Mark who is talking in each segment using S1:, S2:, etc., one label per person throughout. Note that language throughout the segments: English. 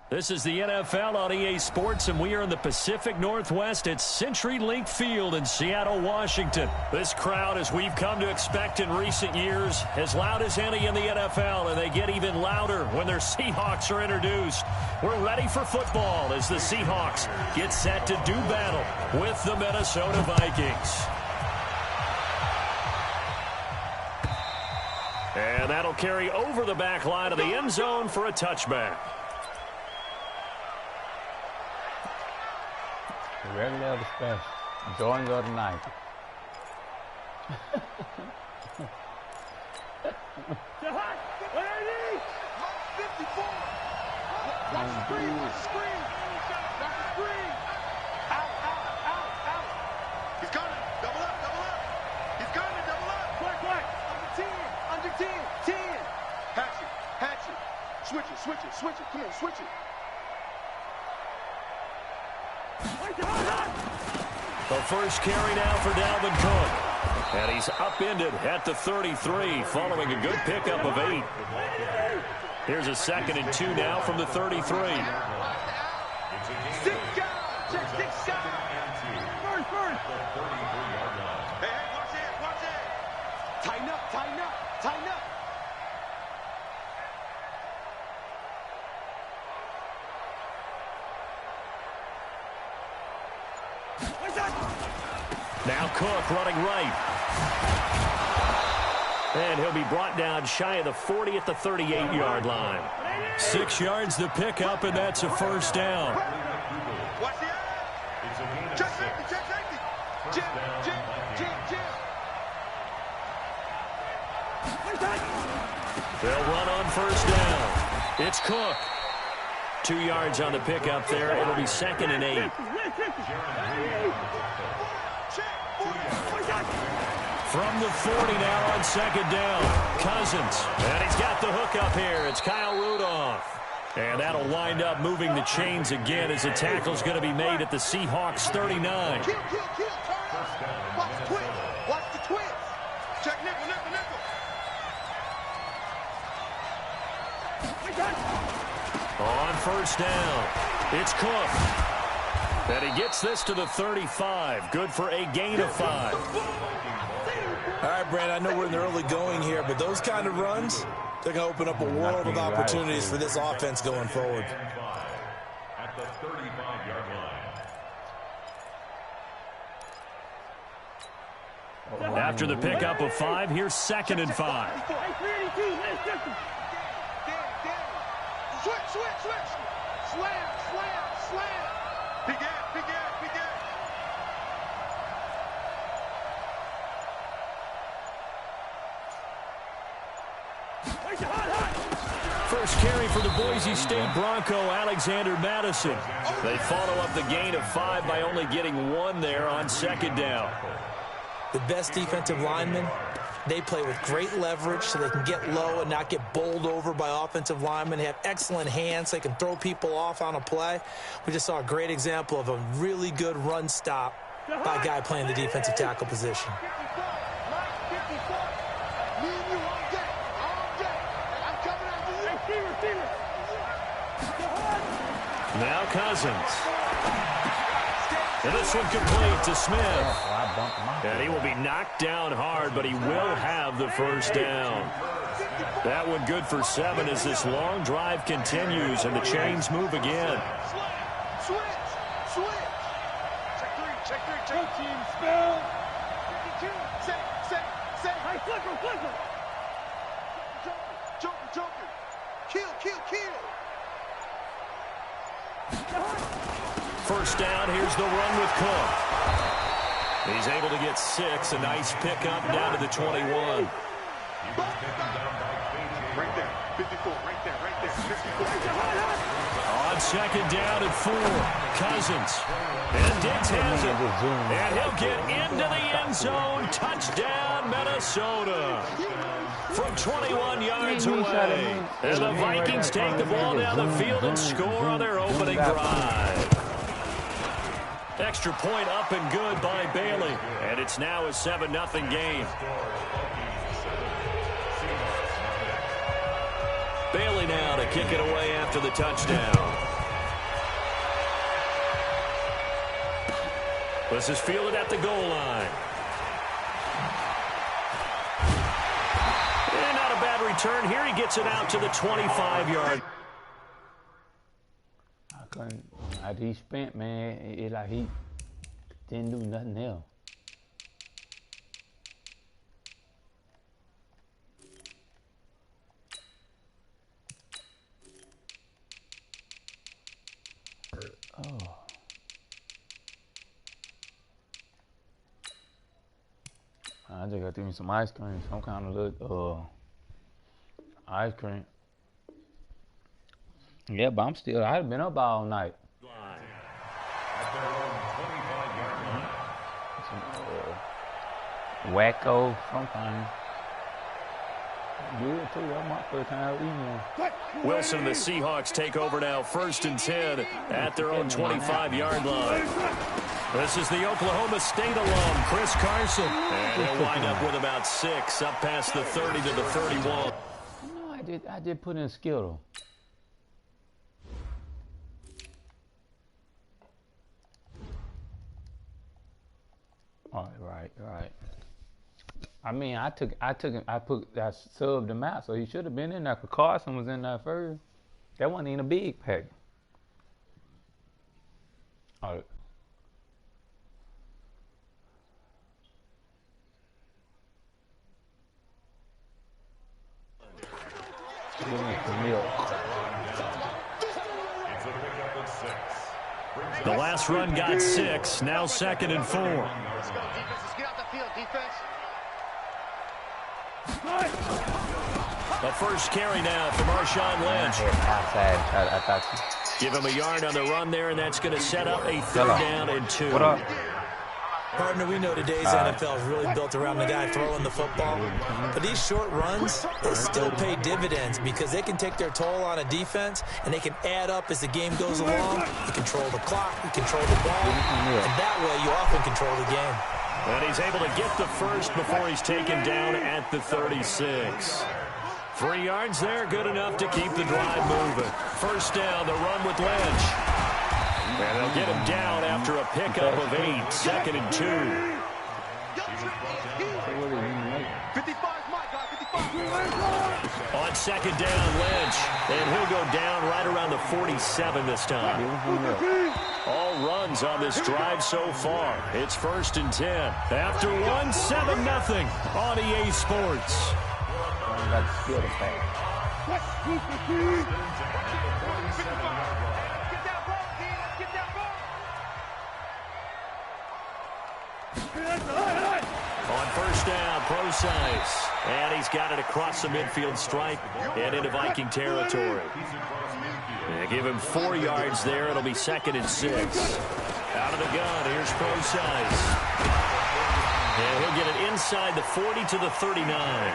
S1: This is the NFL on EA Sports, and we are in the Pacific Northwest at CenturyLink Field in Seattle, Washington. This crowd, as we've come to expect in recent years, as loud as any in the NFL, and they get even louder when their Seahawks are introduced. We're ready for football as the Seahawks get set to do battle with the Minnesota Vikings. And that'll carry over the back line of the end zone for a touchback.
S2: Regular special. Join your night.
S3: He's gunning. Double up, double up. He's gunning, double up. Quick. Under 10. Hatch it. Switch it. Come on, switch it.
S1: The first carry now for Dalvin Cook. And he's upended at the 33 following a good pickup of 8. Here's a 2nd and 2 now from the 33.
S3: Six guys. First. Hey, watch it. Tighten up.
S1: Now Cook running right. And he'll be brought down shy of the 40 at the 38-yard line. 6 yards the pickup, and that's a first down.
S3: Watch the eye. Check safety. Jim.
S1: They'll run on first down. It's Cook. 2 yards on the pickup there. It'll be 2nd and 8. From the 40 now on 2nd down. Cousins. And he's got the hook up here. It's Kyle Rudolph. And that'll wind up moving the chains again as the tackle's going to be made at the Seahawks 39.
S3: Kill. Watch the twist. Check nickel.
S1: On first down, it's Cook. And he gets this to the 35. Good for a gain of 5.
S4: All right, Brand, I know we're in the early going here, but those kind of runs, they're going to open up a world of opportunities for this offense going forward.
S5: At the 35-yard line.
S1: After the pickup of 5, here's 2nd and 5.
S3: Switch. Slam. Big gap.
S1: First carry for the Boise State Bronco, Alexander Madison. They follow up the gain of 5 by only getting 1 there on 2nd down.
S4: The best defensive linemen, they play with great leverage so they can get low and not get bowled over by offensive linemen. They have excellent hands. So they can throw people off on a play. We just saw a great example of a really good run stop by a guy playing the defensive tackle position.
S1: Now Cousins. And this one complete to Smith. And he will be knocked down hard, but he will have the first down. That one good for 7 as this long drive continues and the chains move again.
S3: Switch. Check three. Team spell. Set. Hey, flicker. Joker. Kill.
S1: First down, here's the run with Cook. He's able to get 6, a nice pickup down to the 21.
S3: Right there, 54, right there. 54.
S1: On 2nd down at 4, Cousins. And Diggs has it. And he'll get into the end zone. Touchdown, Minnesota. From 21 yards away. And the Vikings take the ball down the field and score on their opening drive. Extra point up and good by Bailey. And it's now a 7-0 game. Bailey now to kick it away after the touchdown. This is fielded at the goal line. And not a bad return here. He gets it out to the 25-yard.
S2: After he spent, man, it like he didn't do nothing else. Oh. I just got to give me some ice cream, some kind of little ice cream. Yeah, but I've been up all night. Some wacko, something. Good too. That's my first time eating one.
S1: Wilson and the Seahawks take over now, 1st and 10 at their own 25-yard line. This is the Oklahoma State alum, Chris Carson. And he'll wind up with about 6, up past the 30 to the 31.
S2: No, I did put in Skittle. Right. I mean, I subbed him out, so he should have been in there. Cause Carson was in there first. That wasn't even a big pack. All right.
S1: The last run got 6, now 2nd and 4.
S3: Let's go, defense. Let's get out the field, defense.
S1: The first carry now for Marshawn Lynch. Give him a yard on the run there, and that's going to set up a 3rd down and 2.
S2: What up?
S4: Partner, we know today's NFL is really built around the guy throwing the football. But these short runs, they still pay dividends because they can take their toll on a defense, and they can add up as the game goes along. You control the clock, you control the ball, and that way you often control the game.
S1: And he's able to get the first before he's taken down at the 36. 3 yards there, good enough to keep the drive moving. 1st down, the run with Lynch. And they'll get him down after a pickup of 8, 2nd and 2.
S3: 55, my guy, 55.
S1: On 2nd down, Lynch. And he'll go down right around the 47 this time. All runs on this drive so far. It's 1st and 10. After 1, 7-0 on EA Sports. On 1st down, Procise. And he's got it across the midfield stripe and into Viking territory. And give him 4 yards there. It'll be 2nd and 6. Out of the gun, here's Procise. And he'll get it inside the 40 to the 39.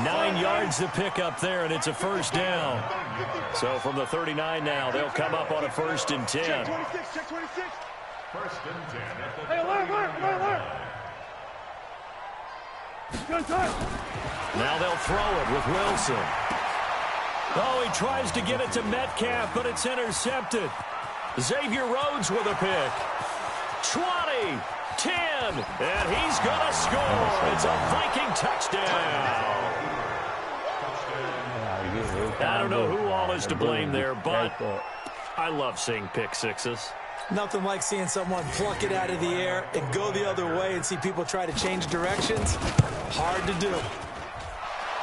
S1: 9 yards to pick up there, and it's a 1st down. So from the 39 now, they'll come up on a 1st and 10.
S3: Check 26, check 26.
S5: 1st and 10 at the
S3: Hey, alert.
S1: Now they'll throw it with Wilson. Oh, he tries to get it to Metcalf, but it's intercepted. Xavier Rhodes with a pick. 20, 10, and he's going to score. It's a Viking touchdown. I don't know who all is to blame there, but I love seeing pick sixes.
S4: Nothing like seeing someone pluck it out of the air and go the other way and see people try to change directions. Hard to do.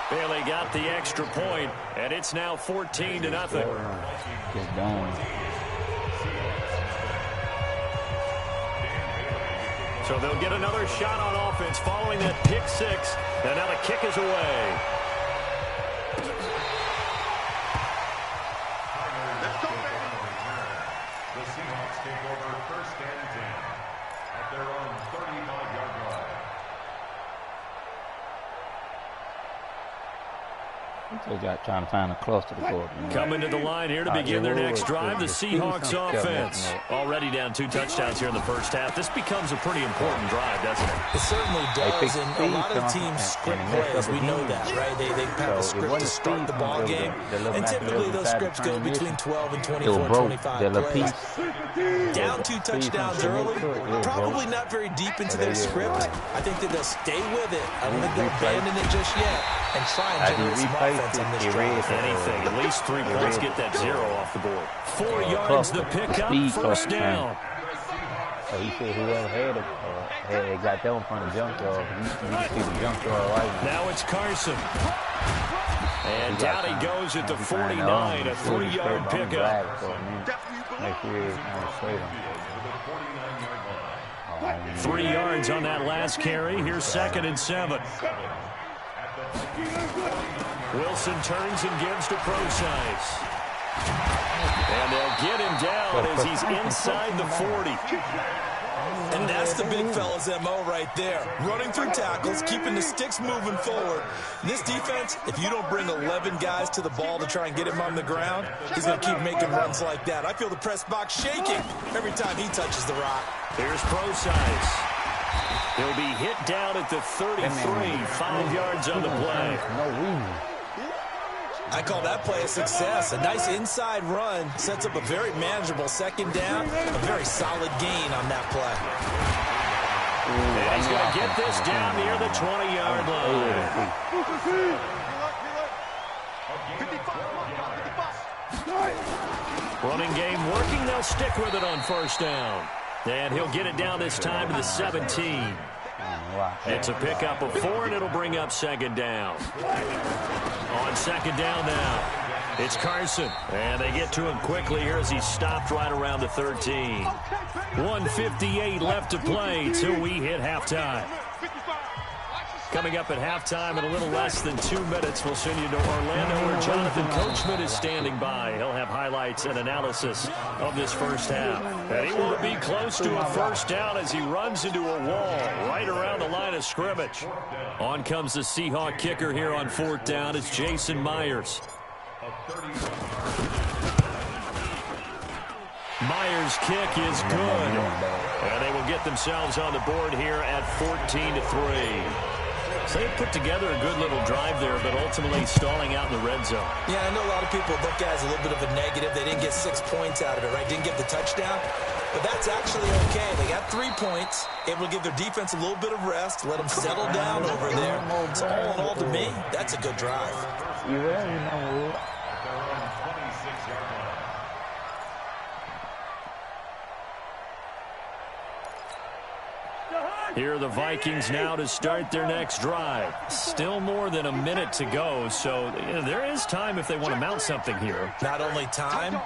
S1: Bailey got the extra point, and it's now 14-0.
S2: Just done.
S1: So they'll get another shot on offense following that pick six, and now the kick is away.
S5: The Seahawks take over 1st and 10 at their own 35-yard line.
S2: They got trying to find a close to the goal.
S1: Coming to the line here to begin their next drive, the Seahawks offense. Already down 2 touchdowns here in the first half. This becomes a pretty important drive, doesn't it?
S4: It certainly does, and a lot of teams script plays. We know that, right? They have a script to start the ball game, and typically those scripts go between 12 and 24, 25 plays. Down 2 touchdowns early, probably not very deep into their script. I think that they'll stay with it. I don't think they'll abandon it just yet and try and generate some offense on this drive.
S1: Anything, at least 3 points, get that 0 off the board. 4 yards the pickup, first down.
S2: So he said whoever had it, got that one from the jump yard. You can see the jump yard right now.
S1: Now it's Carson. And down he goes at the 49, a 3-yard pickup.
S2: Make sure it's kind of straight on.
S1: 3 yards on that last carry. Here's 2nd and 7. Wilson turns and gives to Procise. And they'll get him down as he's inside the 40.
S4: And that's the big fella's MO right there. Running through tackles, keeping the sticks moving forward. This defense, if you don't bring 11 guys to the ball to try and get him on the ground, he's going to keep making runs like that. I feel the press box shaking every time he touches the rock.
S1: Here's Procise. He'll be hit down at the 33, 5 yards on the play.
S2: No reason.
S4: I call that play a success. A nice inside run sets up a very manageable 2nd down. A very solid gain on that play.
S1: And he's going to get this down near the 20-yard line. Running game working. They'll stick with it on 1st down. And he'll get it down this time to the 17. It's a pickup of 4, and it'll bring up 2nd down. On 2nd down now, it's Carson. And they get to him quickly here as he's stopped right around the 13. 1:58 left to play till we hit halftime. Coming up at halftime in a little less than 2 minutes, we'll send you to Orlando where Jonathan Coachman is standing by. He'll have highlights and analysis of this first half. And he won't be close to a 1st down as he runs into a wall right around the line of scrimmage. On comes the Seahawk kicker here on 4th down. It's Jason Myers. Myers' kick is good. And they will get themselves on the board here at 14-3. So they put together a good little drive there, but ultimately stalling out in the red zone.
S4: Yeah, I know a lot of people look at it as a little bit of a negative. They didn't get 6 points out of it, right? Didn't get the touchdown. But that's actually okay. They got 3 points, able to give their defense a little bit of rest, let them settle down over there. So all in all, to me, that's a good drive.
S1: Here are the Vikings now to start their next drive. Still more than a minute to go, so there is time if they want to mount something here.
S4: Not only time,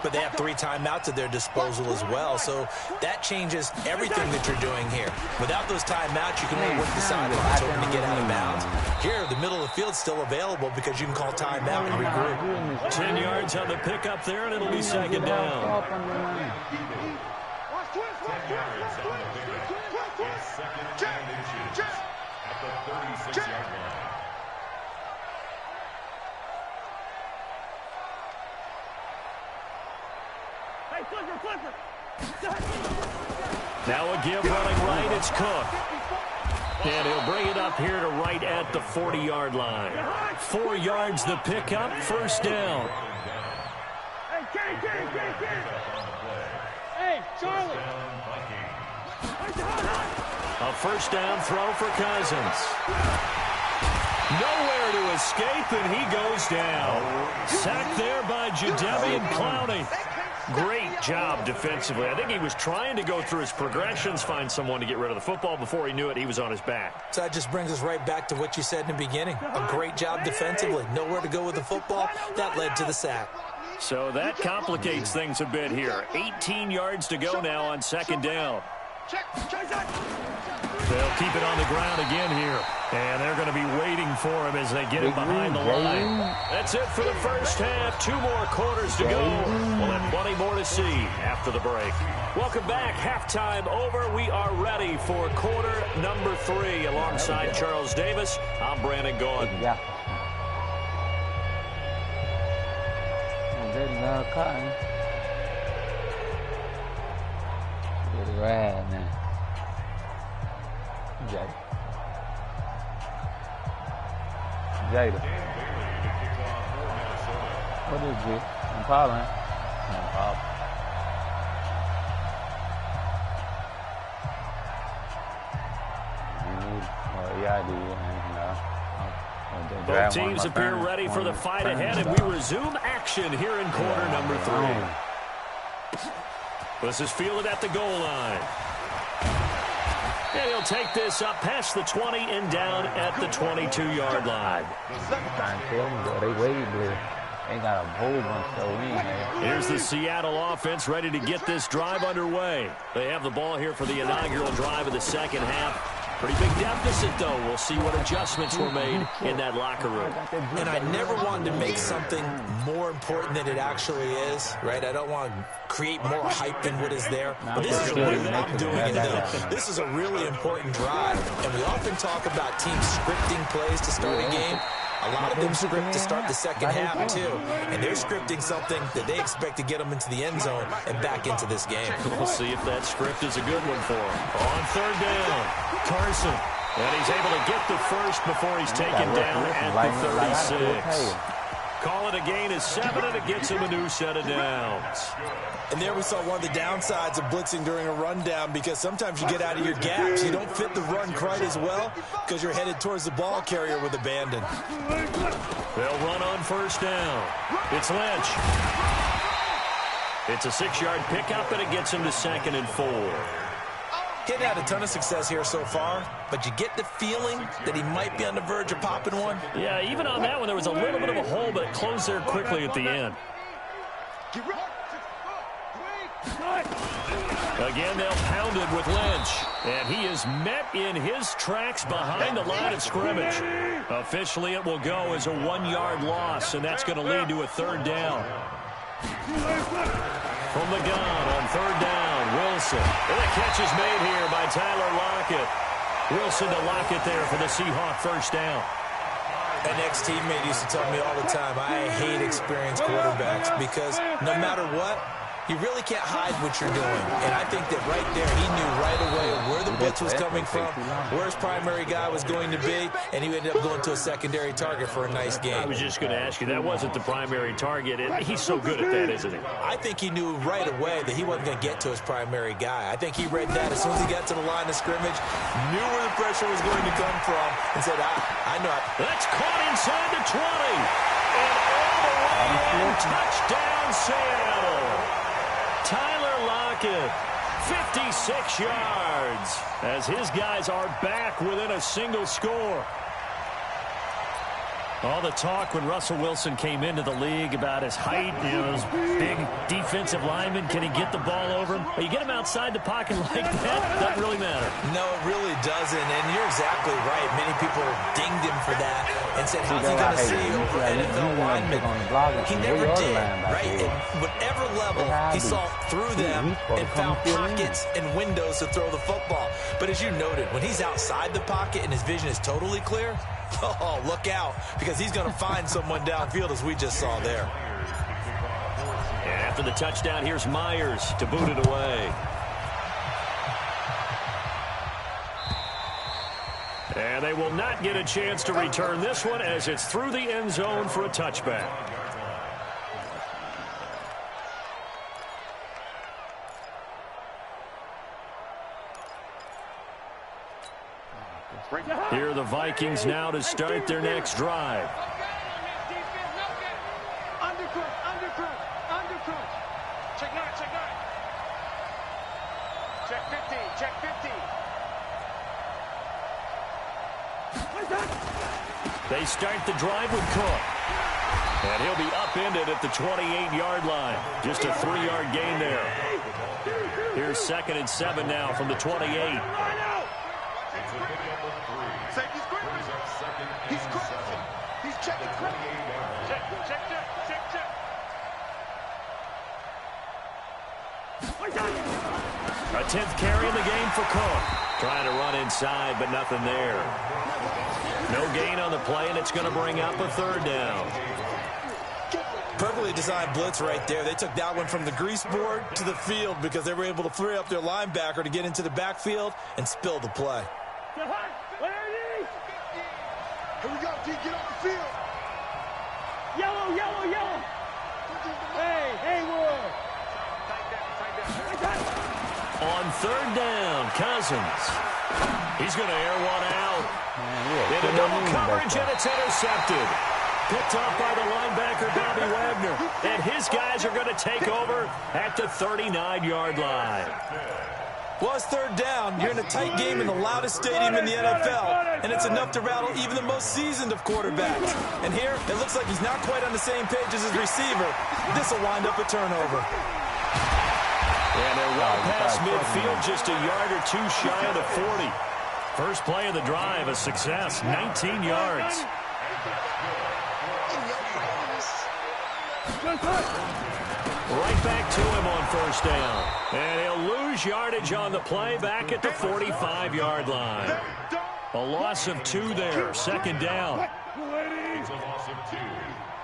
S4: but they have 3 timeouts at their disposal as well, so that changes everything that you're doing here. Without those timeouts, you can only work the sidelines, hoping to get out of bounds. Here, the middle of the field's still available because you can call timeout and regroup.
S1: 10 yards on the pickup there, and it'll be 2nd down. Now a give running right, it's Cook. And he'll bring it up here to right at the 40-yard line. 4 yards the pickup, 1st down.
S3: Hey, Charlie.
S1: A 1st down throw for Cousins. Nowhere to escape, and he goes down. Sacked there by Jadeveon Clowney. Great job defensively. I think he was trying to go through his progressions, find someone to get rid of the football. Before he knew it, he was on his back.
S4: So that just brings us right back to what you said in the beginning. A great job defensively. Nowhere to go with the football. That led to the sack.
S1: So that complicates things a bit here. 18 yards to go now on 2nd down. They'll keep it on the ground again here. And they're going to be waiting for him as they get him behind the line. That's it for the first half. 2 more quarters to go. We'll have plenty more to see after the break. Welcome back. Halftime over. We are ready for quarter number 3. Alongside Charles Davis, I'm Brandon Gaudin.
S2: Cotton. Good ride, man. Jada. What is it? Impala, huh? Impala. Yeah, I do.
S1: Both teams appear ready for the fight ahead, and we resume action here in quarter number 3. This is fielded at the goal line. And he'll take this up past the 20 and down at the 22-yard line.
S2: They waited there. They got a whole bunch of win.
S1: Here's the Seattle offense ready to get this drive underway. They have the ball here for the inaugural drive of the second half. Pretty big deficit, though. We'll see what adjustments were made in that locker room.
S4: And I never wanted to make something more important than it actually is, right? I don't want to create more hype than what is there. But this is really, I'm doing it, though. This is a really important drive. And we often talk about teams scripting plays to start a game. A lot of them script to start the second half, too. And they're scripting something that they expect to get them into the end zone and back into this game.
S1: We'll see if that script is a good one for them. On third down, Carson. And he's able to get the first before he's taken down at the 36. Call it a gain of 7, and it gets him a new set of downs.
S4: And there we saw one of the downsides of blitzing during a rundown, because sometimes you get out of your gaps. You don't fit the run quite as well because you're headed towards the ball carrier with abandon.
S1: They'll run on first down. It's Lynch. It's a 6-yard pickup, and it gets him to 2nd and 4.
S4: He hadn't had a ton of success here so far, but you get the feeling that he might be on the verge of popping one.
S1: Yeah, even on that one, there was a little bit of a hole, but it closed there quickly at the end. Again, they'll pound it with Lynch. And he is met in his tracks behind the line of scrimmage. Officially, it will go as a 1-yard loss, and that's going to lead to a third down. From the gun on third down, Wilson. And the catch is made here by Tyler Lockett. Wilson to Lockett there for the Seahawk first down.
S4: An ex-teammate used to tell me all the time, I hate experienced quarterbacks because no matter what, you really can't hide what you're doing. And I think that right there, he knew right away where the blitz was coming from, where his primary guy was going to be, and he ended up going to a secondary target for a nice game.
S1: I was just going to ask you, that wasn't the primary target. He's so good at that, isn't he?
S4: I think he knew right away that he wasn't going to get to his primary guy. I think he read that as soon as he got to the line of scrimmage, knew where the pressure was going to come from, and said, I know it.
S1: That's caught inside the 20. And all the way in, touchdown Seattle. Tyler Lockett, 56 yards, as his guys are back within a single score. All the talk when Russell Wilson came into the league about his height, his big defensive lineman, can he get the ball over him? You get him outside the pocket like that, doesn't really matter.
S4: No, it really doesn't, and you're exactly right. Many people dinged him for that and said, how's he going to see over NFL linemen? He never did, right? At whatever level, he saw through them and found pockets and windows to throw the football. But as you noted, when he's outside the pocket and his vision is totally clear, oh, look out, because he's going to find someone downfield, as we just saw there.
S1: And after the touchdown, here's Myers to boot it away. And they will not get a chance to return this one as it's through the end zone for a touchback. Here are the Vikings now to start their next drive.
S3: Undercrook. Check 9. Check 50.
S1: They start the drive with Cook. And he'll be upended at the 28-yard line. Just a 3-yard gain there. Here's 2nd and 7 now from the 28.
S3: Safety's quick. He's quick. He's checking quick. Check.
S1: A 10th carry in the game for Cook. Trying to run inside, but nothing there. No gain on the play, and it's going to bring up a third down.
S4: Perfectly designed blitz right there. They took that one from the grease board to the field because they were able to free up their linebacker to get into the backfield and spill the play.
S3: Here we go, D. Get off the field.
S6: Yellow, yellow, yellow. Hey, Haywood.
S1: On third down, Cousins. He's going to air one out. Into double coverage, and it's intercepted. Picked off by the linebacker, Bobby Wagner. And his guys are going to take over at the 39-yard line.
S4: Well, it's third down. You're in a tight game in the loudest stadium in the NFL, and it's enough to rattle even the most seasoned of quarterbacks. And here, it looks like he's not quite on the same page as his receiver. This will wind up a turnover.
S1: And they're well past midfield, just a yard or two shy of the 40. First play of the drive, a success, 19 yards. Right back to him on first down. And he'll lose yardage on the play back at the 45-yard line. A loss of 2 there, second down.
S5: It's a loss of 2.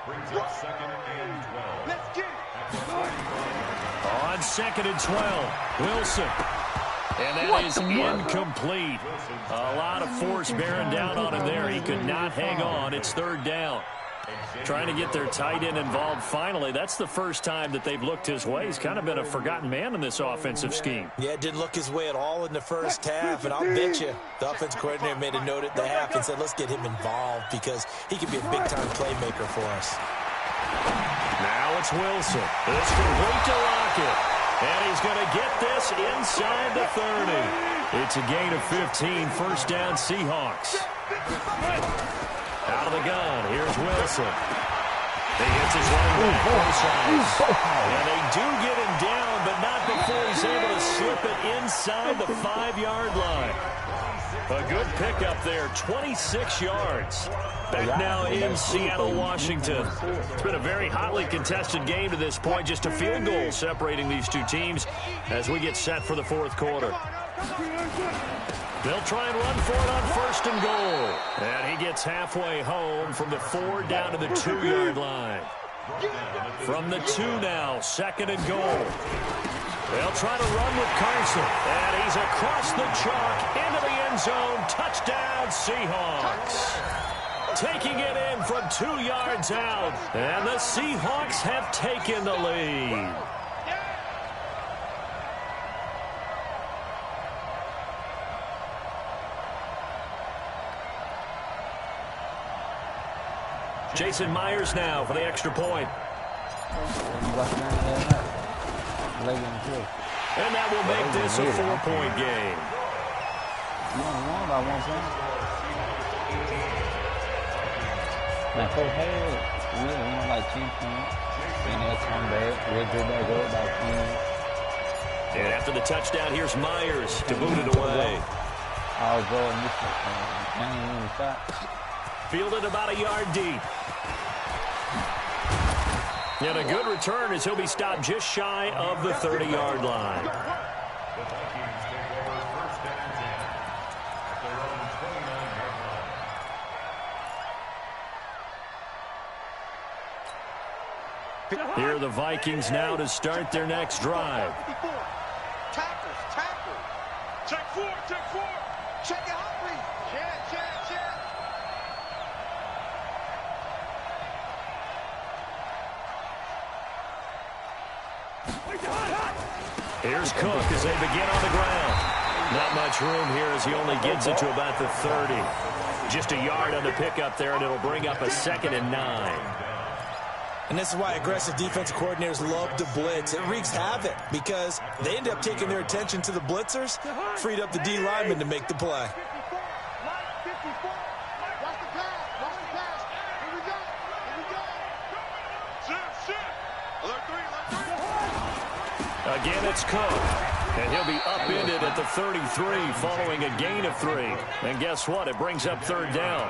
S5: Brings up 2nd and 12.
S3: Let's get it.
S1: On 2nd and 12, Wilson. And that is incomplete. A lot of force bearing down on him there. He could not hang on. It's third down. Trying to get their tight end involved finally. That's the first time that they've looked his way. He's kind of been a forgotten man in this offensive scheme.
S4: Yeah, didn't look his way at all in the first half, and I'll bet you the offensive coordinator made a note at the half and said, let's get him involved because he could be a big-time playmaker for us.
S1: Now it's Wilson. It's complete to Lockett. And he's going to get this inside the 30. It's a gain of 15, first down Seahawks. Out of the gun, here's Wilson. He hits his running back both sides. And they do get him down, but not before he's able to slip it inside the 5-yard line. A good pickup there, 26 yards. Back now in Seattle, Washington. It's been a very hotly contested game to this point. Just a field goal separating these two teams as we get set for the fourth quarter. They'll try and run for it on first and goal. And he gets halfway home from the 4 down to the 2-yard line. From the 2 now, 2nd and goal. They'll try to run with Carson. And he's across the chalk into the end zone. Touchdown, Seahawks. Taking it in from 2 yards out. And the Seahawks have taken the lead. Jason Myers now for the extra point. And that will make this a 4-point game.
S2: You only won by 1 point. Now, Coach Haywood, we won like 10 points. Then they'll come back. We'll get back up by 10.
S1: And after the touchdown, here's Myers to boot it away.
S2: I'll go and miss it. Ain't even shot.
S1: Fielded about a yard deep. And a good return as he'll be stopped just shy of the 30-yard line.
S5: The Vikings take over first and 10 at their own 29-yard line.
S1: Here are the Vikings now to start their next drive.
S3: Tackles, tackle. Check 4, check 4. Check it, Humphrey. Check, check, check.
S1: Here's Cook as they begin on the ground. Not much room here as he only gets it to about the 30. Just a yard on the pickup there, and it'll bring up a 2nd and 9.
S4: And this is why aggressive defensive coordinators love to blitz. It wreaks havoc because they end up taking their attention to the blitzers, freed up the D lineman to make the play.
S1: Again, it's Cook. And he'll be upended at the 33 following a gain of 3. And guess what? It brings up third down.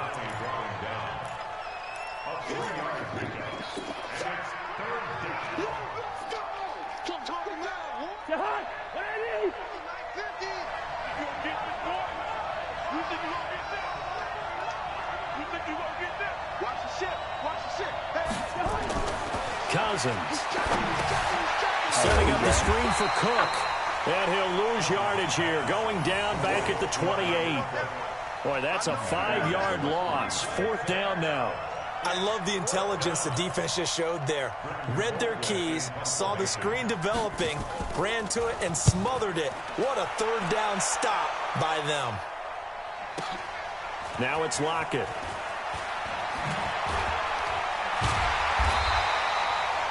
S1: Cousins. Setting up the screen for Cook. And he'll lose yardage here, going down back at the 28. Boy, that's a 5-yard loss. 4th down now.
S4: I love the intelligence the defense just showed there. Read their keys, saw the screen developing, ran to it, and smothered it. What a 3rd down stop by them.
S1: Now it's Lockett.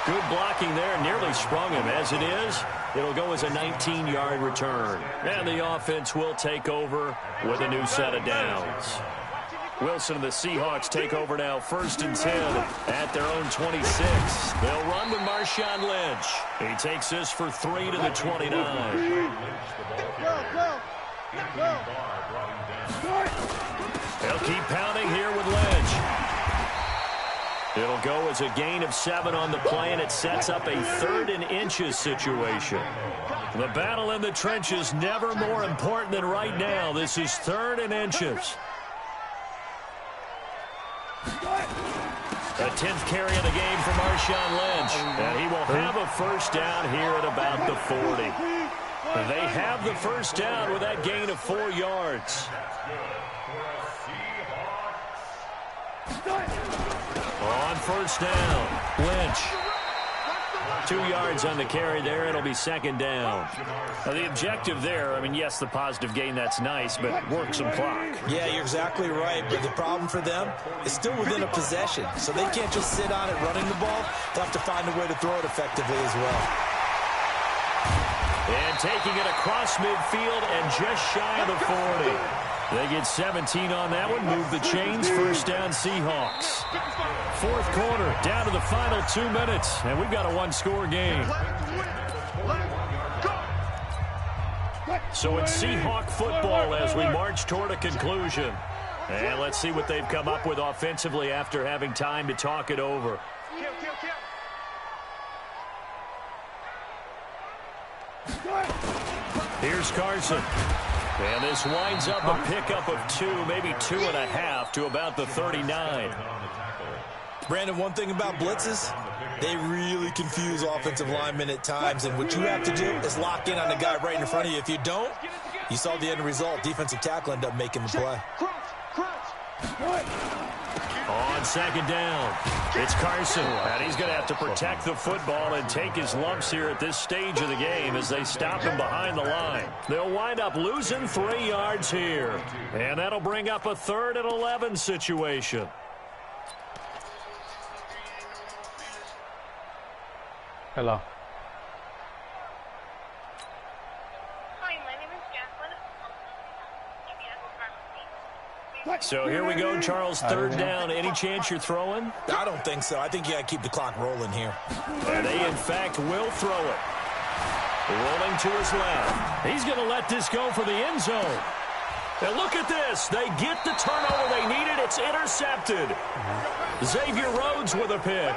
S1: Good blocking there. Nearly sprung him. As it is, it'll go as a 19-yard return. And the offense will take over with a new set of downs. Wilson and the Seahawks take over now, 1st and 10 at their own 26. They'll run with Marshawn Lynch. He takes this for 3 to the 29. They'll keep pounding here with Lynch. It'll go as a gain of 7 on the play, and it sets up a 3rd and inches situation. The battle in the trenches never more important than right now. This is 3rd and inches. A 10th carry of the game for Marshawn Lynch. And he will have a 1st down here at about the 40. They have the 1st down with that gain of 4 yards. On 1st down, Lynch. 2 yards on the carry there. It'll be 2nd down. Now, the objective there, I mean, yes, the positive gain, that's nice, but work some clock.
S4: Yeah, you're exactly right. But the problem for them is still within a possession. So they can't just sit on it running the ball. They'll have to find a way to throw it effectively as well.
S1: And taking it across midfield and just shy of the 40. They get 17 on that one. Move the chains. 1st down Seahawks. 4th quarter. Down to the final 2 minutes. And we've got a 1-score game. So it's Seahawk football as we march toward a conclusion. And let's see what they've come up with offensively after having time to talk it over. Here's Carson. And this winds up a pickup of 2, maybe 2.5 to about the 39.
S4: Brandon, one thing about blitzes, they really confuse offensive linemen at times. And what you have to do is lock in on the guy right in front of you. If you don't, you saw the end result. Defensive tackle ended up making the play.
S1: On 2nd down, it's Carson. And he's going to have to protect the football and take his lumps here at this stage of the game as they stop him behind the line. They'll wind up losing 3 yards here. And that'll bring up a 3rd and 11 situation.
S2: Hello.
S7: Hi, my name is Jacqueline.
S1: So here we go, Charles. 3rd down. Any chance you're throwing?
S4: I don't think so. I think you got to keep the clock rolling here.
S1: And they, in fact, will throw it. Rolling to his left. He's going to let this go for the end zone. And look at this. They get the turnover they needed. It's intercepted. Xavier Rhodes with a pick.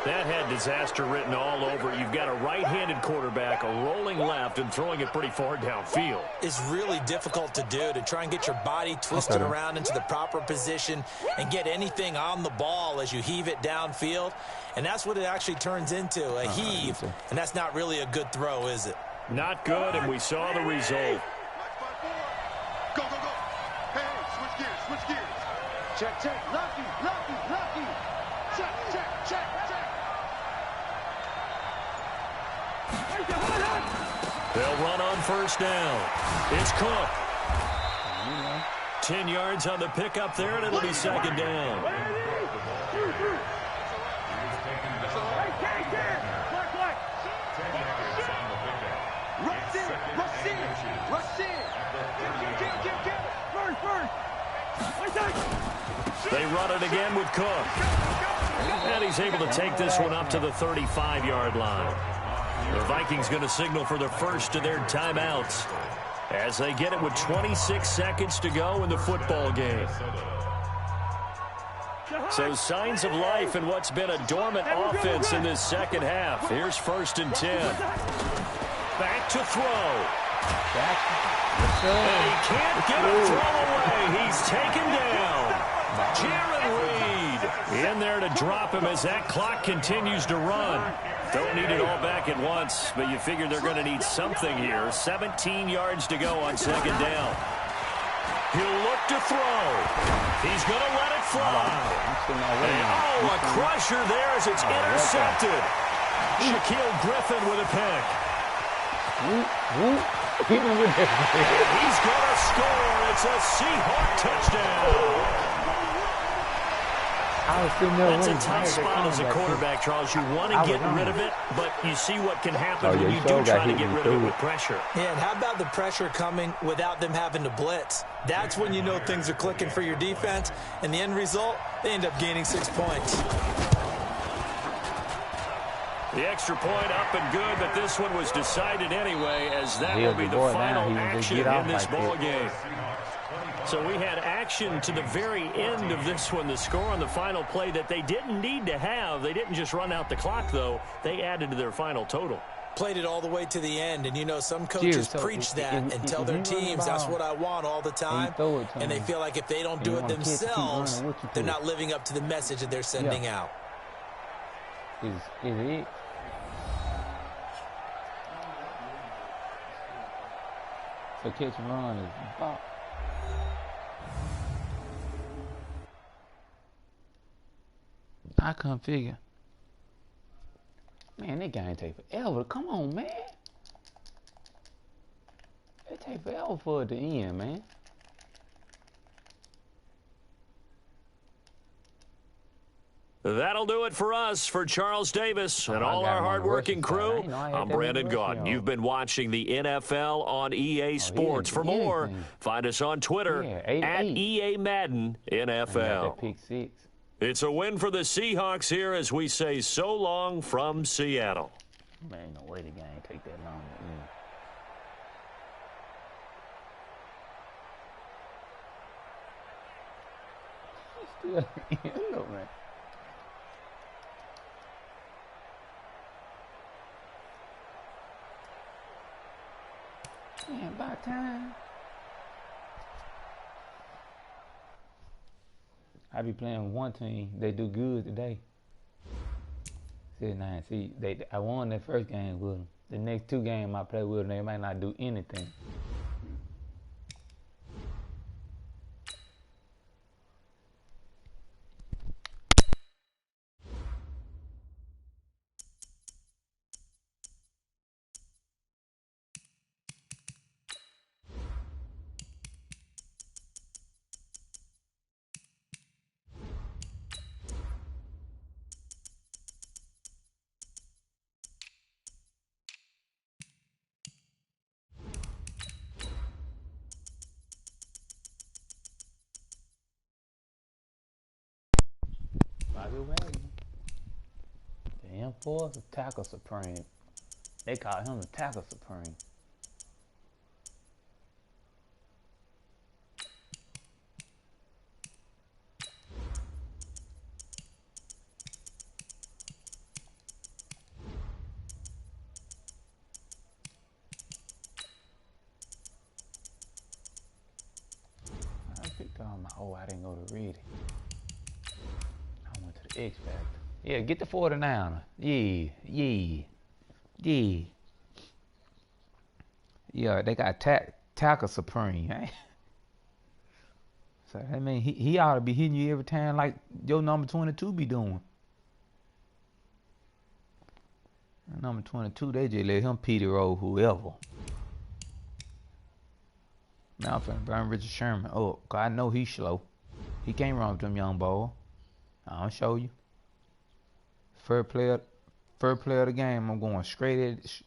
S1: That had disaster written all over it. You've got a right-handed quarterback, a rolling left, and throwing it pretty far downfield.
S4: It's really difficult to do, to try and get your body twisted around into the proper position and get anything on the ball as you heave it downfield. And that's what it actually turns into, a heave. And that's not really a good throw, is it?
S1: Not good, and we saw the result.
S3: Go, go, go. Hey, switch gears, switch gears. Check, check. Lucky, lucky, lucky. Check, check, check, check.
S1: They'll run on 1st down. It's Cook. 10 yards on the pickup there, and it'll be 2nd down.
S3: Rush in, rush in, rush in.
S1: They run it again with Cook. And he's able to take this one up to the 35-yard line. The Vikings going to signal for the first of their timeouts as they get it with 26 seconds to go in the football game. So signs of life in what's been a dormant offense in this second half. Here's 1st and 10. Back to throw. And he can't get a throw away. He's taken down. Jaron Reed in there to drop him as that clock continues to run. Don't need it all back at once, but you figure they're going to need something here. 17 yards to go on second down. He'll look to throw. He's going to let it fly. And, a crusher there as it's intercepted. Shaquille Griffin with a pick.
S2: He's
S1: going to score. It's a Seahawk touchdown. That's a tough spot as a quarterback, Charles. You want to get rid of it, but you see what can happen when you do try to get rid of it with pressure.
S4: Yeah, and how about the pressure coming without them having to blitz? That's when you know things are clicking for your defense, and the end result, they end up gaining 6 points.
S1: The extra point up and good, but this one was decided anyway, as that will be the final action in this ball game. So we had action to the very end of this one, the score on the final play that they didn't need to have. They didn't just run out the clock, though. They added to their final total.
S4: Played it all the way to the end, and you know some coaches preach that and tell their teams that's what I want all the time, and they feel like if they don't do it themselves, they're not living up to the message that they're sending out.
S2: Is it? So catch and run is bop. I couldn't figure. Man, that game take forever. Come on, man. It take forever for it to end, man.
S1: That'll do it for us, for Charles Davis and all our hardworking crew. I'm Brandon Gaudin. You've been watching the NFL on EA Sports. For more, find us on Twitter at EA Madden NFL.
S2: Pick six.
S1: It's a win for the Seahawks here as we say so long from Seattle.
S2: Man, ain't no way the game take that long to end. Still, look, man. Man, about time. I be playing with one team. They do good today. See, I won that first game with them. The next two games I play with them, they might not do anything. The enforcer tackle supreme. They call him the tackle supreme. I picked on my. Oh, I didn't go to read it. I went to the X Factor. Yeah, get the 49er. Yeah. Yeah, they got tackle supreme, eh? So I mean, he ought to be hitting you every time like your number 22 be doing. Number 22, they just let him Petey roll whoever. Now I'm finna burn Richard Sherman up, cause I know he's slow. He can't run with them young boys. I'll show you. First player of the game, I'm going straight at it.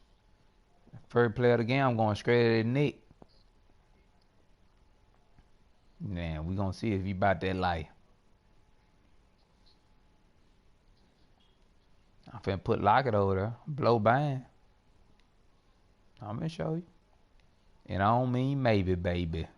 S2: First player of the game, I'm going straight at Nick. Man, we gonna see if he about that life. I'm finna put Lockett over there, blow by him. I'm gonna show you. And I don't mean maybe, baby.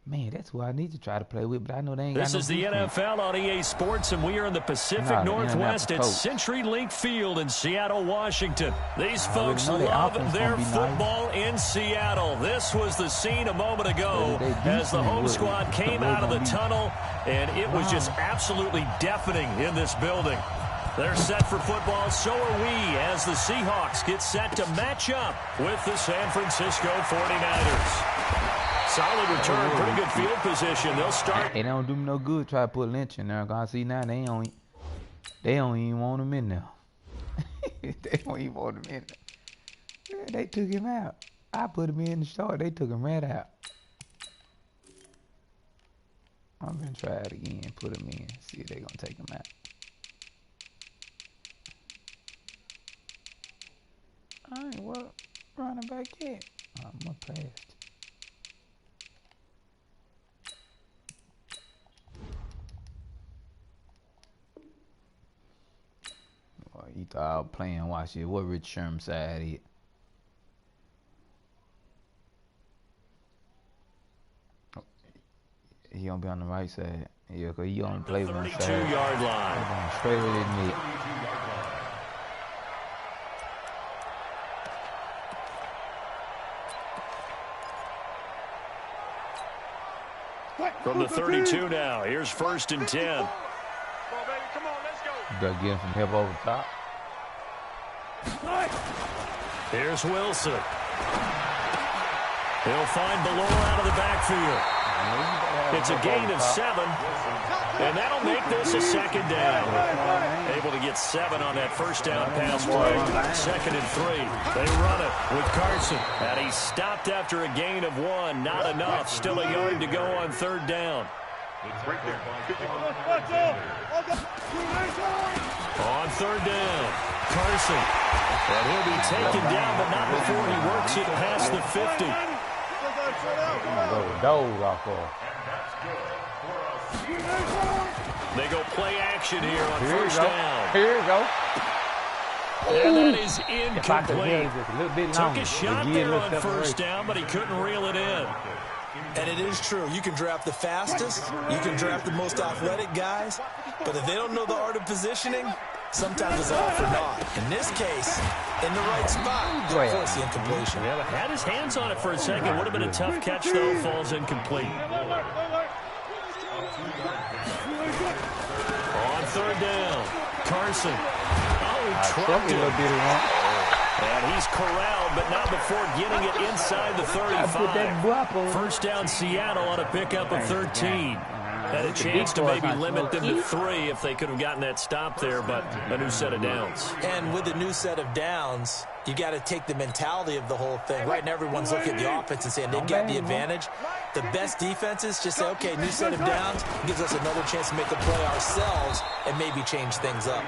S2: Man, that's who I need to try to play with, but I know they ain't
S1: This
S2: got no
S1: is the
S2: defense.
S1: NFL on EA Sports, and we are in the Pacific Northwest at CenturyLink Field in Seattle, Washington. These folks love their football in Seattle. This was the scene a moment ago as the home squad came out of the tunnel, and it was just absolutely deafening in this building. They're set for football, so are we, as the Seahawks get set to match up with the San Francisco 49ers. Solid return, pretty good field position. They'll start.
S2: It don't do me no good try to put Lynch in there. Cause I see now they don't even want him in there. They don't even want him in there. Yeah, they took him out. I put him in the start. They took him right out. I'm gonna try it again. Put him in. See if they gonna take him out. I ain't what running back yet. I'm gonna pass. You thought I was playing, watch it. What Rich Sherman side is? He gonna be on the right side. Yeah, cause he only play one side.
S1: 32-yard line.
S2: I'm going straight with his mid.
S1: From the 32 now, here's 1st and 10.
S3: Come on, baby. Come on, let's go.
S2: You better get him some help over top.
S1: Here's Wilson. He'll find Below out of the backfield. It's a gain of 7, and that'll make this a 2nd down. Able to get 7 on that 1st down pass play. 2nd and 3. They run it with Carson, and he's stopped after a gain of 1. Not enough. Still a yard to go on 3rd down. On 3rd down, Carson. And he'll be taken down, but not before he works it past the 50. They go play action here on 1st down.
S2: Here you go.
S1: And that is incomplete. Took a shot there on 1st down, but he couldn't reel it in.
S4: And it is true. You can draft the fastest. You can draft the most athletic guys. But if they don't know the art of positioning, sometimes it's all for naught. In this case, in the right spot, you'll force the incompletion.
S1: Yeah, had his hands on it for a second. Would have been a tough catch, though. Falls incomplete. On 3rd down, Carson. Oh, trucked it. And he's corralled, but not before getting it inside the 35. 1st down, Seattle on a pickup of 13. Had a chance to maybe limit them to 3 if they could have gotten that stop there, but a new set of downs.
S4: And with a new set of downs, you got to take the mentality of the whole thing. Right now, everyone's looking at the offense and saying they've got the advantage. The best defenses just say, okay, new set of downs gives us another chance to make a play ourselves and maybe change things up.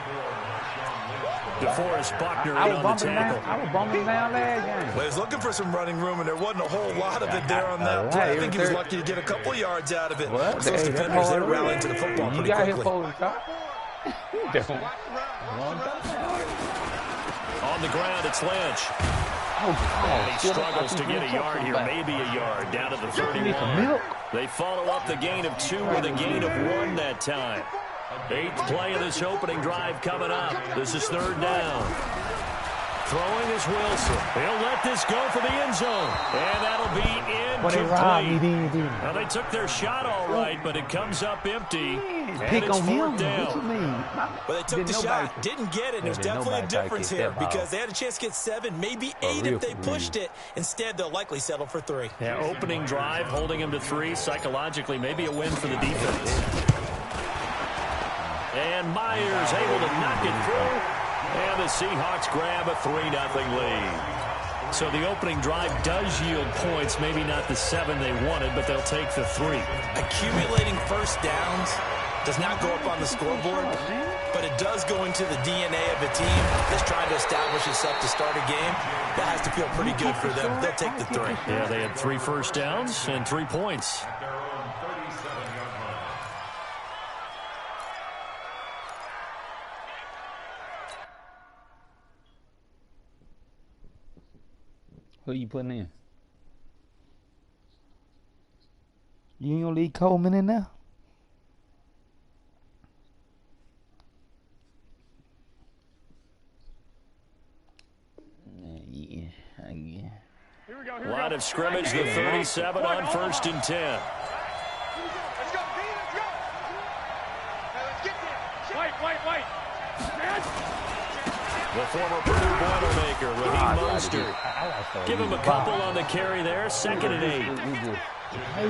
S1: DeForest Buckner in on the tackle.
S2: I was bumping down last game.
S4: Well, he was looking for some running room, and there wasn't a whole lot of it there on that play. I think he was lucky to get a couple yards out of it. Those defenders, they rally into the football pretty quickly.
S1: On the ground, it's Lynch. And he struggles to get a yard here, maybe a yard, down to the 31. They follow up the gain of 2 with a gain of 1 that time. 8th play of this opening drive coming up. This is 3rd down. Throwing is Wilson. He'll let this go for the end zone. And that'll be incomplete. Now, they took their shot all right, but it comes up empty. And it's 4th down.
S4: Well, they took the shot, didn't get it. There's definitely a difference here because they had a chance to get 7, maybe 8 if they pushed it. Instead, they'll likely settle for 3.
S1: Yeah, opening drive, holding them to 3. Psychologically, maybe a win for the defense. And Myers able to knock it through. And the Seahawks grab a 3-0 lead. So the opening drive does yield points. Maybe not the 7 they wanted, but they'll take the 3.
S4: Accumulating 1st downs does not go up on the scoreboard, but it does go into the DNA of a team that's trying to establish itself to start a game. That has to feel pretty good for them. They'll take the 3.
S1: Yeah, they had 3 first downs and 3 points.
S2: Who you putting in? You ain't gonna leave Coleman in there? Yeah.
S1: Line of scrimmage, the 37 on 1st and 10.
S3: Let's go, D, let's go. Now let's get there.
S6: White.
S1: The former Purdue Boilermaker, Raheem Mostert. Give him a couple on the carry there. 2nd and 8.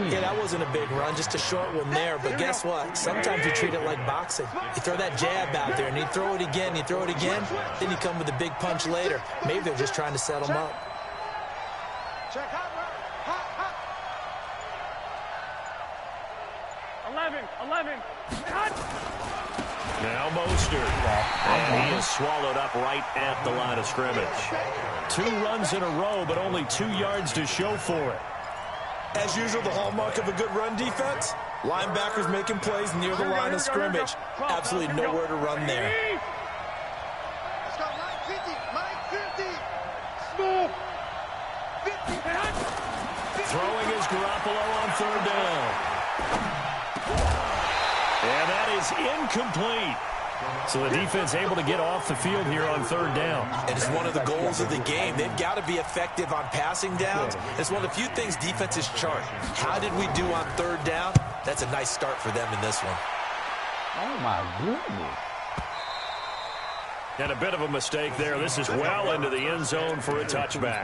S4: Yeah, that wasn't a big run, just a short one there. But guess what? Sometimes you treat it like boxing. You throw that jab out there, and you throw it again, then you come with a big punch later. Maybe they're just trying to set him up.
S3: Check, hot.
S6: 11.
S1: Now Mostert. And he is swallowed up right at the line of scrimmage. 2 runs in a row, but only 2 yards to show for it.
S4: As usual, the hallmark of a good run defense, linebackers making plays near the line of scrimmage. Absolutely nowhere to run there.
S3: Let's go, Mike 50.
S6: Smooth.
S3: 50.
S1: Throwing is Garoppolo on 3rd down. And that is incomplete. So the defense able to get off the field here on 3rd down.
S4: And it's one of the goals of the game. They've got to be effective on passing downs. It's one of the few things defenses chart. How did we do on 3rd down? That's a nice start for them in this one.
S2: Oh, my goodness.
S1: And a bit of a mistake there. This is well into the end zone for a touchback.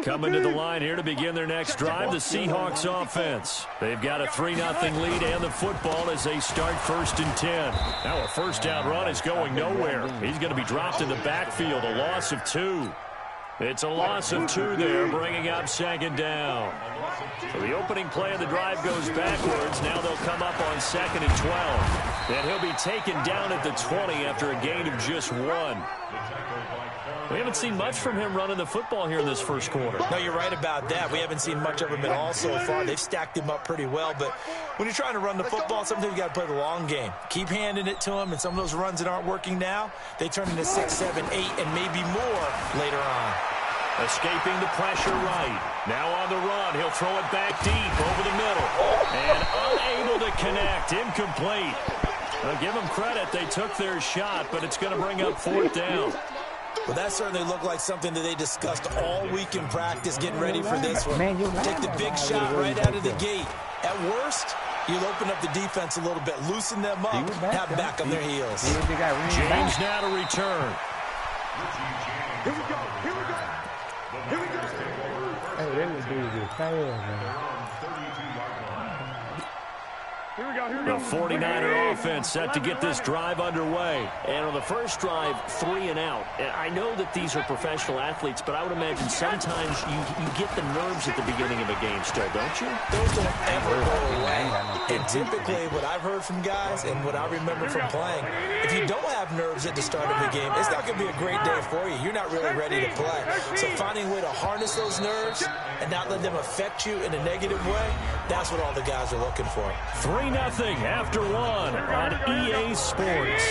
S1: Coming to the line here to begin their next drive, the Seahawks offense. They've got a 3-0 lead and the football as they start 1st and 10. Now a 1st down run is going nowhere. He's going to be dropped in the backfield, a loss of 2. It's a loss of 2 there, bringing up 2nd down. So the opening play of the drive goes backwards. Now they'll come up on 2nd and 12. And he'll be taken down at the 20 after a gain of just 1. We haven't seen much from him running the football here in this first quarter.
S4: No, you're right about that. We haven't seen much of him at all so far. They've stacked him up pretty well. But when you're trying to run the football, sometimes you got to play the long game. Keep handing it to him, and some of those runs that aren't working now, they turn into 6, 7, 8, and maybe more later on.
S1: Escaping the pressure right. Now on the run. He'll throw it back deep over the middle. And unable to connect. Incomplete. Well, give them credit. They took their shot, but it's going to bring up 4th down.
S4: Well, that certainly looked like something that they discussed all week in practice, getting ready for this one. Take the big shot right out of the gate. At worst, you'll open up the defense a little bit, loosen them up, have them back on their heels.
S1: James now to return.
S3: Here we go.
S2: Hey, they would do this fast, man.
S6: Here we go.
S1: The 49er offense set to get this drive underway.
S8: And on the first drive, 3 and out. And I know that these are professional athletes, but I would imagine sometimes you get the nerves at the beginning of a game still, don't you?
S4: Those don't ever go away. And typically what I've heard from guys and what I remember from playing, if you don't have nerves at the start of the game, it's not going to be a great day for you. You're not really ready to play. So finding a way to harness those nerves and not let them affect you in a negative way, that's what all the guys are looking for.
S1: 3-0 after 1 on EA Sports.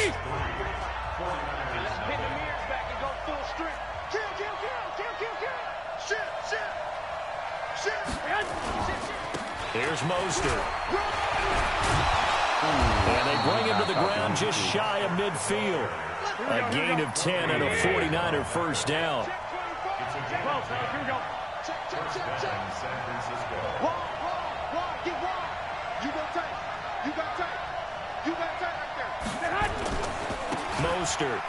S1: Here's Mostert. And they bring him to the ground just shy of midfield. A gain of 10 and a 49er first down. Mostert.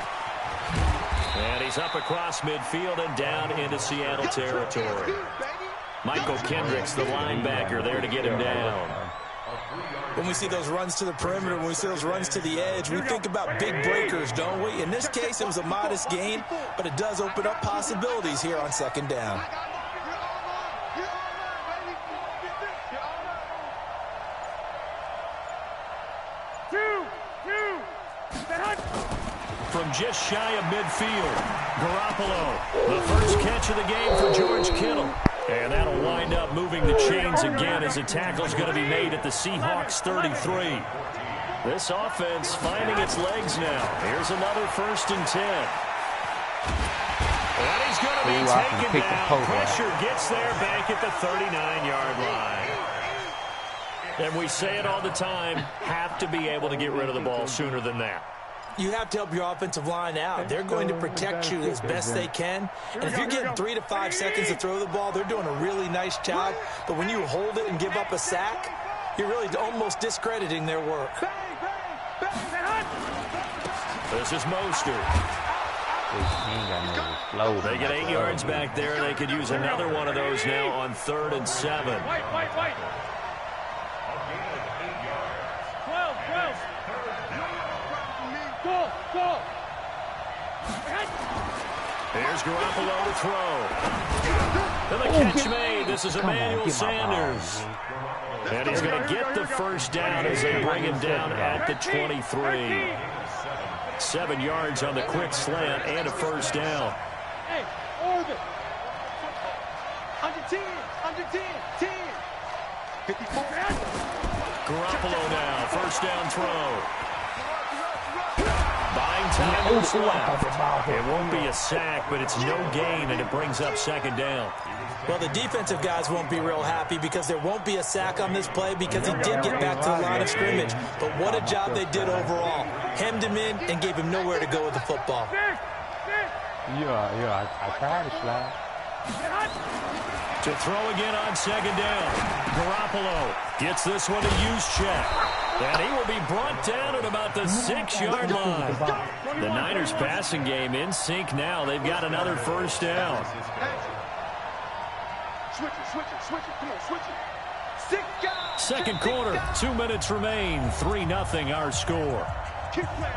S1: And he's up across midfield and down into Seattle territory. Michael Kendricks, the linebacker, there to get him down.
S4: When we see those runs to the perimeter, when we see those runs to the edge, we think about big breakers, don't we? In this case, it was a modest gain, but it does open up possibilities here on 2nd down.
S1: From just shy of midfield, Garoppolo, the first catch of the game for George Kittle. And that'll wind up moving the chains again as a tackle's going to be made at the Seahawks 33. This offense finding its legs now. Here's another 1st and 10. And he's going to be taken down. Pressure gets there back at the 39-yard line. And we say it all the time, have to be able to get rid of the ball sooner than that.
S4: You have to help your offensive line out. They're going to protect you as best they can. And if you're getting 3 to 5 seconds to throw the ball, they're doing a really nice job. But when you hold it and give up a sack, you're really almost discrediting their work.
S1: This is Mostert. They get 8 yards back there. They could use another one of those now on 3rd and 7. Here's Garoppolo to throw. And the catch made. This is Emmanuel Sanders. And he's going to get the first down as they bring him down at the 23. 7 yards on the quick slant and a first down.
S3: Hey, orbit. Under 10, under 10, 10. 54.
S1: Garoppolo now, first down throw. Buying time moves left. It won't be a sack, but it's no gain, and it brings up 2nd down.
S4: Well, the defensive guys won't be real happy because there won't be a sack on this play because he did get back to the line of scrimmage. But what a job they did overall. Hemmed him in and gave him nowhere to go with the football.
S2: Yeah, I tried to slide.
S1: To throw again on 2nd down. Garoppolo gets this one to Juszczyk. And he will be brought down at about the 6-yard line. The Niners passing game in sync now. They've got another first down.
S3: Switch it. Come on, switch it. 6 guys.
S1: Second quarter, 2 minutes remain. 3-0 our score.
S3: Keep playing.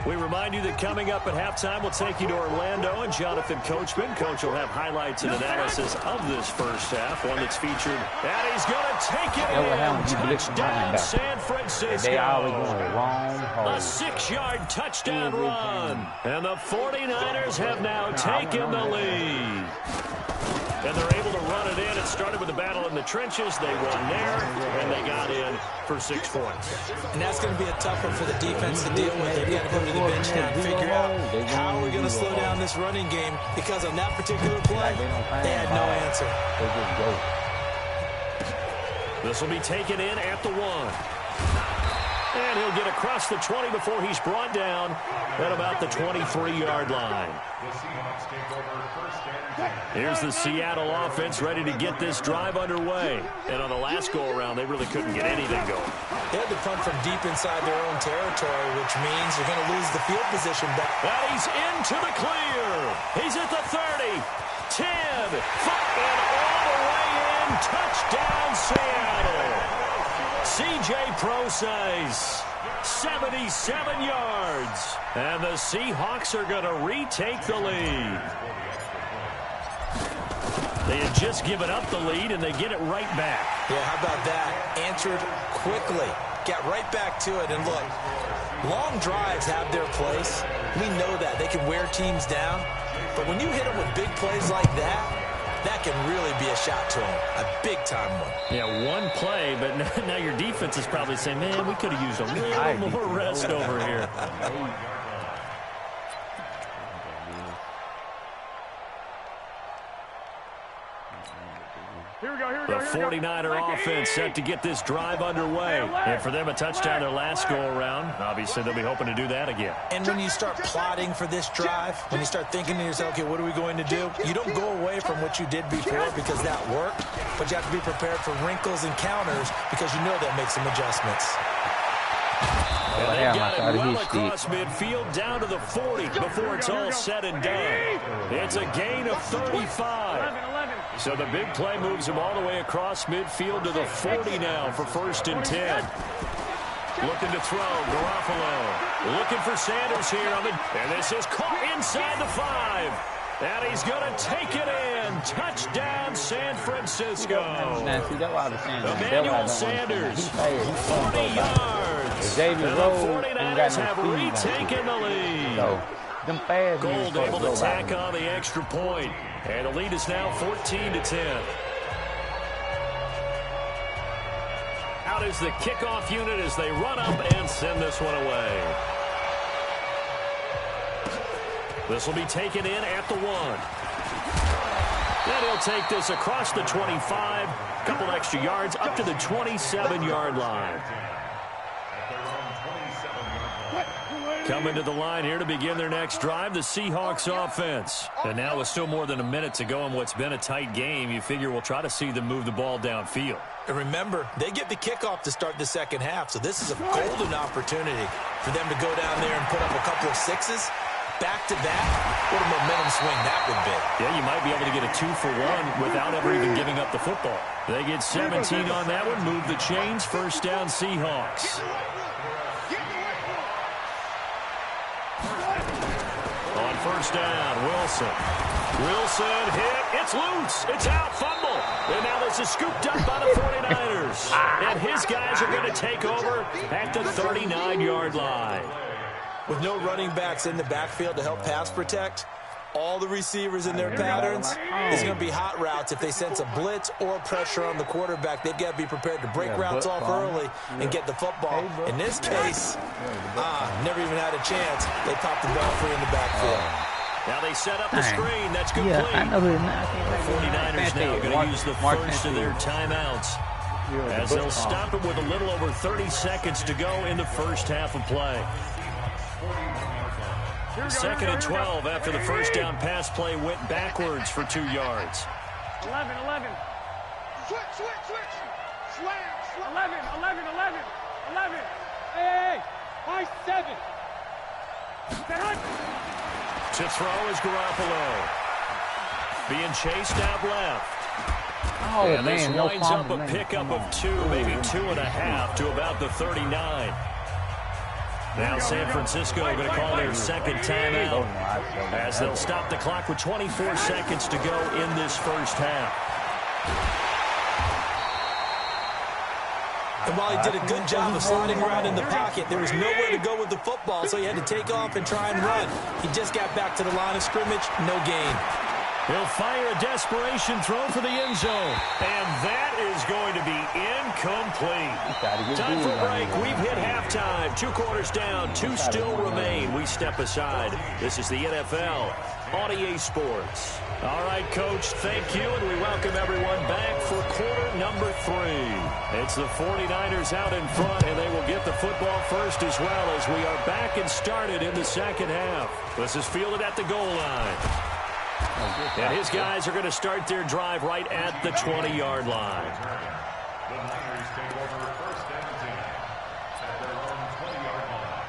S1: We remind you that coming up at halftime, we'll take you to Orlando and Jonathan Coachman. Coach will have highlights and analysis of this first half, one that's featured. And he's going to take it in. Touchdown, San Francisco.
S2: They always going the wrong hole.
S1: A 6-yard touchdown run. And the 49ers have now taken the lead. And they're able to run it in. It started with a battle in the trenches. They won there, and they got in for 6 points.
S4: And that's going to be a tough one for the defense to deal with. They've got to go to the bench now and figure out how are we going to slow down this running game, because on that particular play, they had no answer.
S1: This will be taken in at the 1. And he'll get across the 20 before he's brought down at about the 23-yard line. Here's the Seattle offense ready to get this drive underway. And on the last go-around, they really couldn't get anything going.
S4: They had to punt from deep inside their own territory, which means you're going to lose the field position back.
S1: And he's into the clear. He's at the 30, 10, 5, and all the way in. Touchdown, Seattle. C.J. Prosise, 77 yards. And the Seahawks are going to retake the lead. They had just given up the lead, and they get it right back.
S4: Yeah, how about that? Answered quickly. Got right back to it. And look, long drives have their place. We know that. They can wear teams down. But when you hit them with big plays like that, that can really be a shot to them. A big-time one.
S1: Yeah, one play, but now your defense is probably saying, man, we could have used a little more rest over here. The 49er offense set to get this drive underway. And for them, a touchdown their last go-around. Obviously, they'll be hoping to do that again.
S4: And when you start plotting for this drive, when you start thinking to yourself, okay, what are we going to do? You don't go away from what you did before because that worked, but you have to be prepared for wrinkles and counters because you know that makes some adjustments.
S1: And they got it well across midfield down to the 40 before it's all said and done. It's a gain of 35. So the big play moves him all the way across midfield to the 40 now for 1st and 10. Looking to throw, Garoppolo. Looking for Sanders here. And this is caught inside the 5. And he's going to take it in. Touchdown, San Francisco. Emmanuel Sanders, 40 yards. And the 49ers have retaken the lead. Gold able to tack on the extra point. And the lead is now 14-10. Out is the kickoff unit as they run up and send this one away. This will be taken in at the 1. Then he'll take this across the 25. Couple extra yards up to the 27-yard line. Coming to the line here to begin their next drive, the Seahawks offense. And now with still more than a minute to go in what's been a tight game, you figure we'll try to see them move the ball downfield.
S4: And remember, they get the kickoff to start the second half, so this is a golden opportunity for them to go down there and put up a couple of sixes. Back-to-back, what a momentum swing that would be.
S1: Yeah, you might be able to get a 2-for-1 without ever even giving up the football. They get 17 on that one, move the chains, first down Seahawks. On first down, Wilson. Wilson hit, it's loose, it's out, fumble. And now this is scooped up by the 49ers. And his guys are going to take over at the 39-yard line.
S4: With no running backs in the backfield to help pass protect, all the receivers in their patterns, it's going to be hot routes. If they sense a blitz or pressure on the quarterback, they've got to be prepared to break routes off early and get the football. In this case, never even had a chance. They popped the ball free in the backfield.
S1: Now they set up the screen. That's complete.
S2: Yeah, I know who not.
S1: The 49ers now going to use the first of their timeouts as they'll stop it with a little over 30 seconds to go in the first half of play. Second and 12 after the first down pass play went backwards for 2 yards.
S6: 11. Switch. Slam. 11. Hey. 7.
S1: To throw is Garoppolo. Being chased out left.
S2: Oh,
S1: and this winds up a pickup of 2, maybe 2.5 to about the 39. Now San Francisco going to call their second timeout as they'll stop the clock with 24 seconds to go in this first half.
S4: And while he did a good job of sliding around in the pocket, there was nowhere to go with the football, so he had to take off and try and run. He just got back to the line of scrimmage, no gain.
S1: He'll fire a desperation throw for the end zone. And that is going to be incomplete. Time for a break. We've hit halftime. 2 quarters down. 2 still remain. We step aside. This is the NFL on EA Sports. All right, Coach, thank you, and we welcome everyone back for quarter number 3. It's the 49ers out in front, and they will get the football first as well as we are back and started in the second half. This is fielded at the goal line. And his guys are going to start their drive right at the 20-yard line.
S5: The Niners take over first and 10 at their own 20-yard line.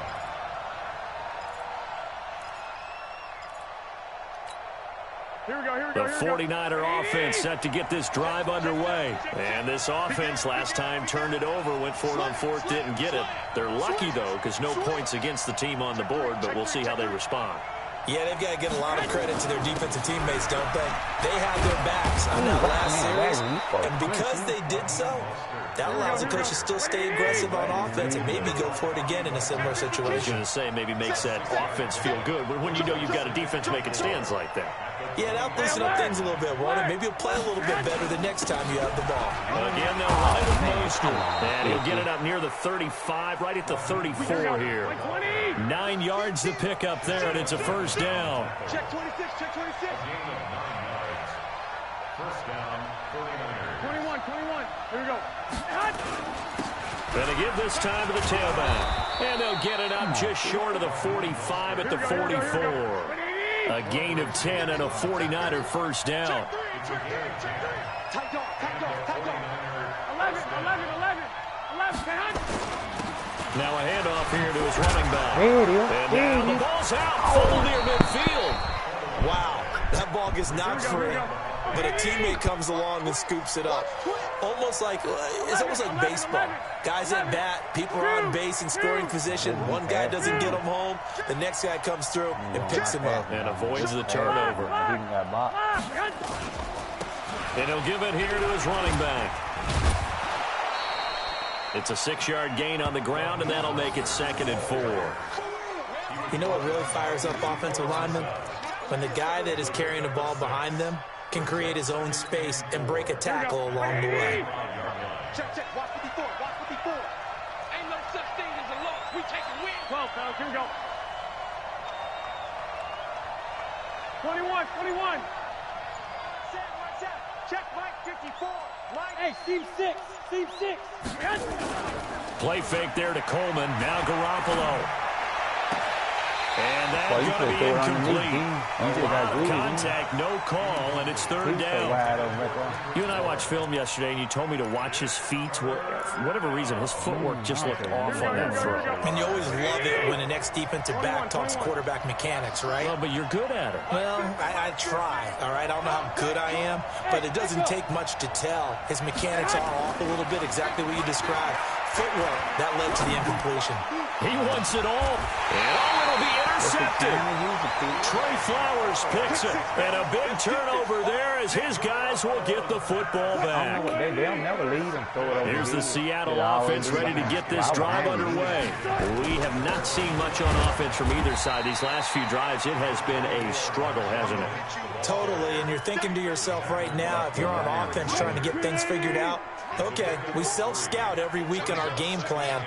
S6: Here we go.
S1: The 49er offense set to get this drive underway. And this offense last time turned it over, went for it on 4th, didn't get it. They're lucky, though, because no points against the team on the board, but we'll see how they respond.
S4: Yeah, they've got to give a lot of credit to their defensive teammates, don't they? They had their backs on that last series, and because they did so, that allows the coach to still stay aggressive on offense and maybe go for it again in a similar situation.
S1: I was going to say maybe makes that offense feel good, but when you know you've got a defense making stands like that.
S4: Yeah, that'll loosen up things a little bit, won't it? Maybe you'll play a little bit better the next time you have the ball.
S1: Again, they'll run it with Mostert, and he'll get it up near the 35, right at the 34 here. 9 yards to pick up there, and it's a first down.
S3: Check 26.
S5: Gain of 9 yards. First down, 49ers.
S6: 21. Here we go.
S1: And they give this time to the tailback. And they'll get it up just short of the 45 at the 44. A gain of 10 and a 49er first down.
S5: It's a gain of 10.
S3: Tight dog.
S6: 11.
S1: Now a handoff here to his running back. And now the ball's out, full near midfield.
S4: Wow, that ball gets knocked free, but a teammate comes along and scoops it up. It's almost like baseball. Guys at bat, people are on base in scoring position. One guy doesn't get him home, the next guy comes through and picks him up.
S1: And avoids the turnover. And he'll give it here to his running back. It's a 6-yard gain on the ground, and that'll make it 2nd and 4.
S4: You know what really fires up offensive linemen? when the guy that is carrying the ball behind them can create his own space and break a tackle along the way.
S3: Check, check. Watch 54. Watch 54.
S6: Ain't no such thing as a loss. We take a win. 12, fellas. Here we go. 21, 21.
S3: Set, watch out. Check Mike 54. Mike.
S6: Hey, Steve 6. Steve 6.
S1: Play fake there to Coleman. Now Garoppolo. And that's
S2: Well, you
S1: going to
S2: could
S1: be
S2: throw it underneath
S1: incomplete.
S2: him. You
S1: A
S2: just got
S1: lot of
S2: greedy,
S1: contact, no call, and it's third
S2: He's so
S1: down.
S2: wide open right there.
S1: You and I watched film yesterday, and you told me to watch his feet. For whatever reason, his footwork just looked off on that throw.
S4: And you always love it when an ex-defensive back talks quarterback mechanics, right?
S1: Well, but you're good at it.
S4: Well, I try, all right? I don't know how good I am, but it doesn't take much to tell. His mechanics are off a little bit, exactly what you described. Footwork, that led to the incompletion.
S1: He wants it all, and it'll be intercepted. Trey Flowers picks it, and a big turnover there as his guys will get the football back.
S2: They'll never lead and throw it over.
S1: Here's the Seattle offense ready to get this drive underway. We have not seen much on offense from either side. These last few drives, it has been a struggle, hasn't it?
S4: Totally, and you're thinking to yourself right now, if you're on offense trying to get things figured out, okay, we self-scout every week in our game plan.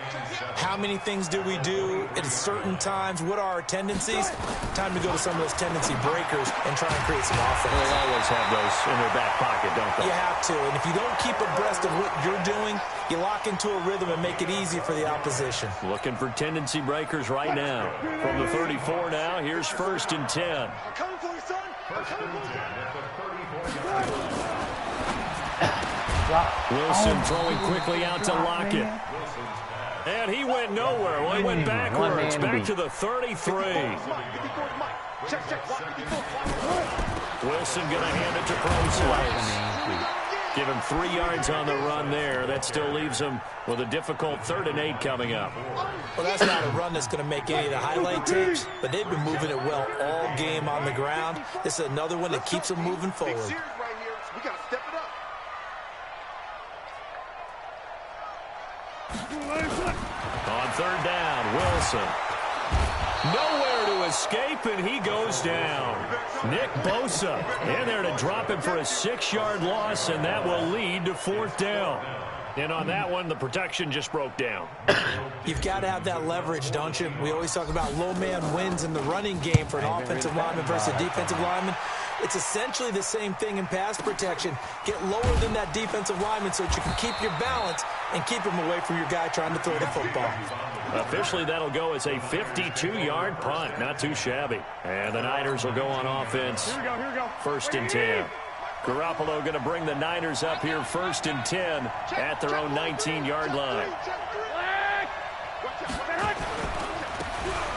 S4: How many things do we do at certain times? What are our tendencies? Time to go to some of those tendency breakers and try and create some offense.
S1: They always have those in their back pocket, don't they?
S4: You have to, and if you don't keep abreast of what you're doing, you lock into a rhythm and make it easy for the opposition.
S1: Looking for tendency breakers right now. From the 34 now, here's 1st and 10.
S3: I'm coming for you, son. I'm coming for you.
S1: Wilson throwing quickly out to Lockett. And he went nowhere. Well, he went backwards, back to the 33.
S3: Check, check. Watch 54.
S1: Wilson going to hand it to Process. Give him 3 yards on the run there. That still leaves him with a difficult 3rd and 8 coming up.
S4: Well, that's not a run that's going to make any of the highlight tapes, but they've been moving it well all game on the ground. This is another one that keeps them moving forward.
S3: Big series right here. We got to step it up.
S1: On 3rd down, Wilson. Nowhere to escape, and he goes down. Nick Bosa in there to drop him for a 6-yard loss, and that will lead to 4th down. And on that one, the protection just broke down.
S4: You've got to have that leverage, don't you? We always talk about low man wins in the running game for an offensive lineman versus a defensive lineman. It's essentially the same thing in pass protection. Get lower than that defensive lineman so that you can keep your balance and keep him away from your guy trying to throw the football.
S1: Officially, that'll go as a 52-yard punt. Not too shabby. And the Niners will go on offense.
S6: Here we go, here we go.
S1: 1st and 10. Garoppolo going to bring the Niners up here 1st and 10 at their own 19-yard line.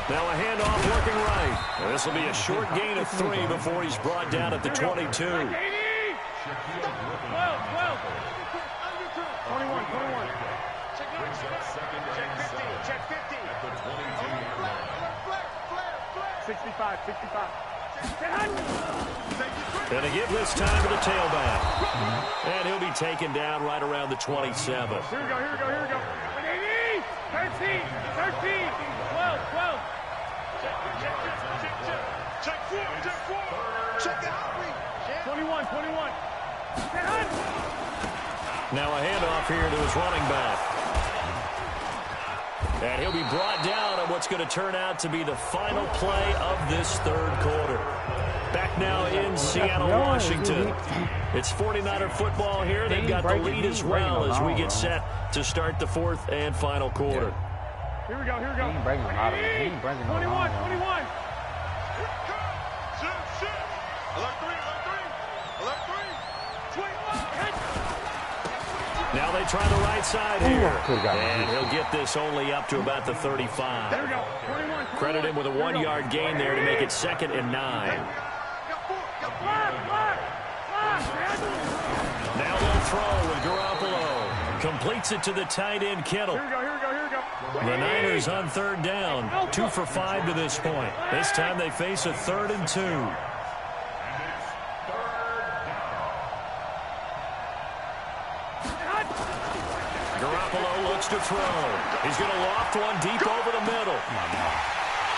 S1: Now a handoff working right. This will be a short gain of 3 before he's brought down at the 22.
S6: 12, 12. 21, 21.
S3: Check 50. Check 50.
S6: 65, 65.
S1: And to give this time to the tailback. And he'll be taken down right around the 27.
S6: Here we go, here we go, here we go. 13, 13, 12, 12.
S3: Check 4. Check the outreach.
S6: 21, 21.
S1: Now a handoff here to his running back. And he'll be brought down on what's going to turn out to be the final play of this 3rd quarter. Back now in Seattle, Washington. It's 49er football here. They've got the lead as well as we get set to start the 4th and final quarter.
S6: Here we go, here we go.
S2: He ain't breaking them out of it. He ain't breaking them
S6: 21,
S2: out.
S6: 21.
S1: Now they try the right side here. And he'll get this only up to about the 35.
S6: There we go. 21.
S1: Credit him with a 1-yard gain there to make it 2nd and 9. Now they'll throw with Garoppolo. Completes it to the tight end, Kittle.
S6: Here we go, here we go, here we go.
S1: The Niners on 3rd down. 2 for 5 to this point. This time they face a 3rd and 2. Garoppolo looks to throw. He's going to loft one deep over the middle.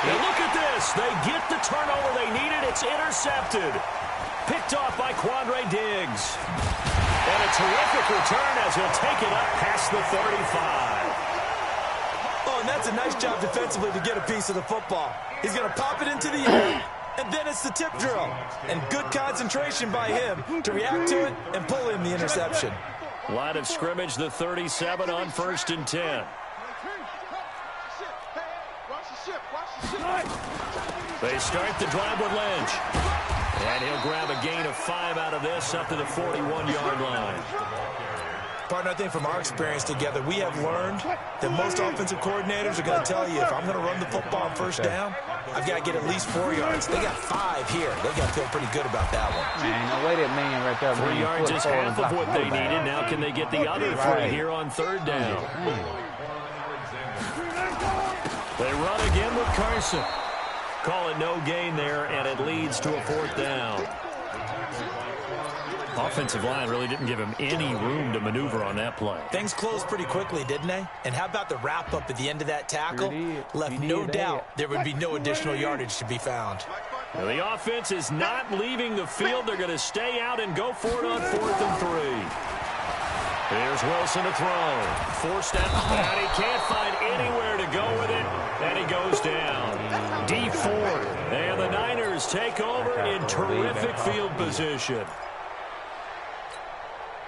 S1: And look at this? They get the turnover they needed. It's intercepted. Picked off by Quandre Diggs. And a terrific return as he'll take it up past the 35.
S4: Oh, and that's a nice job defensively to get a piece of the football. He's going to pop it into the air, and then it's the tip drill. And good concentration by him to react to it and pull in the interception.
S1: Line of scrimmage, the 37 on 1st and 10. They start the drive with Lynch. And he'll grab a gain of 5 out of this up to the 41-yard line.
S4: Partner, I think from our experience together, we have learned that most offensive coordinators are going to tell you, if I'm going to run the football on 1st down, I've got to get at least 4 yards. They got 5 here. They got to feel pretty good about that one.
S2: Man, no way that man right there.
S1: 3 yards is half of what they needed. Now can they get the other 3 here on 3rd down? They run again with Carson. Call it no gain there, and it leads to a 4th down. Offensive line really didn't give him any room to maneuver on that play.
S4: Things closed pretty quickly, didn't they? And how about the wrap-up at the end of that tackle? Left no doubt there would be no additional yardage to be found.
S1: Now the offense is not leaving the field. They're going to stay out and go for it on 4th and 3. Here's Wilson to throw. Forced out, and he can't find anywhere to go with it, and he goes down. D Ford, and the Niners take over in terrific field position.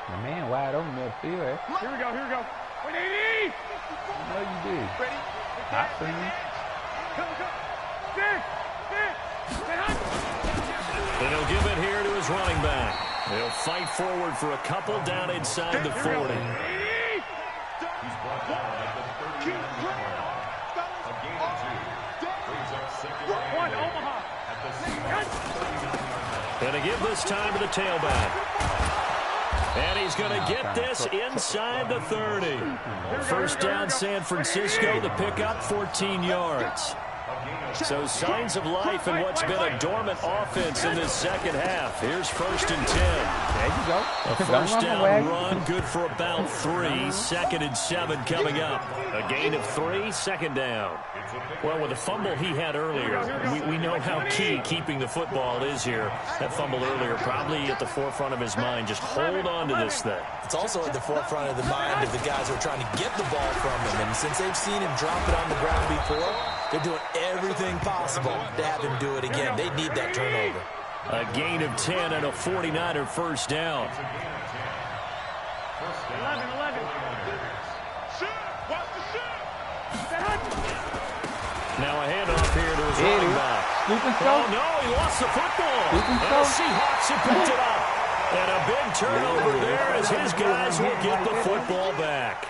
S2: The man wide open midfield. Eh?
S6: Here we go, here we go. 180!
S2: I know you did.
S3: Ready?
S2: I see you.
S6: Come. Sit.
S1: And he'll give it here to his running back. He'll fight forward for a couple down inside the 40.
S5: He's brought down at the 30. A gain of 2. Brings up 2nd and
S6: 1, Omaha.
S5: at the 6.
S1: Going to give this time to the tailback. And he's going to get this inside the 30. 1st down, San Francisco. The pickup, 14 yards. So signs of life in what's been a dormant offense in this 2nd half. Here's 1st and 10.
S2: There you go.
S1: A 1st down run, good for about 3. 2nd and 7 coming up. A gain of 3, 2nd down. Well, with the fumble he had earlier, we know how key keeping the football is here. That fumble earlier probably at the forefront of his mind. Just hold on to this thing.
S4: It's also at the forefront of the mind of the guys who are trying to get the ball from him. And since they've seen him drop it on the ground before, they're doing everything possible to have him do it again. They need that turnover.
S1: A gain of 10 and a 49er 1st down.
S6: 11.
S1: Now a handoff here to his running back. Oh, no, he lost the football. And the Seahawks have picked it up. And a big turnover there as his guys will get the football back.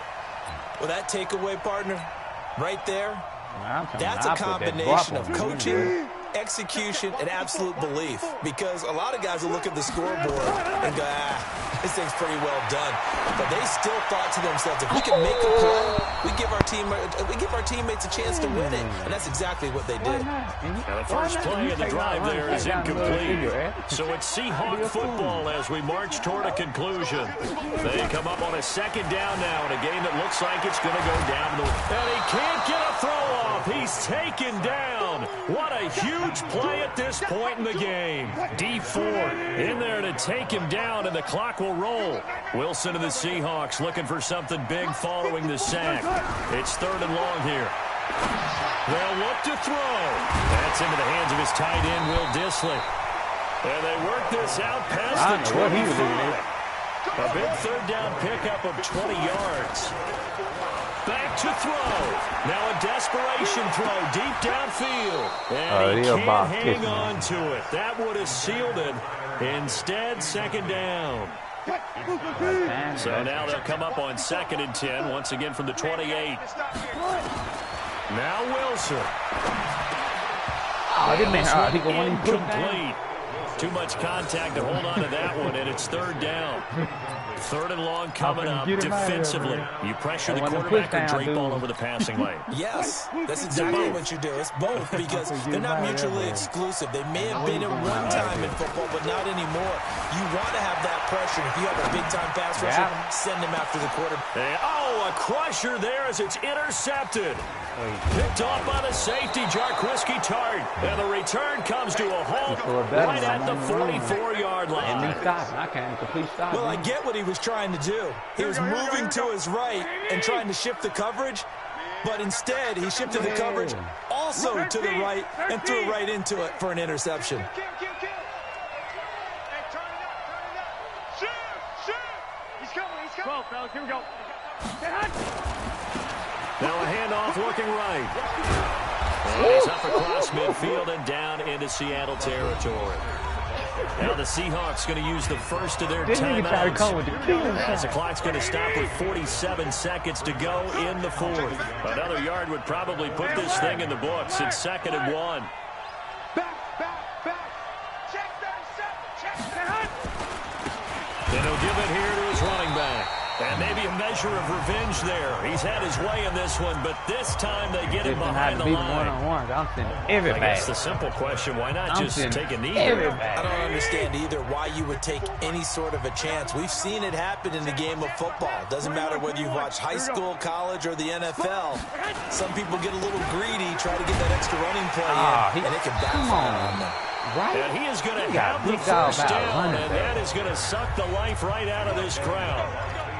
S4: Well, that takeaway, partner, right there, that's a combination of coaching, execution, and absolute belief. Because a lot of guys will look at the scoreboard and go, this thing's pretty well done. But they still thought to themselves, if we can make a play, we give our teammates a chance to win it. And that's exactly what they did.
S1: Now the first play of the drive there is incomplete. So it's Seahawk football as we march toward a conclusion. They come up on a 2nd down now in a game that looks like it's going to go down. And he can't get a throw off. He's taken down. What a huge play at this point in the game. D Ford in there to take him down, and the clock will roll. Wilson and the Seahawks looking for something big following the sack. It's 3rd and long here. They'll look to throw. That's into the hands of his tight end, Will Dissly. And they work this out past the 25. A big 3rd down pickup of 20 yards. Back to throw. Now a desperation throw deep downfield. And he can't hang on to it. That would have sealed it. Instead, 2nd down. So now they'll come up on 2nd and 10, once again from the 28. Now Wilson. Complete. Too much contact to hold on to that one, and it's 3rd down. 3rd and long coming up defensively. You pressure the quarterback or drape all over the passing lane.
S4: Yes, that's exactly what you do. It's both because they're not mutually exclusive. They may have been at one time in football, but not anymore. You want to have that pressure. If you have a big-time pass rusher, send him after the quarterback.
S1: Oh, a a crusher there as it's intercepted. Picked off by the safety, Jarquiski Tart. And the return comes to a halt right at the 44-yard line.
S2: And he stopped. I can't complete stop.
S4: Well, I get what he was trying to do. He was moving to his right and trying to shift the coverage, but instead he shifted the coverage also to the right and threw right into it for an interception.
S6: Hey, turn it up. Shoot. He's coming. 12, fellas, here we go.
S1: Now a handoff looking right. And he's up across midfield and down into Seattle territory. Now the Seahawks going to use the first of their timeouts. As the clock's going to stop with 47 seconds to go in the fourth. Another yard would probably put this thing in the books. It's 2nd and 1.
S6: Back. Check 37.
S1: And he'll give it here to his running back. And maybe a measure of revenge there. He's had his way in this one, but this time they get him behind the line.
S2: I'm sending everybody.
S1: I guess the simple question, why not just take a knee?
S4: I don't understand either why you would take any sort of a chance. We've seen it happen in the game of football. Doesn't matter whether you watch high school, college, or the NFL. Some people get a little greedy, try to get that extra running play in, and it can backfire on them.
S2: Right?
S1: And he is going to have the first down, and that is going to suck the life right out of this crowd.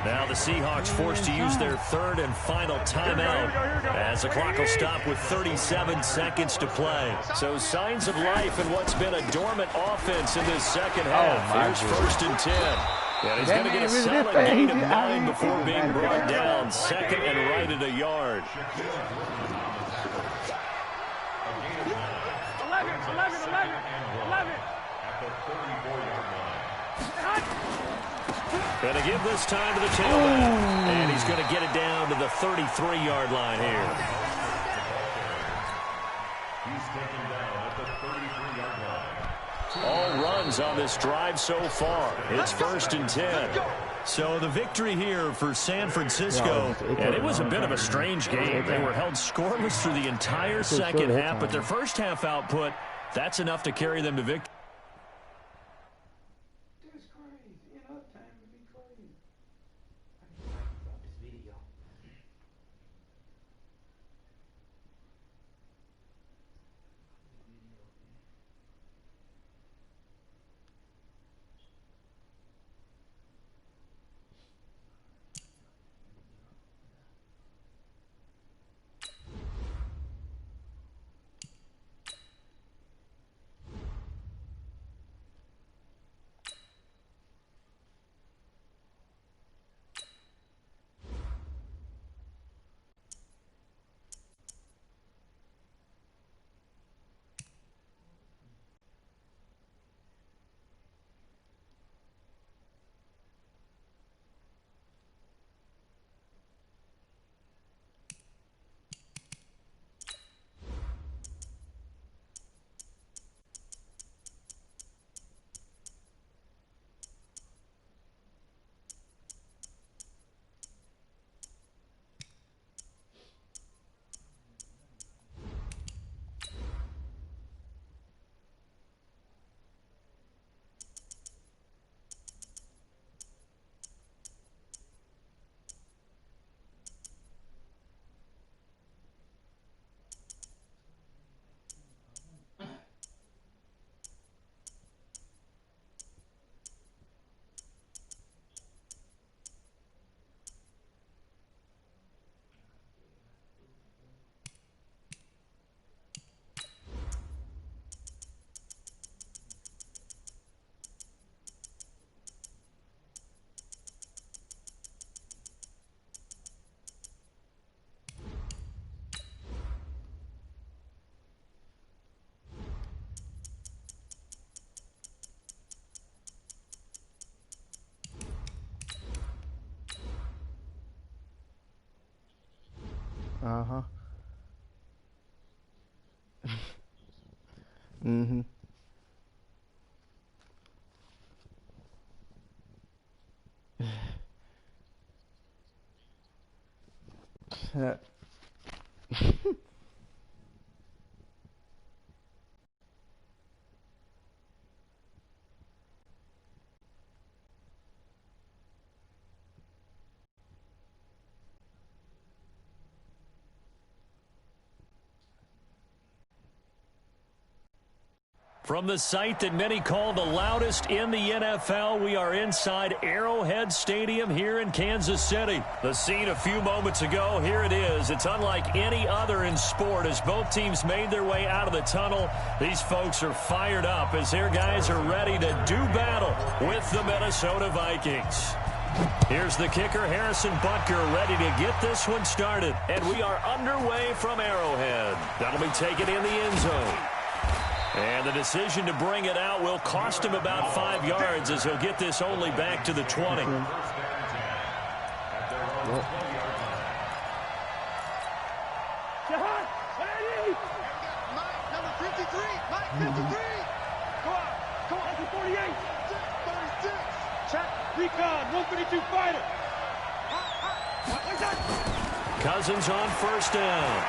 S1: Now the Seahawks forced to use their third and final timeout as the clock will stop with 37 seconds to play. So signs of life in what's been a dormant offense in this second half. Here's 1st and 10. And he's going to get a solid gain of 9 before being brought down. 2nd and right at a yard.
S6: 11.
S5: At the 34-yard line.
S1: Going to give this time to the tailback. And he's going to get it down to the 33-yard line here.
S5: He's taken down at the 33-yard line.
S1: All runs on this drive so far. It's 1st and 10. So the victory here for San Francisco, and it was a bit of a strange game. They were held scoreless through the entire second half, but their first half output, that's enough to carry them to victory.
S9: Uh-huh. Mm-hmm.
S1: From the site that many call the loudest in the NFL, we are inside Arrowhead Stadium here in Kansas City. The scene a few moments ago, here it is. It's unlike any other in sport as both teams made their way out of the tunnel. These folks are fired up as their guys are ready to do battle with the Minnesota Vikings. Here's the kicker, Harrison Butker, ready to get this one started. And we are underway from Arrowhead. That'll be taken in the end zone. And the decision to bring it out will cost him about 5 yards as he'll get this only back to the 20.
S3: Mike, number 53. Mike, 53. Come on, 48. 36. Check. Recon, 132 fighter.
S1: Cousins on first down.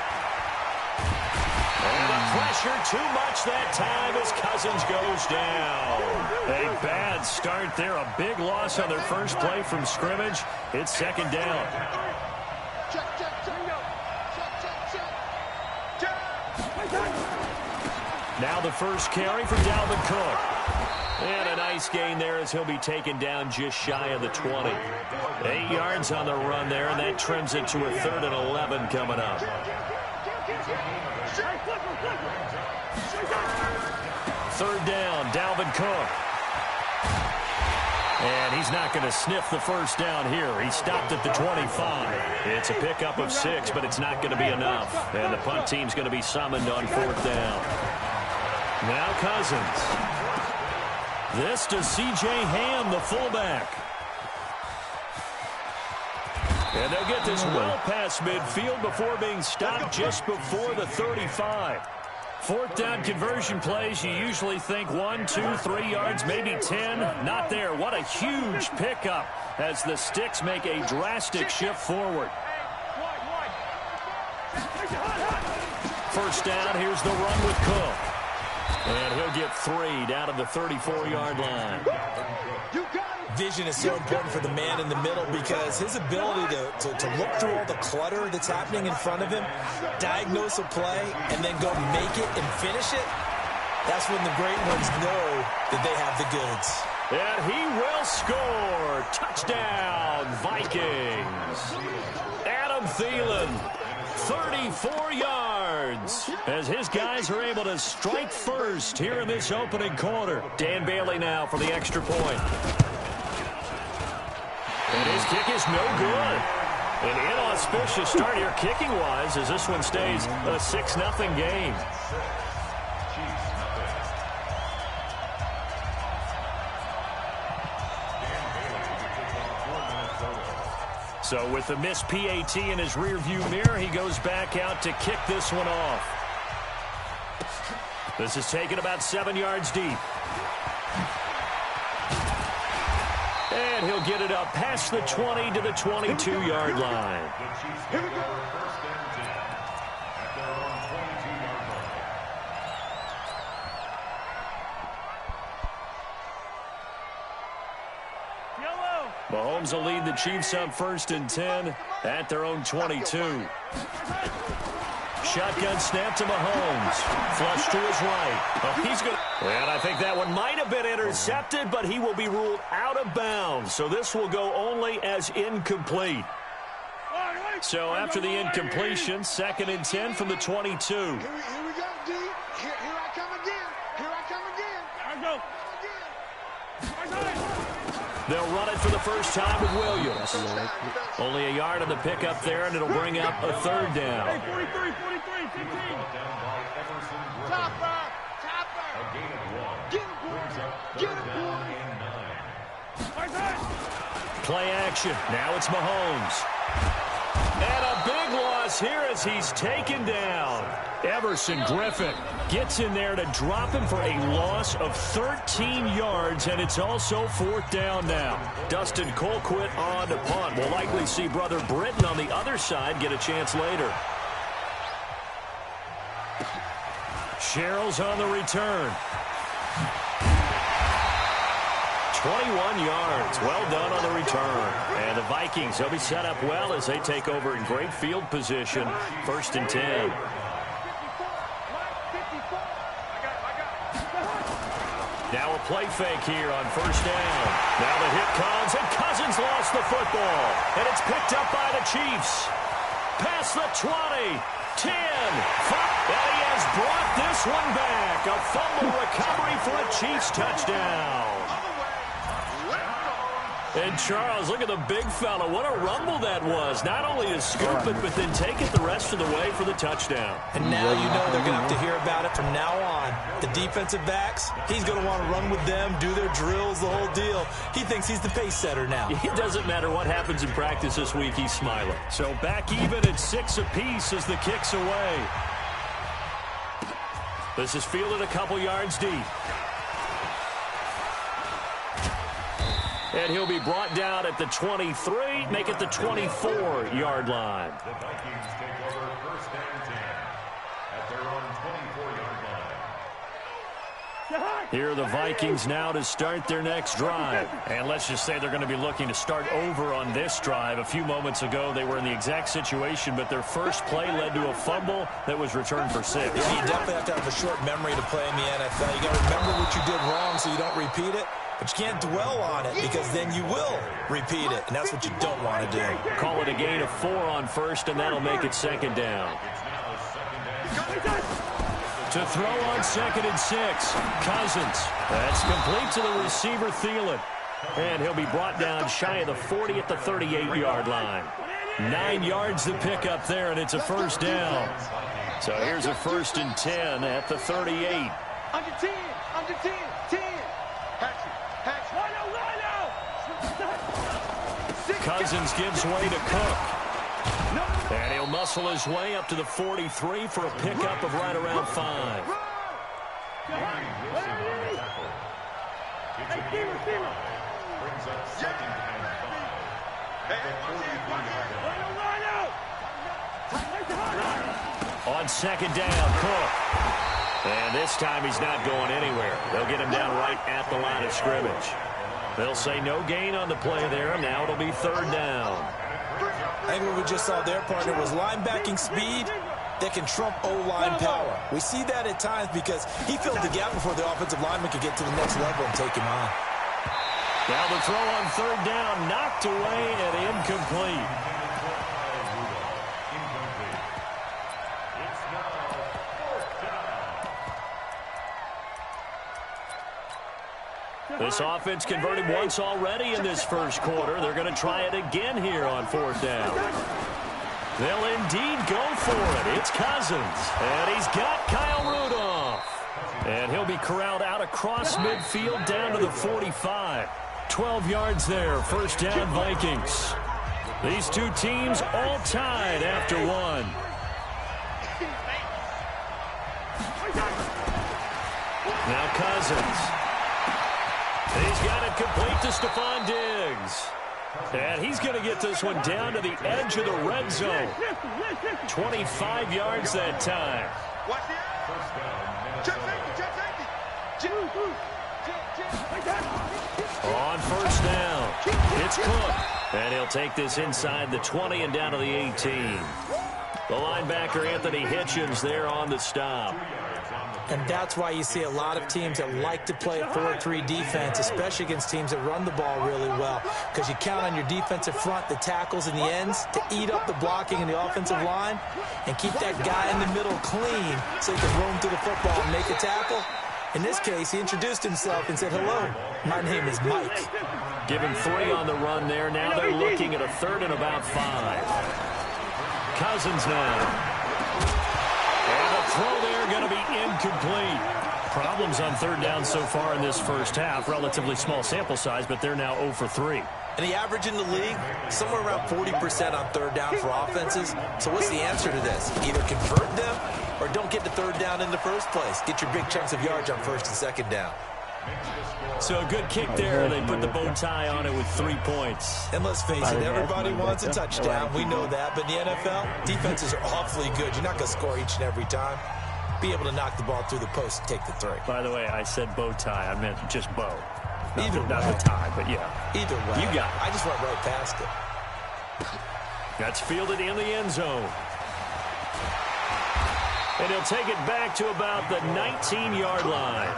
S1: And the pressure too much that time as Cousins goes down. A bad start there. A big loss on their first play from scrimmage. It's second down. Now the first carry for Dalvin Cook. And a nice gain there as he'll be taken down just shy of the 20. 8 yards on the run there, and that trims it to a 3rd and 11 coming up. Third down, Dalvin Cook. And he's not going to sniff the first down here. He stopped at the 25. It's a pickup of 6, but it's not going to be enough. And the punt team's going to be summoned on 4th down. Now Cousins. This to C.J. Ham, the fullback. And they'll get this well past midfield before being stopped just before the 35. 4th down conversion plays, you usually think 1, 2, 3 yards, maybe 10. Not there. What a huge pickup as the Sticks make a drastic shift forward. First down, here's the run with Cook. And he'll get 3 down to the 34-yard line.
S4: Vision is so important for the man in the middle because his ability to look through all the clutter that's happening in front of him, diagnose a play, and then go make it and finish it, that's when the great ones know that they have the goods.
S1: And he will score. Touchdown, Vikings. Adam Thielen, 34 yards, as his guys are able to strike first here in this opening quarter. Dan Bailey now for the extra point. And his kick is no good. An inauspicious start here kicking-wise as this one stays a 6-0 game. So with the missed PAT in his rearview mirror, he goes back out to kick this one off. This is taken about 7 yards deep. And he'll get it up past the 20 to the 22-yard line.
S3: Here we go.
S1: Mahomes will lead the Chiefs up 1st and 10 at their own 22. Shotgun snap to Mahomes. Flush to his right. Oh, he's good. And I think that one might have been intercepted, but he will be ruled out of bounds. So this will go only as incomplete. So after the incompletion, 2nd and 10 from the 22.
S3: Here we go, D. Here I come again. Here I come again.
S1: They'll run it for the first time with Williams. Only a yard on the pickup there, and it'll bring up a 3rd down.
S6: Hey, 43, 15.
S3: Chopper. Get him,
S1: Play action. Now it's Mahomes. And a big loss here as he's taken down. Everson Griffin gets in there to drop him for a loss of 13 yards, and it's also 4th down now. Dustin Colquitt on to punt. We'll likely see brother Britton on the other side get a chance later. Sherrill's on the return. 21 yards. Well done on the return. And the Vikings, they'll be set up well as they take over in great field position. 1st and 10. Now a play fake here on first down. Now the hit comes, and Cousins lost the football. And it's picked up by the Chiefs. Past the 20, 10, 5, and he has brought this one back. A fumble recovery for a Chiefs touchdown. And Charles, look at the big fella. What a rumble that was. Not only to scoop it, but then take it the rest of the way for the touchdown.
S4: And now you know they're going to have to hear about it from now on. The defensive backs, he's going to want to run with them, do their drills, the whole deal. He thinks he's the pace setter now.
S1: It doesn't matter what happens in practice this week, he's smiling. So back even at 6 apiece as the kick's away. This is fielded a couple yards deep. And he'll be brought down at the 23, make it the 24-yard line.
S5: The Vikings take over first and 10 at their own 24-yard line.
S1: Here are the Vikings now to start their next drive. And let's just say they're going to be looking to start over on this drive. A few moments ago, they were in the exact situation, but their first play led to a fumble that was returned for 6.
S4: Yeah, you definitely have to have a short memory to play in the NFL. You got to remember what you did wrong so you don't repeat it. But you can't dwell on it because then you will repeat it, and that's what you don't want to do.
S1: Call it a gain of 4 on first, and that'll make it second down. To throw on 2nd and 6, Cousins. That's complete to the receiver, Thielen. And he'll be brought down shy of the 40 at the 38-yard line. 9 yards to pick up there, and it's a first down. So here's a 1st and 10 at the 38.
S3: Under 10, under 10, 10.
S1: Cousins gives way to Cook. And he'll muscle his way up to the 43 for a pickup of right around 5.
S5: Brings up 2nd and 5.
S1: On 2nd down, Cook. And this time he's not going anywhere. They'll get him down right at the line of scrimmage. They'll say no gain on the play there. Now it'll be 3rd down.
S4: I think what we just saw there, partner, was linebacking speed that can trump O-line power. We see that at times because he filled the gap before the offensive lineman could get to the next level and take him on.
S1: Now the throw on 3rd down, knocked away and incomplete. This offense converted once already in this first quarter. They're going to try it again here on 4th down. They'll indeed go for it. It's Cousins. And he's got Kyle Rudolph. And he'll be corralled out across midfield down to the 45. 12 yards there. First down, Vikings. These two teams all tied after 1. Now Cousins. He's got it complete to Stephon Diggs. And he's going to get this one down to the edge of the red zone. 25 yards that time.
S3: Watch the
S1: On first down, it's Cook. And he'll take this inside the 20 and down to the 18. The linebacker, Anthony Hitchens, there on the stop.
S4: And that's why you see a lot of teams that like to play a 4-3 defense, especially against teams that run the ball really well, because you count on your defensive front, the tackles and the ends, to eat up the blocking in the offensive line and keep that guy in the middle clean so he can roam through the football and make a tackle. In this case, he introduced himself and said, "Hello, my name is Mike."
S1: Give him 3 on the run there. Now they're looking at a 3rd and about 5. Cousins now. And the throw there going to be incomplete. Problems on 3rd down so far in this first half. Relatively small sample size, but they're now 0 for 3.
S4: And the average in the league, somewhere around 40% on 3rd down for offenses. So what's the answer to this? Either convert them or don't get to 3rd down in the first place. Get your big chunks of yards on 1st and 2nd down.
S1: So a good kick there. They put the bow tie on it with 3 points.
S4: And let's face it, everybody wants a touchdown. We know that. But in the NFL, defenses are awfully good. You're not going to score each and every time. Be able to knock the ball through the post and take the 3.
S1: By the way, I said bow tie. I meant just bow. Not
S4: Either
S1: the tie, but yeah.
S4: Either way.
S1: You got it.
S4: I just went right past it.
S1: That's fielded in the end zone. And he'll take it back to about the 19-yard line.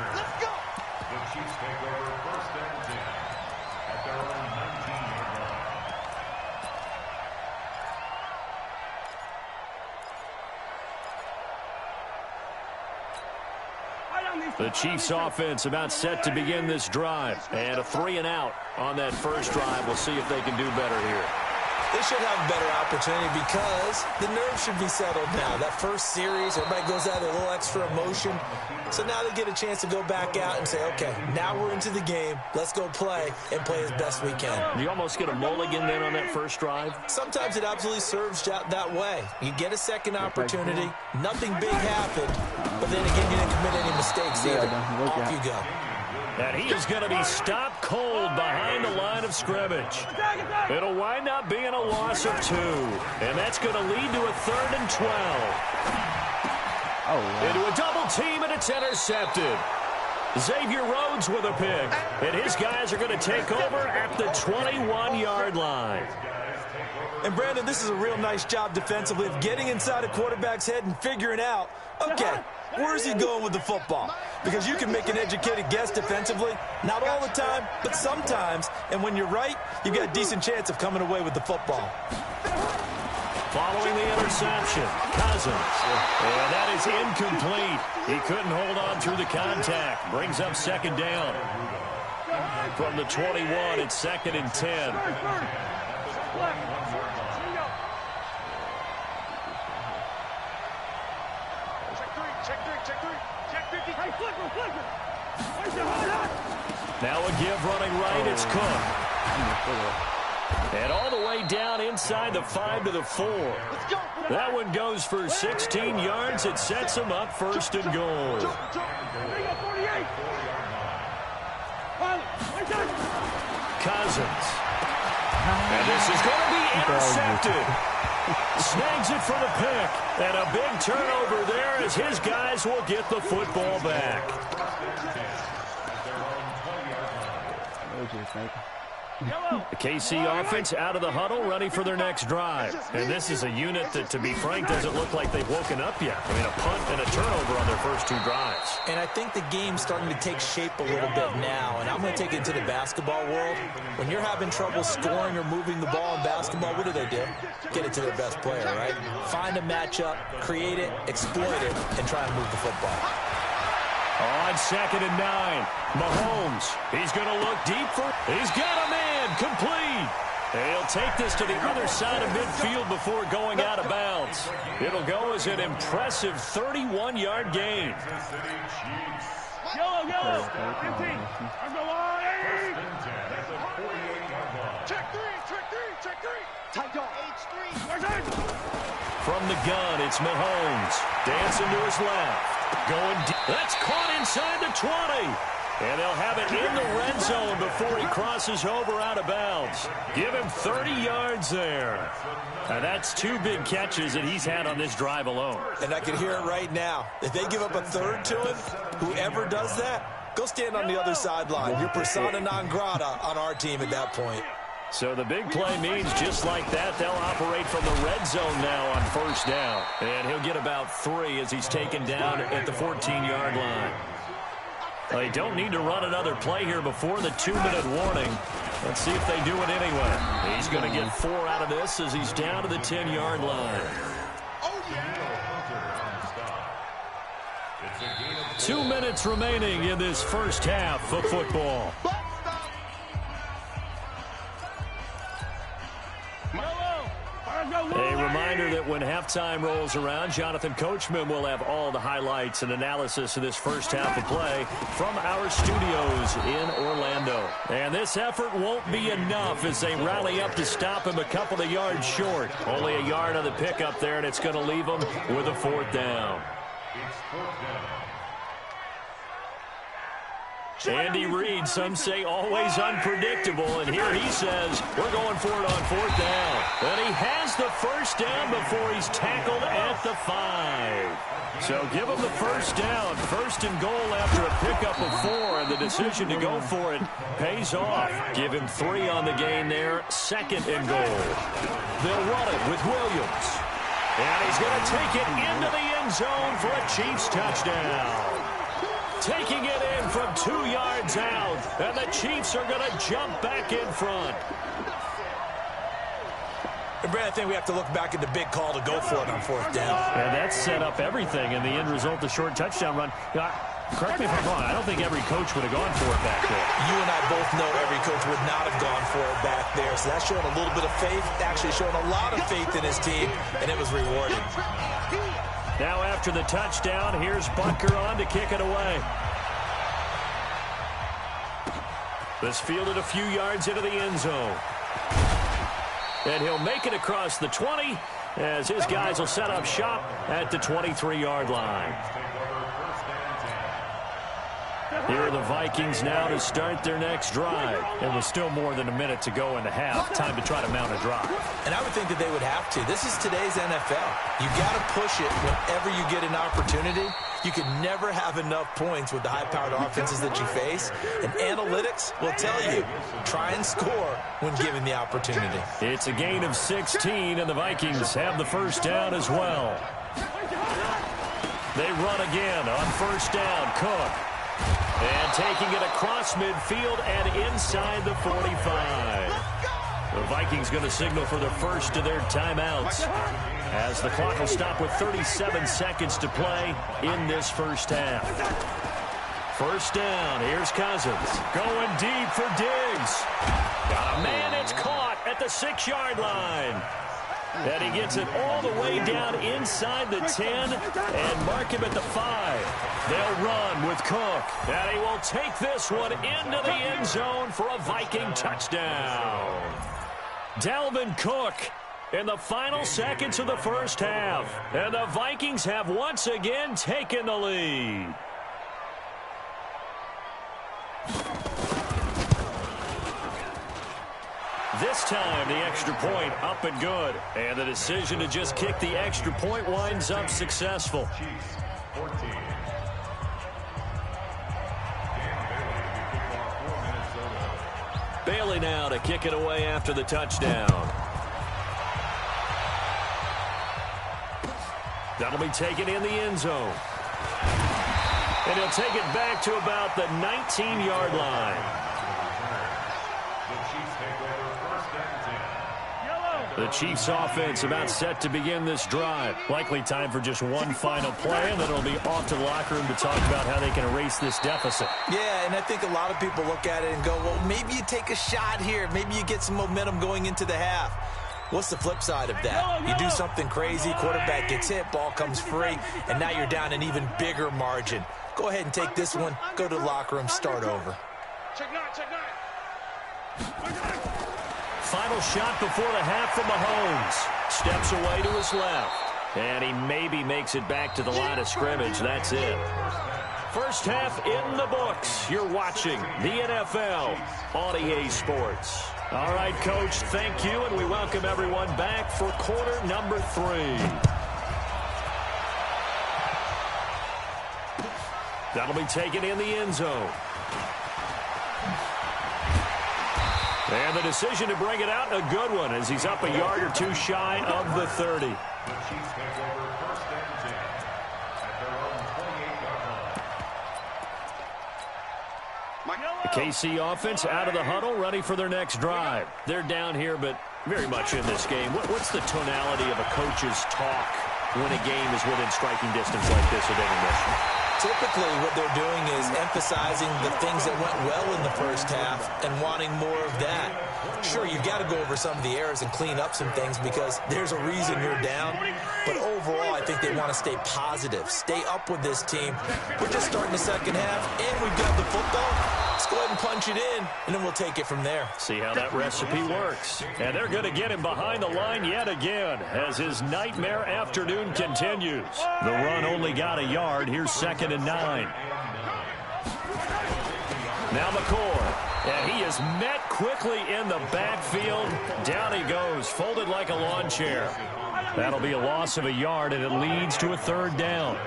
S1: The Chiefs offense about set to begin this drive. And a 3-and-out on that first drive. We'll see if they can do better here.
S4: They should have a better opportunity because the nerves should be settled now. That first series, everybody goes out with a little extra emotion. So now they get a chance to go back out and say, okay, now we're into the game. Let's go play and play as best we can.
S8: You almost get a mulligan then on that first drive?
S4: Sometimes it absolutely serves that way. You get a second opportunity. Nothing big happened. But then again, you didn't commit any mistakes either. Off you go.
S1: And he is going to be stopped cold behind the line of scrimmage. It'll wind up being a loss of 2. And that's going to lead to a 3rd and 12. Into a double team, and it's intercepted. Xavier Rhodes with a pick. And his guys are going to take over at the 21-yard line.
S4: And, Brandon, this is a real nice job defensively of getting inside a quarterback's head and figuring out, okay, where is he going with the football? Because you can make an educated guess defensively, not all the time, but sometimes. And when you're right, you've got a decent chance of coming away with the football.
S1: Following the interception, Cousins. And that is incomplete. He couldn't hold on through the contact. Brings up 2nd down. From the 21, it's 2nd and 10. Now a give running right, it's Cook. And all the way down inside the 5 to the 4. That one goes for 16 yards. It sets him up 1st and goal. Cousins. And this is going to be intercepted. Snags it for the pick. And a big turnover there as his guys will get the football back. The KC offense out of the huddle, ready for their next drive. And this is a unit that, to be frank, doesn't look like they've woken up yet. I mean, a punt and a turnover on their first 2 drives.
S4: And I think the game's starting to take shape a little bit now. And I'm going to take it into the basketball world. When you're having trouble scoring or moving the ball in basketball, what do? Get it to their best player, right? Find a matchup, create it, exploit it, and try and move the football.
S1: On 2nd and 9, Mahomes. He's going to look deep for. He's got a man complete. He'll take this to the other side of midfield before going out of bounds. It'll go as an impressive 31-yard gain.
S6: Yellow. 15. I'm the line.
S3: Check three. Tight dog. H3.
S1: From the gun, it's Mahomes. Dancing to his left. Going deep. That's caught inside the 20. And they'll have it in the red zone before he crosses over out of bounds. Give him 30 yards there. And that's 2 big catches that he's had on this drive alone.
S4: And I can hear it right now. If they give up a 3rd to him, whoever does that, go stand on the other sideline. You're persona non grata on our team at that point.
S1: So the big play means just like that, they'll operate from the red zone now on 1st down. And he'll get about 3 as he's taken down at the 14-yard line. They don't need to run another play here before the 2-minute warning. Let's see if they do it anyway. He's going to get 4 out of this as he's down to the 10-yard line. 2 minutes remaining in this first half of football. A reminder that when halftime rolls around, Jonathan Coachman will have all the highlights and analysis of this first half of play from our studios in Orlando. And this effort won't be enough as they rally up to stop him a couple of yards short. Only a yard on the pickup there, and it's going to leave him with a 4th down. Andy Reid, some say always unpredictable, and here he says we're going for it on 4th down. And he has the 1st down before he's tackled at the 5. So give him the 1st down, 1st and goal after a pickup of 4, and the decision to go for it pays off. Give him 3 on the gain there, 2nd and goal. They'll run it with Williams. And he's going to take it into the end zone for a Chiefs touchdown. Taking it in from 2 yards out, and the Chiefs are going to jump back in front.
S4: And Brad, I think we have to look back at the big call to go for it on 4th down.
S1: And that set up everything in the end result, the short touchdown run. Correct me if I'm wrong. I don't think every coach would have gone for it back there.
S4: You and I both know every coach would not have gone for it back there. So that's showing a little bit of faith, actually showing a lot of faith in his team, and it was rewarded.
S1: Now after the touchdown, here's Bunker on to kick it away. This fielded a few yards into the end zone. And he'll make it across the 20 as his guys will set up shop at the 23-yard line. Here are the Vikings now to start their next drive. And with still more than a minute to go in the half, time to try to mount a drive.
S4: And I would think that they would have to. This is today's NFL. You got to push it whenever you get an opportunity. You can never have enough points with the high-powered offenses that you face. And analytics will tell you, try and score when given the opportunity.
S1: It's a gain of 16, and the Vikings have the first down as well. They run again on first down. Cook. And taking it across midfield and inside the 45. The Vikings going to signal for the first of their timeouts as the clock will stop with 37 seconds to play in this first half. First down. Here's Cousins. Going deep for Diggs. Got a man. It's caught at the 6-yard line. And he gets it all the way down inside the 10 and mark him at the 5. They'll run with Cook. And he will take this one into the end zone for a Viking touchdown. Dalvin Cook in the final seconds of the first half. And the Vikings have once again taken the lead. This time, the extra point up and good. And the decision to just kick the extra point winds up successful. Bailey now to kick it away after the touchdown. That'll be taken in the end zone. And he'll take it back to about the 19-yard line. The Chiefs offense about set to begin this drive. Likely time for just one final play, and then it'll be off to the locker room to talk about how they can erase this deficit.
S4: Yeah, and I think a lot of people look at it and go, well, maybe you take a shot here. Maybe you get some momentum going into the half. What's the flip side of that? You do something crazy, quarterback gets hit, ball comes free, and now you're down an even bigger margin. Go ahead and take this one, go to the locker room, start over.
S6: Check nine, check nine.
S1: Final shot before the half from Mahomes. Steps away to his left. And he maybe makes it back to the line of scrimmage. That's it. First half in the books. You're watching the NFL on EA Sports. All right, Coach, thank you, and we welcome everyone back for quarter number 3. That'll be taken in the end zone. And the decision to bring it out, a good one, as he's up a yard or two shy of the 30.
S5: The Chiefs take over first and 10 at their own 28-yard line.
S1: The KC offense out of the huddle, ready for their next drive. They're down here, but very much in this game. What's the tonality of a coach's talk when a game is within striking distance like this with intermission?
S4: Typically, what they're doing is emphasizing the things that went well in the first half and wanting more of that. Sure, you've got to go over some of the errors and clean up some things because there's a reason you're down. But overall, I think they want to stay positive, stay up with this team. We're just starting the second half, and we've got the football. Let's go ahead and punch it in, and then we'll take it from there.
S1: See how that recipe works. And they're going to get him behind the line yet again as his nightmare afternoon continues. The run only got a yard. Here's 2nd and 9. Now McCord. And he is met quickly in the backfield. Down he goes, folded like a lawn chair. That'll be a loss of a yard, and it leads to a 3rd down.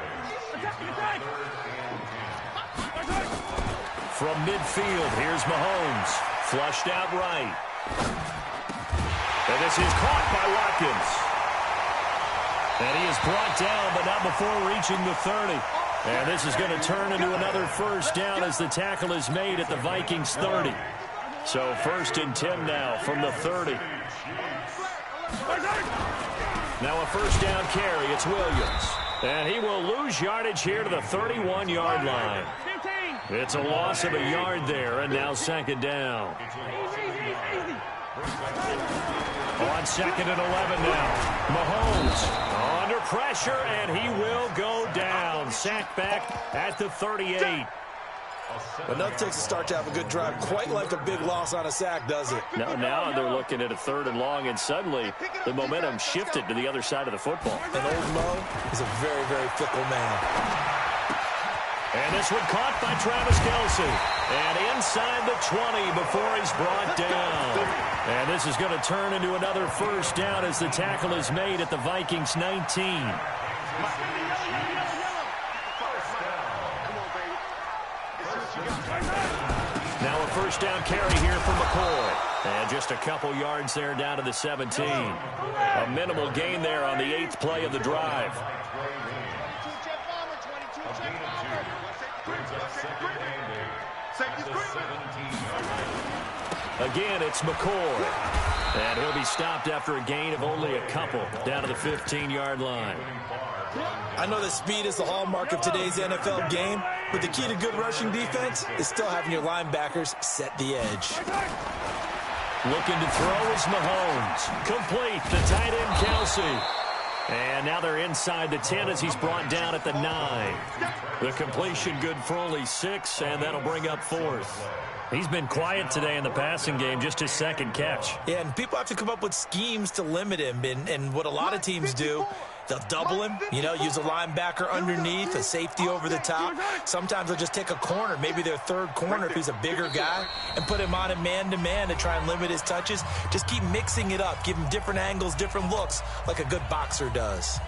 S1: From midfield, here's Mahomes. Flushed out right. And this is caught by Watkins. And he is brought down, but not before reaching the 30. And this is going to turn into another first down as the tackle is made at the Vikings 30. So 1st and 10 now from the 30. Now a first down carry. It's Williams. And he will lose yardage here to the 31-yard line. It's a loss of a yard there, and now second down. On second and 11 now. Mahomes under pressure, and he will go down. Sacked back at the 38.
S4: Enough takes a start to have a good drive. Quite like a big loss on a sack, does it?
S8: No, now they're looking at a 3rd and long, and suddenly the momentum shifted to the other side of the football.
S4: And old Mo is a very, very fickle man.
S1: And this one caught by Travis Kelce. And inside the 20 before he's brought down. And this is going to turn into another first down as the tackle is made at the Vikings 19. Now a first down carry here for McCoy. And just a couple yards there down to the 17. A minimal gain there on the 8th play of the drive. Again, it's McCoy. And he'll be stopped after a gain of only a couple down to the 15-yard line.
S4: I know that speed is the hallmark of today's NFL game, but the key to good rushing defense is still having your linebackers set the edge.
S1: Looking to throw is Mahomes. Complete, the tight end Kelce. And now they're inside the 10 as he's brought down at the 9. The completion good for only 6, and that'll bring up 4th. He's been quiet today in the passing game, just his 2nd catch.
S4: Yeah, and people have to come up with schemes to limit him, and what a lot of teams do, they'll double him, use a linebacker underneath, a safety over the top. Sometimes they'll just take a corner, maybe their 3rd corner if he's a bigger guy, and put him on a man-to-man to try and limit his touches. Just keep mixing it up, give him different angles, different looks, like a good boxer does.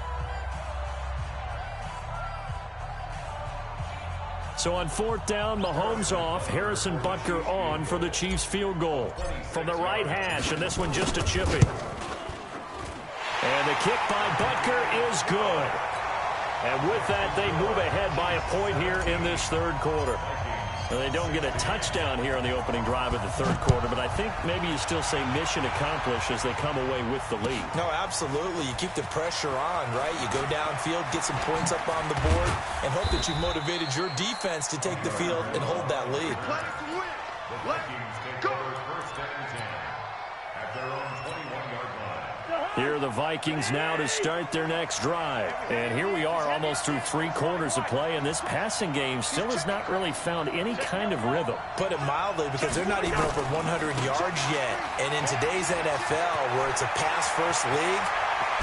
S1: So on 4th down, Mahomes off, Harrison Butker on for the Chiefs field goal. From the right hash, and this one just a chippy. And the kick by Butker is good. And with that, they move ahead by a point here in this 3rd quarter. And they don't get a touchdown here on the opening drive of the 3rd quarter, but I think maybe you still say mission accomplished as they come away with the lead.
S4: No, absolutely. You keep the pressure on, right? You go downfield, get some points up on the board, and hope that you've motivated your defense to take the field and hold that lead.
S1: Here are the Vikings now to start their next drive. And here we are almost through 3 quarters of play, and this passing game still has not really found any kind of rhythm.
S4: Put it mildly, because they're not even over 100 yards yet. And in today's NFL, where it's a pass-first league,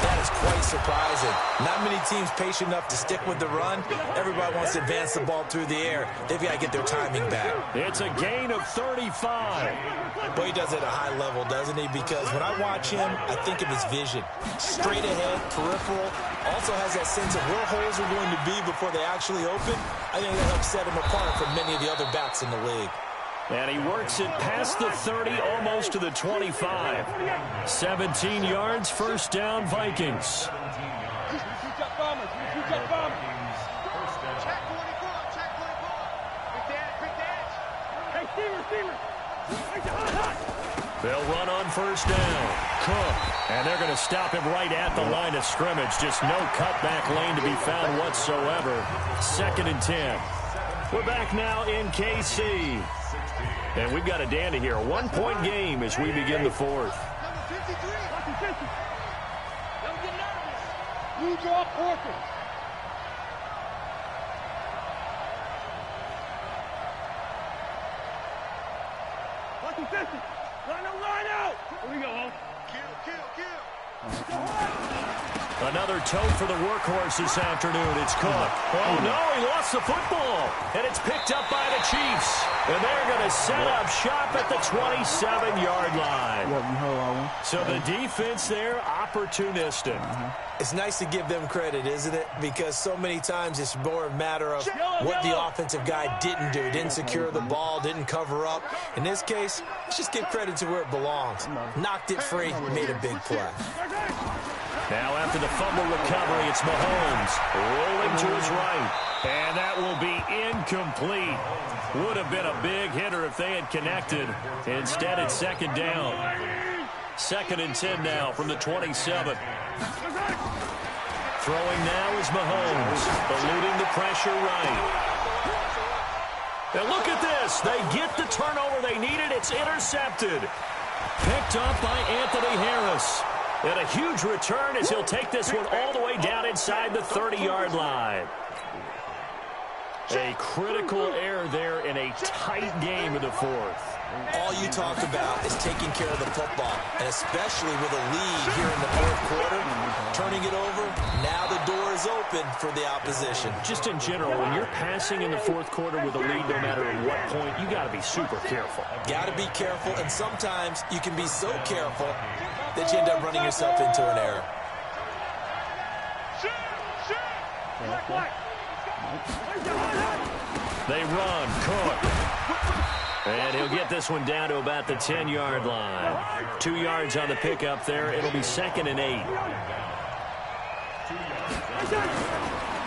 S4: that is quite surprising. Not many teams patient enough to stick with the run. Everybody wants to advance the ball through the air. They've got to get their timing back.
S1: It's a gain of 35.
S4: Boy, he does it at a high level, doesn't he? Because when I watch him, I think of his vision. Straight ahead, peripheral. Also has that sense of where holes are going to be before they actually open. I think that helps set him apart from many of the other backs in the league.
S1: And he works it past the 30, almost to the 25. 17 yards, first down, Vikings. They'll run on first down. Cook. And they're going to stop him right at the line of scrimmage. Just no cutback lane to be found whatsoever. 2nd and 10. We're back now in KC. And we've got a dandy here. A 1-point game as we begin the 4th.
S6: You draw quarter. Line out. Here we go.
S1: Another toe for the workhorse this afternoon. It's Cook. Oh, no, he lost the football. And it's picked up by the Chiefs. And they're going to set up shop at the 27-yard line. So the defense there, opportunistic.
S4: It's nice to give them credit, isn't it? Because so many times it's more a matter of what the offensive guy didn't do. Didn't secure the ball, didn't cover up. In this case, let's just give credit to where it belongs. Knocked it free, made a big play.
S1: Now after the fumble recovery, it's Mahomes rolling to his right. And that will be incomplete. Would have been a big hitter if they had connected. Instead, it's 2nd down. 2nd and 10 now from the 27. Throwing now is Mahomes, eluding the pressure right. And look at this. They get the turnover they needed. It's intercepted. Picked up by Anthony Harris. And a huge return as he'll take this one all the way down inside the 30-yard line. A critical error there in a tight game in the fourth.
S4: All you talk about is taking care of the football, and especially with a lead here in the fourth quarter, turning it over, now the door is open for the opposition.
S8: Just in general, when you're passing in the fourth quarter with a lead, no matter at what point, you got to be super careful.
S4: Got to be careful, and sometimes you can be so careful that you end up running yourself into an error.
S1: They run, Cook. And he'll get this one down to about the 10-yard line. 2 yards on the pickup there. It'll be 2nd and 8.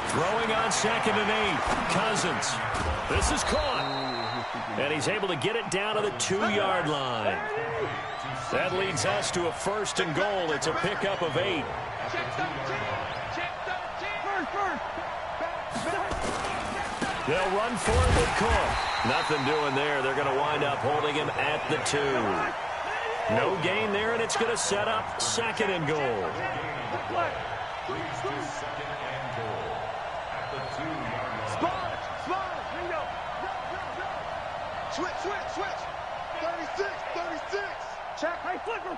S1: Throwing on 2nd and 8. Cousins. This is caught. And he's able to get it down to the 2-yard line. That leads us to a 1st and goal. It's a pickup of 8. They'll run for it with Cook. Nothing doing there. They're going to wind up holding him at the 2. No gain there, and it's going to set up 2nd and goal.
S3: Switch. 36. Check.
S6: Hey, flicker.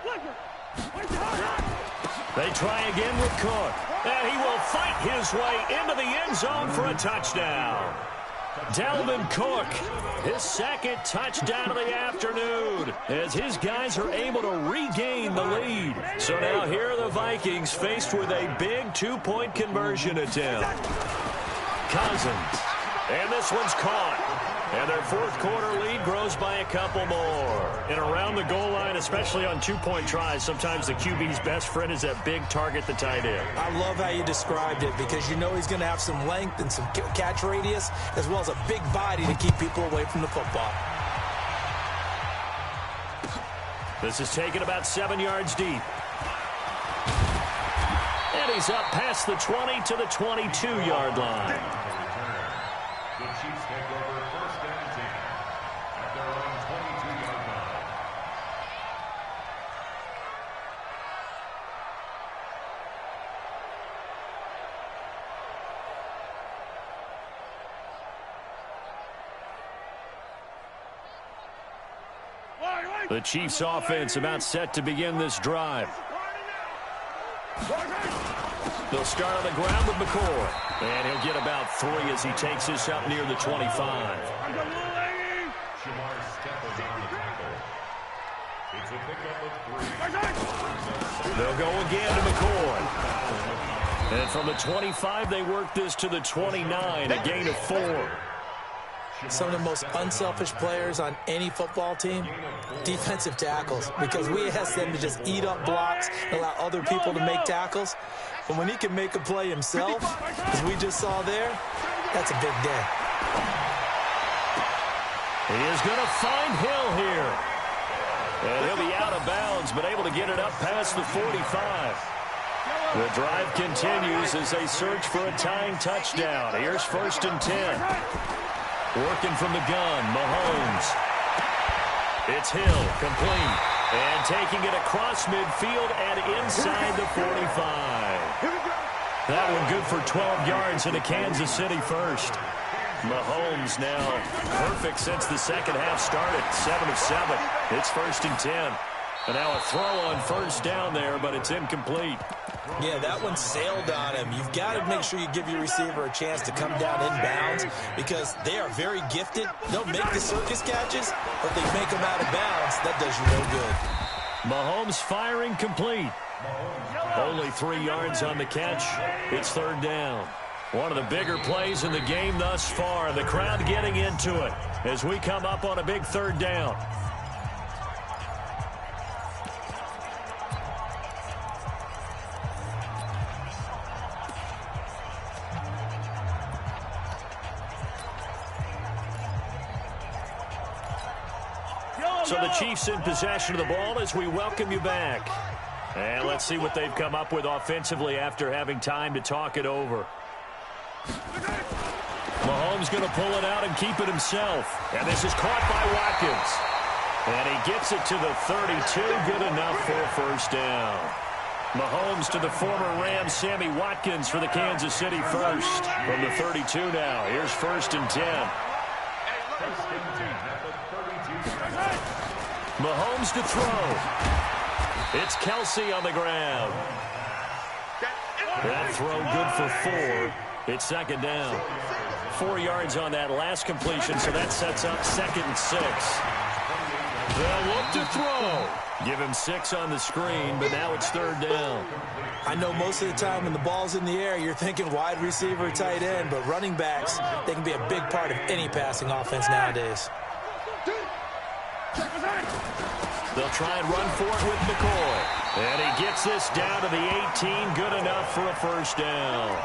S1: They try again with Cook. And he will fight his way into the end zone for a touchdown. Dalvin Cook, his 2nd touchdown of the afternoon, as his guys are able to regain the lead. So now here are the Vikings faced with a big 2-point conversion attempt. Cousins, and this one's caught. And their fourth quarter lead grows by a couple more. And around the goal line, especially on 2-point tries, sometimes the QB's best friend is that big target, the tight end.
S4: I love how you described it because you know he's going to have some length and some catch radius as well as a big body to keep people away from the football.
S1: This is taken about 7 yards deep. And he's up past the 20 to the 22-yard line.
S5: The Chiefs take over 1st and 10 at their own 22-yard line.
S1: The Chiefs offense about set to begin this drive. They'll start on the ground with McCoy. And he'll get about 3 as he takes this up near the 25.
S5: Shamar Stephens on the tackle. It's a pickup of 3.
S1: They'll go again to McCoy. And from the 25, they work this to the 29, a gain of 4.
S4: Some of the most unselfish players on any football team, defensive tackles, because we ask them to just eat up blocks and allow other people to make tackles. But when he can make a play himself, as we just saw there, that's a big day.
S1: He is going to find Hill here. And he'll be out of bounds, but able to get it up past the 45. The drive continues as they search for a tying touchdown. Here's 1st and 10. Working from the gun, Mahomes. It's Hill, complete. And taking it across midfield and inside the 45. That one good for 12 yards into Kansas City first. Mahomes now perfect since the second half started. 7 of 7. It's 1st and 10. And now a throw on 1st down there, but it's incomplete.
S4: Yeah, that one sailed on him. You've got to make sure you give your receiver a chance to come down inbounds because they are very gifted. They'll make the circus catches, but they make them out of bounds. That does you no good.
S1: Mahomes firing complete. Only 3 yards on the catch. It's 3rd down. One of the bigger plays in the game thus far. The crowd getting into it as we come up on a big 3rd down. So the Chiefs in possession of the ball as we welcome you back. And let's see what they've come up with offensively after having time to talk it over. Mahomes going to pull it out and keep it himself. And this is caught by Watkins. And he gets it to the 32. Good enough for a first down. Mahomes to the former Ram Sammy Watkins for the Kansas City first. From the 32 now. Here's 1st and 10. Mahomes to throw. It's Kelsey on the ground. That throw good for 4. It's 2nd down. 4 yards on that last completion, so that sets up 2nd and 6. They'll look to throw. Give him 6 on the screen, but now it's 3rd down.
S4: I know most of the time when the ball's in the air, you're thinking wide receiver, tight end, but running backs, they can be a big part of any passing offense nowadays.
S1: They'll try and run for it with McCoy. And he gets this down to the 18. Good enough for a first down.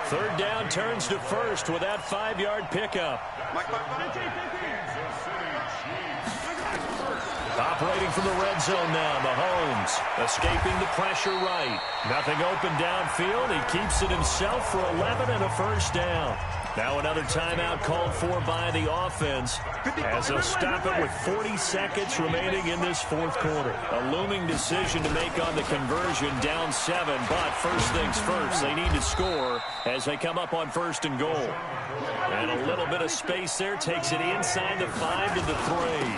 S1: 3rd down turns to 1st with that 5-yard pickup. Operating from the red zone now, Mahomes escaping the pressure right. Nothing open downfield. He keeps it himself for 11 and a first down. Now another timeout called for by the offense as they'll stop it with 40 seconds remaining in this 4th quarter. A looming decision to make on the conversion, down 7, but first things first, they need to score as they come up on 1st and goal. And a little bit of space there takes it inside the 5 to the 3.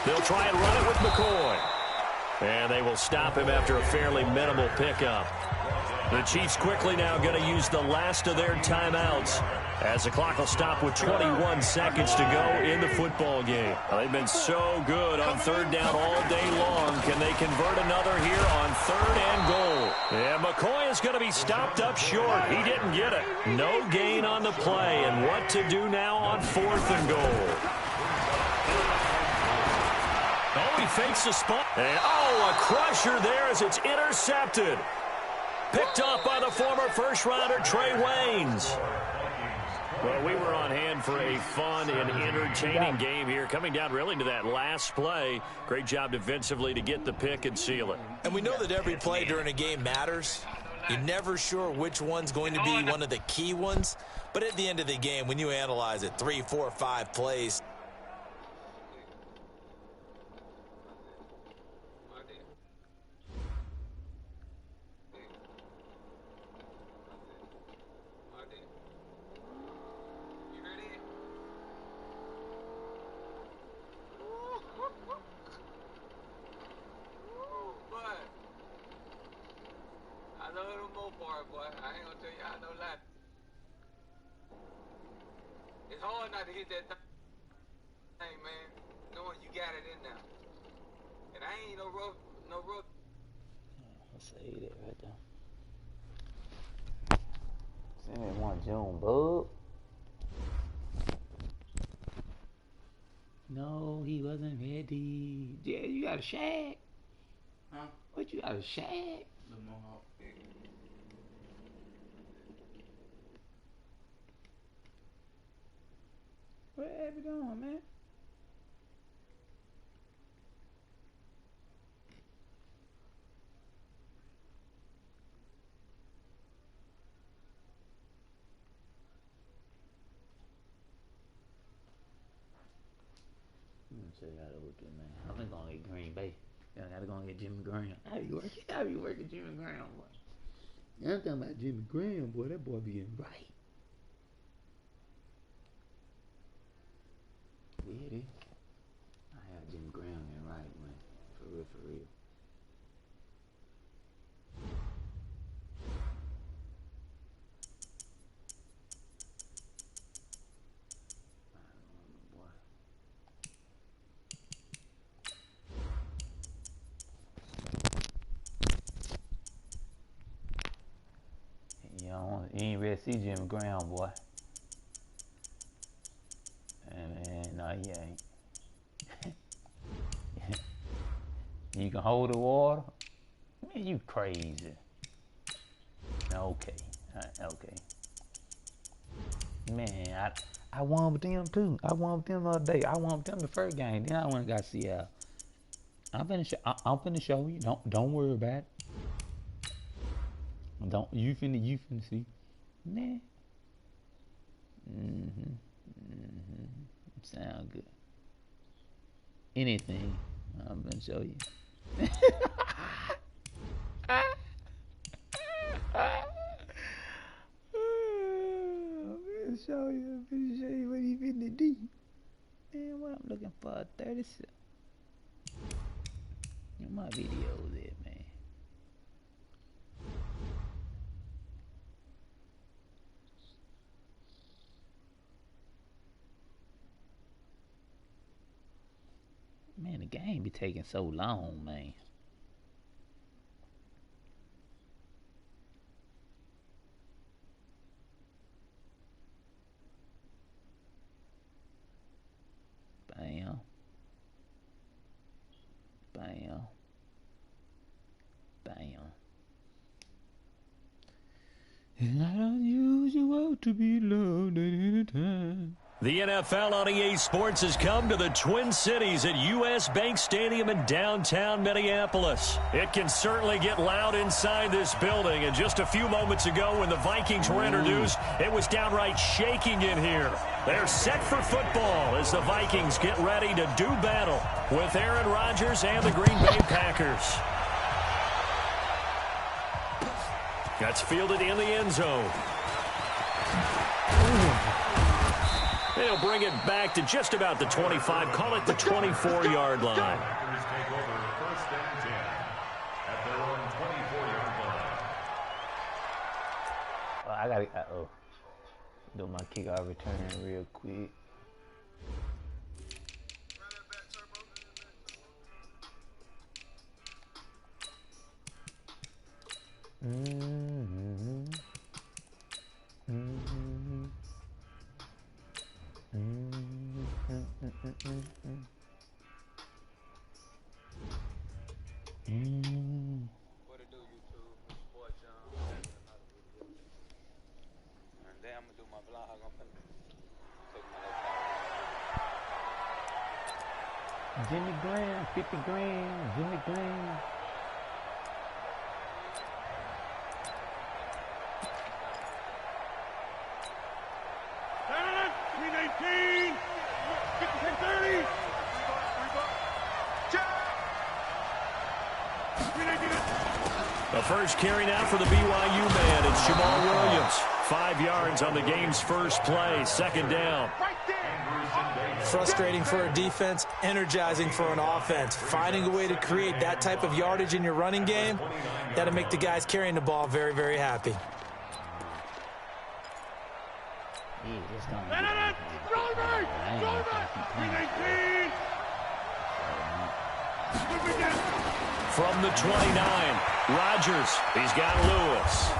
S1: They'll try and run it with McCoy. And they will stop him after a fairly minimal pickup. The Chiefs quickly now going to use the last of their timeouts as the clock will stop with 21 seconds to go in the football game. They've been so good on 3rd down all day long. Can they convert another here on 3rd and goal? And McCoy is going to be stopped up short. He didn't get it. No gain on the play. And what to do now on 4th and goal? Oh, he fakes the spot. And, a crusher there as it's intercepted. Picked off by the former first-rounder Trey Waynes. Well, we were on hand for a fun and entertaining game here, coming down really to that last play. Great job defensively to get the pick and seal it.
S4: And we know that every play during a game matters. You're never sure which one's going to be one of the key ones. But at the end of the game, when you analyze it, 3, 4, 5 plays,
S2: say that right there. Send me one June, bub. No, he wasn't ready. Yeah, you got a shag? Huh? What, you got a shag? The Mohawk. Where have you going, man? So I gotta look at, man. I'm gonna go get Green Bay. Then I gotta go get Jimmy Graham. I be working Jimmy Graham, boy. I'm talking about Jimmy Graham, boy. That boy be getting right. Yeah, it is. I have Jimmy Graham getting right, man. For real, for real. You ain't ready to see Jimmy Graham, boy. And no, you ain't. You can hold the water? Man, you crazy. Okay. Okay. Man, I won with them too. I won with them the other day. I won with them the first game. Then I went and got Seattle. I'm finna show you. Don't worry about it. Don't you finna see? Nah. Sound good. Anything. I'm gonna show you. I'm gonna show you what he finna do. Man, what I'm looking for, 36. Where my videos at, man? Man, the game be taking so long, man. Bam. Bam. Bam. It's not unusual to be loved at any time.
S1: The NFL on EA Sports has come to the Twin Cities at US Bank Stadium in downtown Minneapolis. It can certainly get loud inside this building, and just a few moments ago when the Vikings were introduced, it was downright shaking in here. They're set for football as the Vikings get ready to do battle with Aaron Rodgers and the Green Bay Packers. That's fielded in the end zone. They'll bring it back to just about the 25, call it the 24-yard line.
S5: Take over first and 10 at their own 24-yard line.
S2: I gotta do my kickoff return real quick.
S9: What it do, YouTube? Boy John. And then I'm gonna do my vlog. I'm finna take my
S2: Jimmy Graham, 50 grand, Jimmy Graham.
S6: Green 18. 50-30.
S1: The first carry now for the BYU man. It's Jamal Williams. 5 yards on the game's first play. Second down.
S4: Frustrating for a defense, energizing for an offense. Finding a way to create that type of yardage in your running game, that'll make the guys carrying the ball very, very happy.
S1: From the 29, Rodgers. He's got Lewis.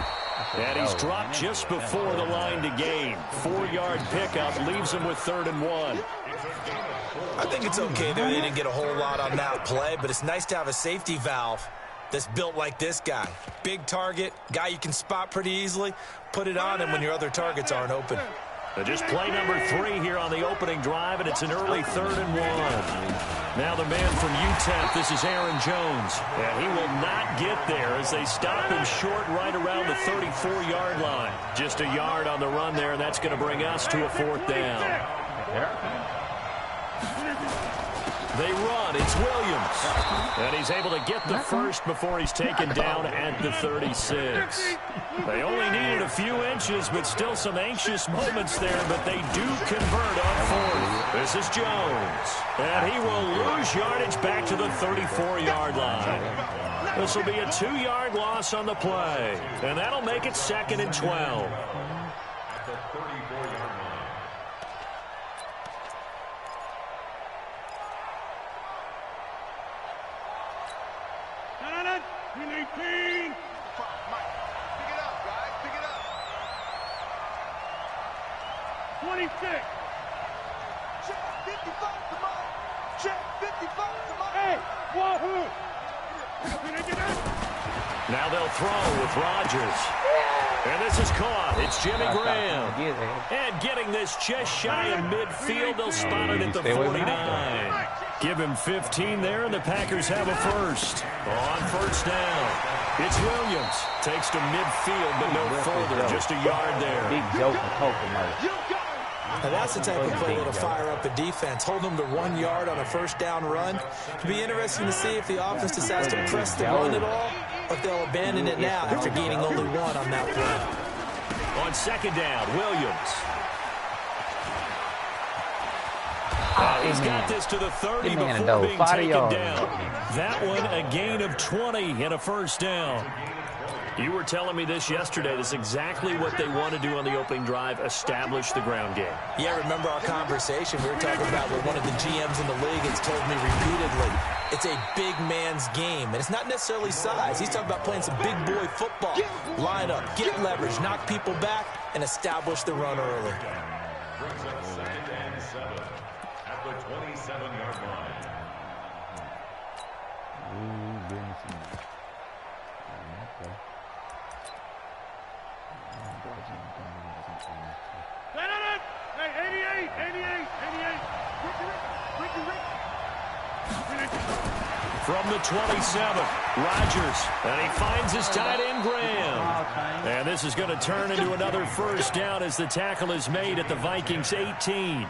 S1: And he's dropped just before the line to gain. 4-yard pickup leaves him with 3rd and 1.
S4: I think it's okay that they didn't get a whole lot on that play, but it's nice to have a safety valve that's built like this guy. Big target, guy you can spot pretty easily. Put it on him when your other targets aren't open.
S1: Just play number 3 here on the opening drive, and it's an early 3rd and 1. Now the man from UTEP, this is Aaron Jones. And he will not get there as they stop him short right around the 34-yard line. Just a yard on the run there, and that's going to bring us to a 4th down. They run. It's Williams. And he's able to get the first before he's taken down at the 36. They only needed a few inches, but still some anxious moments there, but they do convert on 4th. This is Jones. And he will lose yardage back to the 34-yard line. This will be a 2-yard loss on the play. And that'll make it 2nd and 12.
S5: At the 34-yard line.
S6: Green 18.
S3: Pick it up, guys. Pick it up.
S6: 26.
S3: Check 55 to Mike. Check 55 to Mike.
S6: Hey, wahoo.
S1: Now they'll throw with Rodgers. And this is caught. It's Jimmy Graham. And getting this just shy of midfield, they'll spot it at the 49. Give him 15 there, and the Packers have a first. On first down, it's Williams. Takes to midfield, but no further, just a yard there.
S2: Big joke and Kokomo.
S4: Now that's the type of play that'll fire up a defense. Hold them to 1 yard on a first down run. It'll be interesting to see if the offense decides to press the run at all, or if they'll abandon it now after gaining only 1 on that play.
S1: On second down, Williams. He's got this to the 30 before being taken down. That one, a gain of 20 and a first down. You were telling me this yesterday. This is exactly what they want to do on the opening drive, establish the ground game.
S4: Yeah, remember our conversation? We were talking about what one of the GMs in the league has told me repeatedly. It's a big man's game, and it's not necessarily size. He's talking about playing some big boy football. Line up, get leverage, knock people back, and establish the run early.
S5: Brings up 2nd and 7 at the 27-yard line.
S6: Hey, 88.
S1: From the 27, Rodgers, and he finds his tight end, Graham. And this is going to turn into another first down as the tackle is made at the Vikings 18.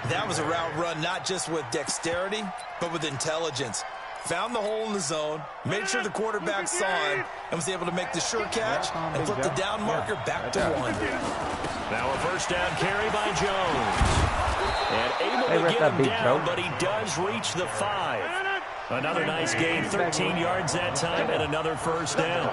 S4: That was a route run not just with dexterity, but with intelligence. Found the hole in the zone, made sure the quarterback saw him, and was able to make the sure catch and flip the down marker back to 1.
S1: Now a first down carry by Jones. And able to get him down, but he does reach the 5. Another nice gain, 13 yards that time, and another first down.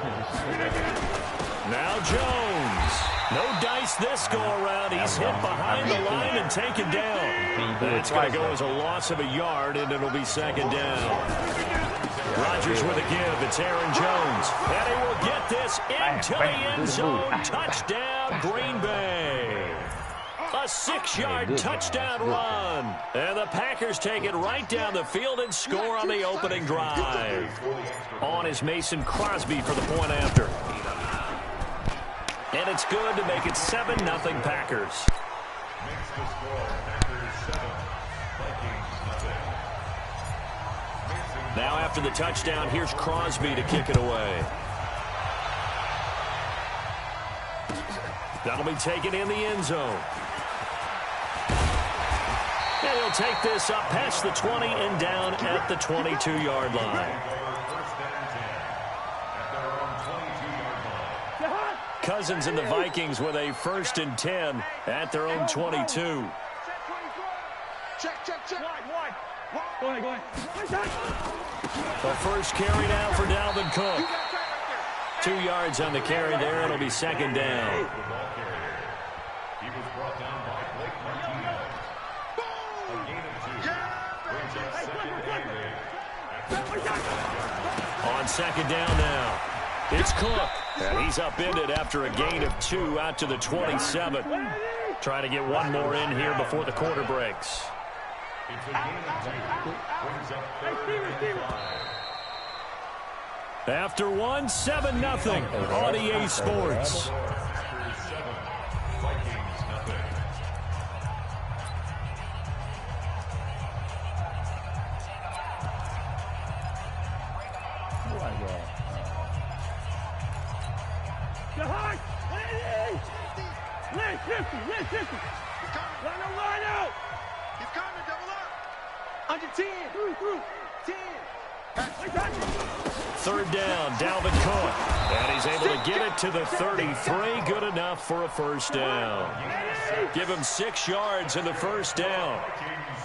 S1: Now Jones. No dice this go-around. He's hit behind the line and taken down. That's going to go as a loss of a yard, and it'll be second down. Rodgers with a give. It's Aaron Jones. And he will get this into the end zone. Touchdown, Green Bay. A 6-yard touchdown run. And the Packers take it right down the field and score on the opening drive. On is Mason Crosby for the point after. And it's good to make it 7-0 Packers.
S5: Makes the score Packers 7, Vikings 0.
S1: Now after the touchdown, here's Crosby to kick it away. That'll be taken in the end zone. And he'll take this up past the 20 and down at the 22-yard line. Cousins and the Vikings with a 1st and 10 at their own 22.
S3: Check.
S6: Go ahead.
S1: The first carry down for Dalvin Cook. 2 yards on the carry there. It'll be second down.
S5: He was brought down by Blake Martinez. A gain of 2. Brings up 2nd and 8.
S1: On second down now, it's Cook. And he's upended after a gain of 2 out to the 27. Trying to get one more in here before the quarter breaks.
S5: It's a gain of 2. Brings up 3rd and 5.
S1: After 1, 7-0 on EA Sports.
S5: Packers 7, Vikings 0.
S6: Line out.
S3: He's coming, double up. Under 10. 10.
S1: 3rd down, Dalvin Cook. And he's able to get it to the 33. Good enough for a first down. Give him 6 yards in the first down.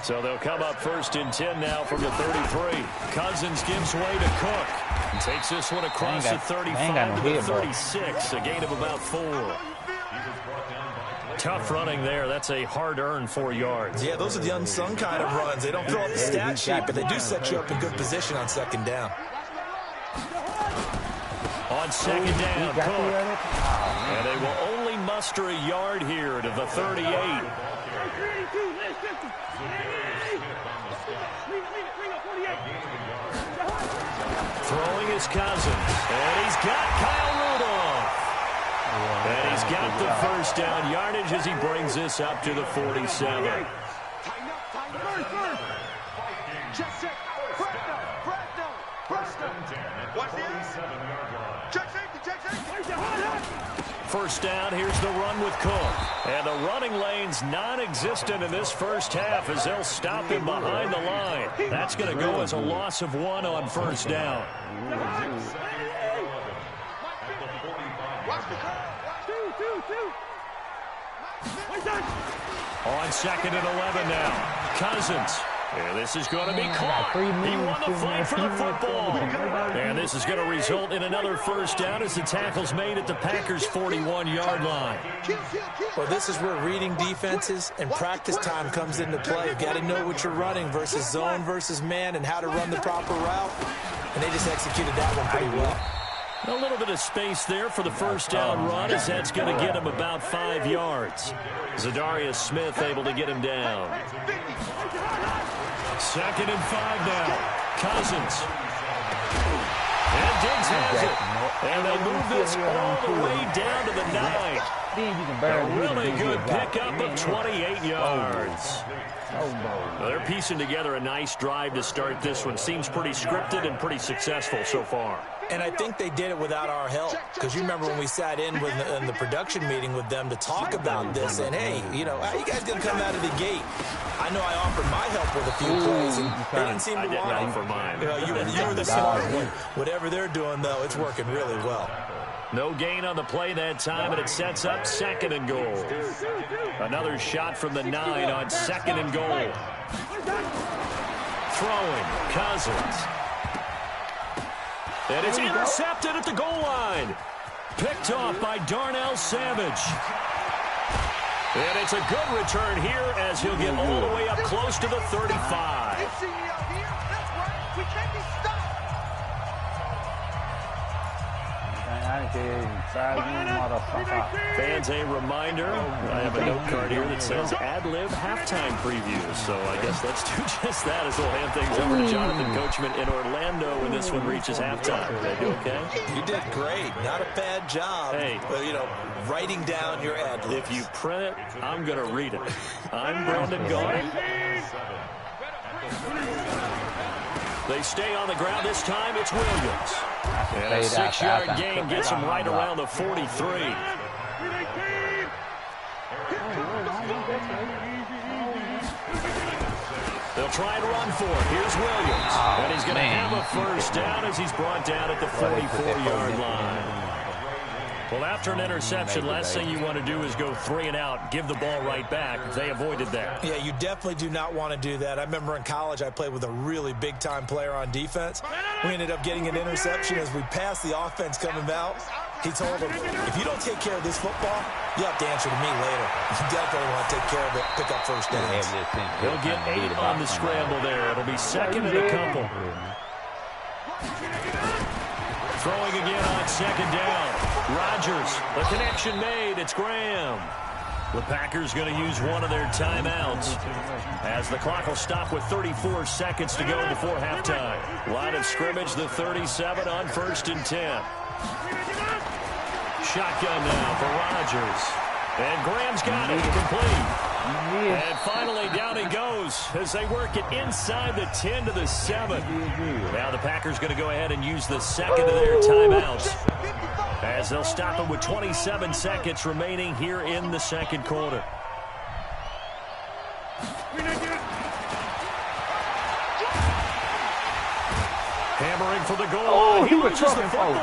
S1: So they'll come up 1st and 10 now from the 33. Cousins gives way to Cook. And takes this one across the 35 to the 36. A gain of about 4. Tough running there. That's a hard-earned 4 yards.
S4: Yeah, those are the unsung kind of runs. They don't fill out the stat sheet, but they do set you up in good position on second down.
S1: On second down, Cook. And they will only muster a yard here to the 38. Throwing his Cousins. And he's got Kyle Rudolph. And he's got the first down yardage as he brings this up to the 47.
S3: Check, check. Press down. Press down. Press down. Watch the check safety. Check safety.
S1: First down, here's the run with Cook. And the running lane's non-existent in this first half as they'll stop him behind the line. That's going to go as a loss of 1 on first down. On 2nd and 11 now. Cousins. And this is going to be caught. He won the fight for the football. And this is going to result in another first down as the tackle's made at the Packers' 41-yard line.
S4: Well, this is where reading defenses and practice time comes into play. You've got to know what you're running versus zone versus man and how to run the proper route. And they just executed that one pretty well.
S1: A little bit of space there for the first down run as that's going to get him about 5 yards. Zadarius Smith able to get him down. 2nd and 5 now. Cousins. And Diggs has it. And they'll move this all the way down to the 9. A really good pickup of 28 yards. Well, they're piecing together a nice drive to start this one. Seems pretty scripted and pretty successful so far.
S4: And I think they did it without our help. Because you remember when we sat in the production meeting with them to talk about this. And, hey, you know, how you guys going to come out of the gate? I know I offered my help with a few plays, and they didn't seem to want to.
S1: I didn't offer mine.
S4: You were the smart one. Whatever they're doing, though, it's working really well.
S1: No gain on the play that time, and it sets up 2nd and goal. Another shot from the 9 on 2nd and goal. Throwing, Cousins. And it's intercepted at the goal line. Picked off by Darnell Savage. And it's a good return here as he'll get all the way up close to the 35. Fans, a reminder, I have a note card here that says ad-lib halftime preview. So I guess let's do just that as we'll hand things over to Jonathan Coachman in Orlando when this one reaches halftime. Did I do okay?
S4: You did great. Not a bad job.
S1: Hey.
S4: But, you know, writing down your ad-libs.
S1: If you print it, I'm going to read it. I'm Brandon Gaudin. They stay on the ground. This time it's Williams. And a 6-yard gain gets him right around the 43. They'll try and run for it. Here's Williams. And he's going to have a first down as he's brought down at the 44-yard line. Well, after an interception, last thing you want to do is go 3 and out, give the ball right back. They avoided that.
S4: Yeah, you definitely do not want to do that. I remember in college I played with a really big-time player on defense. We ended up getting an interception as we passed the offense coming out. He told him, if you don't take care of this football, you have to answer to me later. You definitely want to take care of it, pick up first downs.
S1: He'll get 8 on the scramble there. It'll be 2nd and a couple. Throwing again on 2nd down. Rodgers, the connection made. It's Graham. The Packers going to use one of their timeouts as the clock will stop with 34 seconds to go before halftime. Line of scrimmage, the 37 on 1st and 10. Shotgun now for Rodgers. And Graham's got it. Complete. And finally, down he goes as they work it inside the 10 to the 7. Now the Packers going to go ahead and use the 2nd of their timeouts as they'll stop him with 27 seconds remaining here in the 2nd quarter. Hammering for the goal line. He loses the football.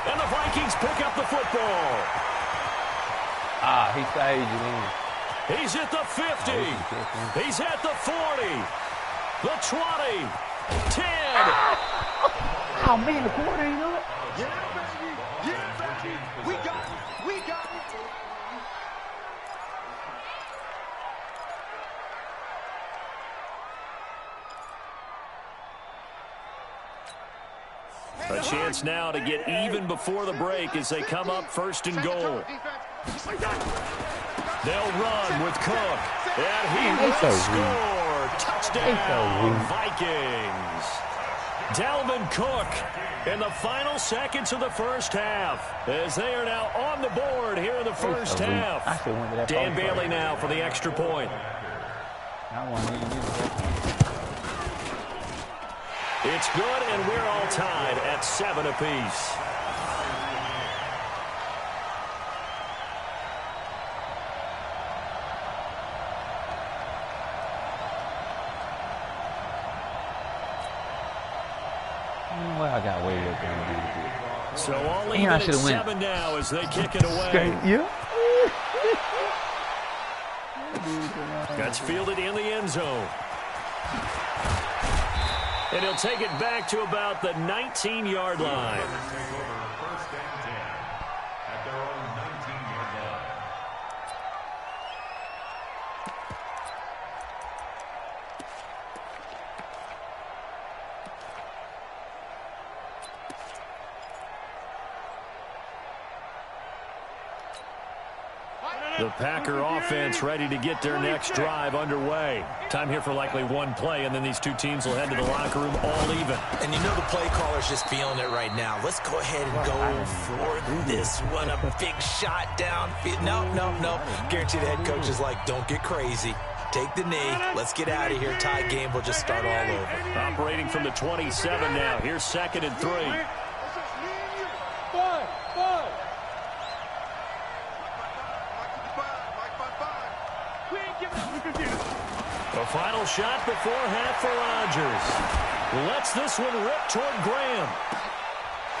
S1: And the Vikings pick up the football.
S2: He saved you in.
S1: He's at the 50. He's at the 40. The 20. 10.
S2: Oh, man, the quarter ain't up.
S3: Yeah, baby. Yeah, baby. We got it. We got it.
S1: A chance now to get even before the break as they come up 1st and goal. They'll run with Cook. And he will score. Touchdown, Vikings. Dalvin Cook in the final seconds of the first half as they are now on the board here in the first half. Dan Bailey now for the extra point. It's good, and we're all tied at 7 apiece.
S2: Well, I got way up there.
S1: So all even at 7 now as they kick it away.
S2: Yeah.
S1: That's fielded in the end zone. And he'll take it back to about the 19-yard line.
S5: First and 10 at their own 19-yard line.
S1: The Packer offense ready to get their next drive underway. Time here for likely one play, and then these two teams will head to the locker room all even.
S4: And you know the play caller's just feeling it right now. Let's go ahead and go for this one. A big shot downfield. No. Guarantee the head coach is like, don't get crazy. Take the knee. Let's get out of here. Tie game. We'll just start all over.
S1: Operating from the 27 now. Here's 2nd and 3. The final shot before half for Rodgers. Lets this one rip toward Graham.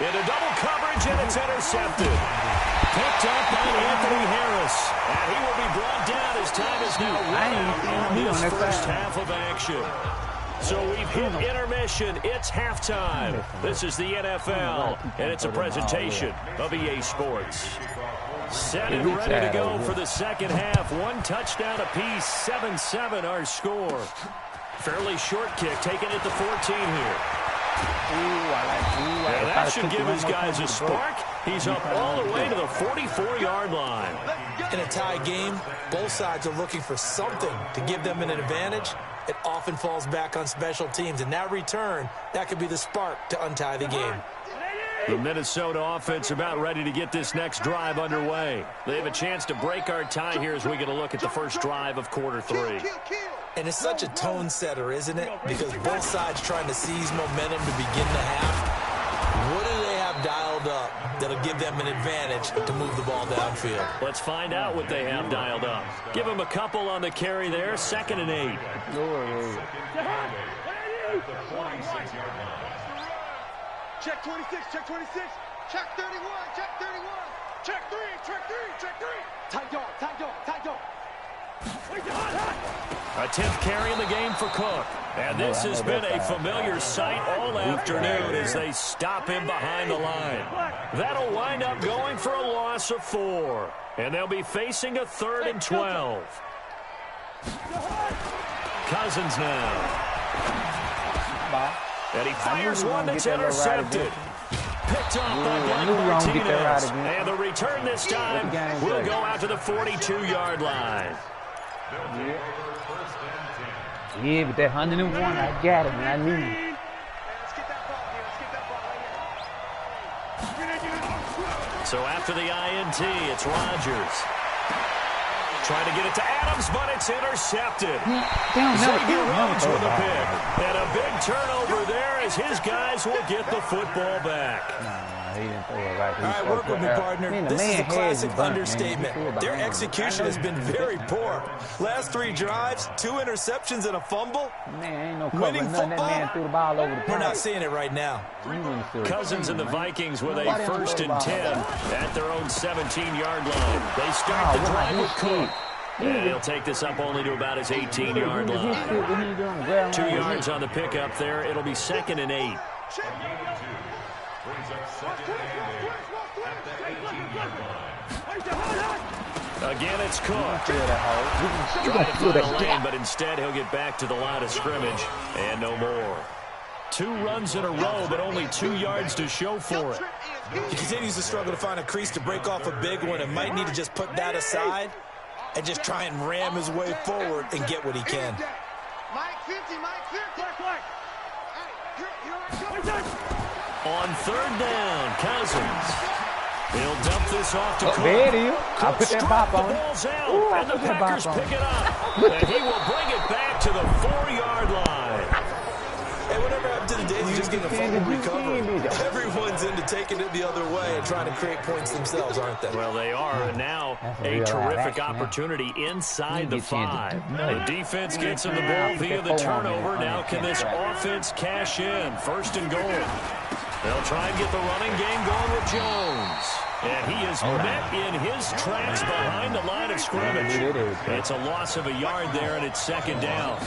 S1: Into double coverage, and it's intercepted. Picked up by Anthony Harris. And he will be brought down as time is now running on this first half of action. So we've hit intermission. It's halftime. This is the NFL, and it's a presentation of EA Sports. Set and ready to go for the second half. One touchdown apiece, 7-7 our score. Fairly short kick, taken at the 14 here. And that should give his guys a spark. He's up all the way to the 44-yard line.
S4: In a tie game, both sides are looking for something to give them an advantage. It often falls back on special teams, and that return, that could be the spark to untie the game.
S1: The Minnesota offense about ready to get this next drive underway. They have a chance to break our tie here as we get a look at the first drive of quarter 3.
S4: And it's such a tone setter, isn't it? Because both sides trying to seize momentum to begin the half. What do they have dialed up that'll give them an advantage to move the ball downfield?
S1: Let's find out what they have dialed up. Give them a couple on the carry there. 2nd and 8.
S3: Check 26, check 26, check 31, check 31, check 3, check 3, check 3. Tight dog, tight dog, tight dog.
S1: A 10th carry in the game for Cook. And this has been a familiar sight all afternoon as they stop him behind the line. That'll wind up going for a loss of 4. And they'll be facing a 3rd and 12. Cousins now. And he fires one that's intercepted. Picked off by Blake Martinez. And the return this time will go out to the 42-yard line.
S2: Yeah, but that 101, I got it, man. I need it.
S1: So after the INT, it's Rodgers. Trying to get it to Adams, but it's intercepted. Xavier Rhodes with a pick. And a big turnover there as his guys will get the football back.
S2: He didn't throw it right.
S4: All right, work with me, partner. This is a classic understatement. Their execution has been very poor. Last 3 drives, 2 interceptions and a fumble.
S2: Man, ain't no cover.
S4: Winning football.
S2: That man threw the ball over the
S4: We're not seeing it right now.
S1: Cousins and the Vikings with a 1st and 10 at their own 17-yard line. They start the drive with Cook. And he'll take this up only to about his 18-yard line. 2 yards on the pickup there. It'll be 2nd and 8.
S5: Brings up 2nd and 8 at the 18-yard line.
S1: Again, it's Cook. Trying to find a lane, but instead he'll get back to the line of scrimmage. And no more. 2 runs in a row, but only 2 yards to show for it.
S4: He continues to struggle to find a crease to break off a big one and might need to just put that aside and just try and ram his way forward and get what he can.
S3: Mike 50, Mike 50.
S1: On 3rd down, Cousins. He'll dump this off to Cook.
S2: There it is. I put that bop on
S1: the
S2: it.
S1: ball's out,
S2: Ooh,
S1: and the Packers pick it up. And he will bring it back to the 4-yard line.
S4: And whenever Whatever happened to the days of just getting a fumble recovery? Everyone's into taking it the other way and trying to create points themselves, aren't they?
S8: Well, they are. And now a terrific opportunity inside the 5. The defense gets him the ball via the turnover. Now can this offense cash in? 1st and goal. They'll try and get the running game going with Jones. And he is met in his tracks behind the line of scrimmage. It's a loss of a yard there, and it's 2nd down.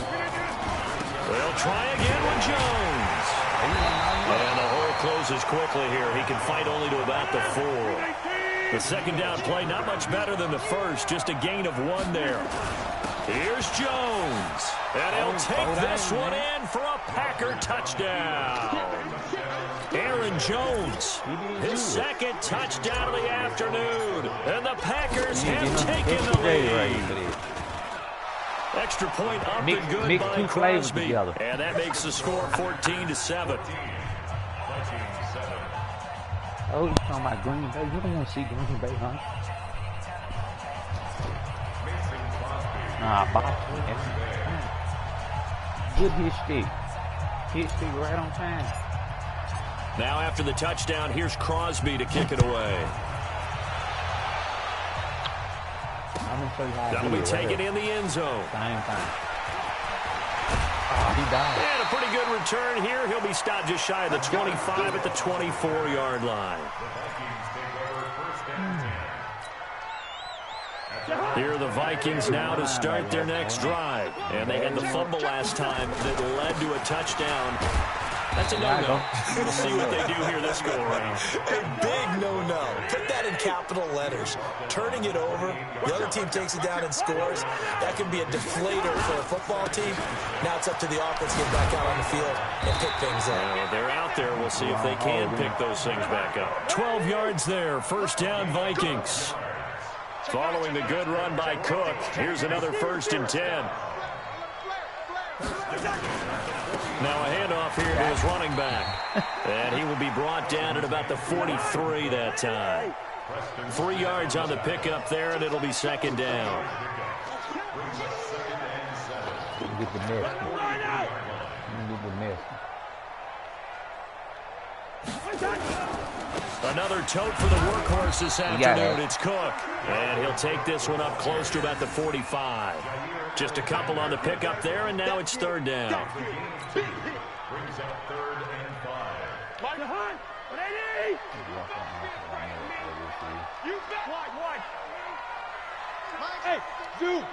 S8: They'll try again with Jones. And the hole closes quickly here. He can fight only to about the 4. The 2nd down play, not much better than the first. Just a gain of 1 there. Here's Jones. And he'll take this one in for a Packer touchdown. Aaron Jones, his 2nd touchdown of the afternoon. And the Packers have taken the lead. Extra point up and good by Crosby. And that makes the score 14-7.
S2: Oh, you're talking about Green Bay? You don't want to see Green Bay, huh? Nah, Bob. Good hit stick. Hit stick right on time.
S8: Now after the touchdown, here's Crosby to kick it away. That'll be taken in the end zone.
S2: Same thing. Oh, he died.
S8: And a pretty good return here. He'll be stopped just shy of the 25 at the 24-yard line. Here are the Vikings now to start their next drive. And they had the fumble last time that led to a touchdown. That's a no-no. We'll see what they do here this go-around.
S4: A big no-no. Put that in capital letters. Turning it over, the other team takes it down and scores. That can be a deflator for a football team. Now it's up to the offense to get back out on the field and pick things up.
S8: Well, they're out there. We'll see if they can pick those things back up. 12 yards there. 1st down, Vikings. Following the good run by Cook, here's another 1st and 10. Now a handoff here to his running back. And he will be brought down at about the 43 that time. 3 yards on the pickup there, and it'll be 2nd down.
S2: Get the miss. Get the miss.
S8: Another tote for the workhorse this afternoon. It's Cook. And he'll take this one up close to about the 45. Just a couple on the pickup there, and now it's 3rd down.
S5: Brings up 3rd and 5.
S6: Mark the hunt. 180. You bet. Watch. Hey, zoom.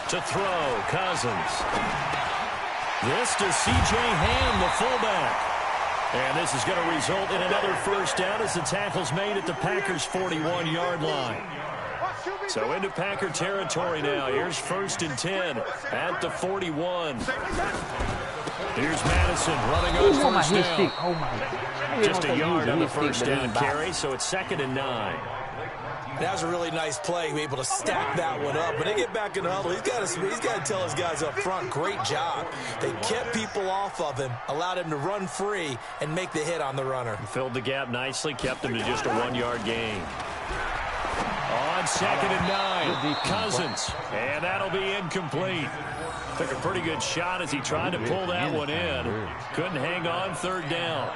S8: To throw, Cousins. This to C.J. Ham, the fullback. And this is going to result in another 1st down as the tackle's made at the Packers' 41-yard line. So into Packer territory now. Here's 1st and 10 at the 41. Here's Madison running on 1st down.
S2: Oh my.
S8: Just a yard on the 1st down carry, so it's 2nd and 9.
S4: That was a really nice play, able to stack that one up. When they get back in the huddle, he's got to tell his guys up front, great job. They kept people off of him, allowed him to run free, and make the hit on the runner.
S8: Filled the gap nicely, kept him to just a 1-yard gain. On 2nd and 9, Cousins, and that'll be incomplete. Took a pretty good shot as he tried to pull that one in. Couldn't hang on, 3rd down.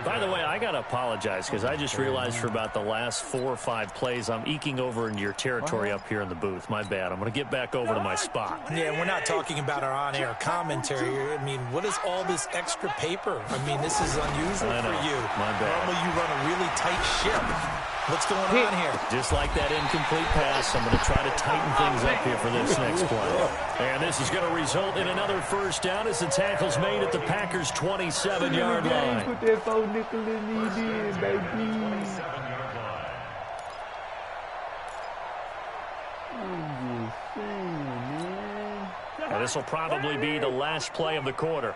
S8: By the way, I got to apologize because I just realized for about the last 4 or 5 plays, I'm eking over into your territory up here in the booth. My bad. I'm going to get back over to my spot.
S4: Yeah, we're not talking about our on-air commentary here. I mean, what is all this extra paper? I mean, this is unusual for you.
S8: My bad.
S4: Normally you run a really tight ship. What's going on here?
S8: Just like that incomplete pass, I'm going to try to tighten things up here for this next play. And this is going to result in another 1st down as the tackle's made at the Packers' 27-yard line.
S2: Put that 4 nickel in me, baby.
S8: And this will probably be the last play of the quarter.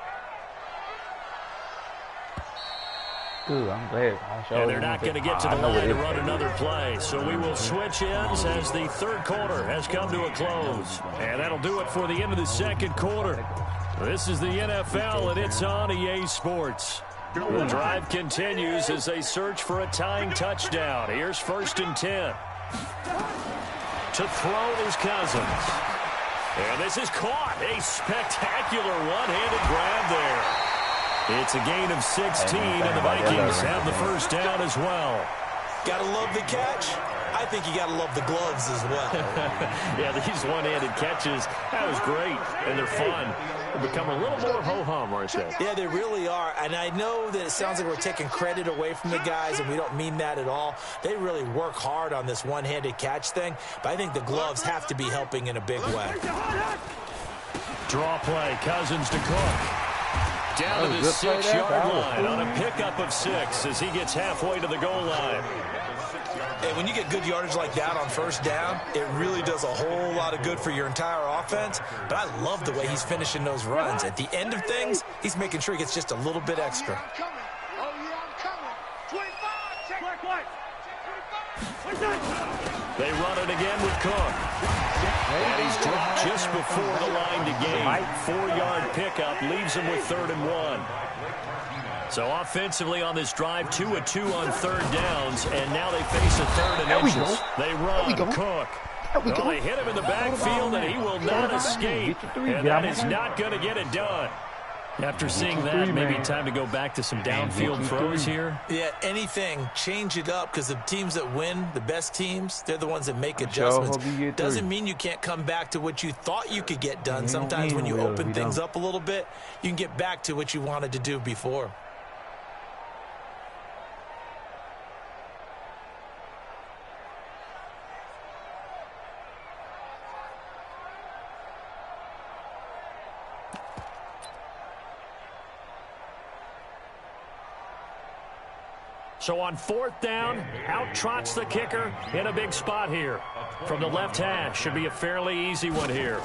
S2: Good, I'm glad.
S8: And they're not going to get to the line to run another play. So we will switch ends as the 3rd quarter has come to a close. And that'll do it for the end of the 2nd quarter. This is the NFL, and it's on EA Sports. The drive continues as they search for a tying touchdown. Here's 1st and 10. To throw is Cousins. And this is caught. A spectacular one-handed grab there. It's a gain of 16, and the Vikings have the first down as well.
S4: Gotta love the catch. I think you gotta love the gloves as well.
S8: Yeah, these one-handed catches, that was great, and they're fun. They become a little more ho-hum, aren't they?
S4: Yeah, they really are. And I know that it sounds like we're taking credit away from the guys, and we don't mean that at all. They really work hard on this one-handed catch thing, but I think the gloves have to be helping in a big way.
S8: Draw play, Cousins to Cook. Down to the 6-yard line on a pickup of 6 as he gets halfway to the goal line.
S4: Hey, when you get good yardage like that on first down, it really does a whole lot of good for your entire offense. But I love the way he's finishing those runs. At the end of things, he's making sure he gets just a little bit extra.
S8: They run it again with Cook. And he's dropped just before the line to gain. 4-yard pickup leaves him with 3rd and 1. So offensively on this drive, 2 of 2 on 3rd downs, and now they face a 3rd and inches. They run, Cook. Well, they hit him in the backfield, and he will not escape. And that is not going to get it done. After seeing that, maybe time to go back to some downfield throws here.
S4: Yeah, anything. Change it up, because the teams that win, the best teams, they're the ones that make adjustments. Doesn't mean you can't come back to what you thought you could get done. Sometimes when you open things up a little bit, you can get back to what you wanted to do before.
S8: So on 4th down, out trots the kicker in a big spot here. From the left hash, should be a fairly easy one here.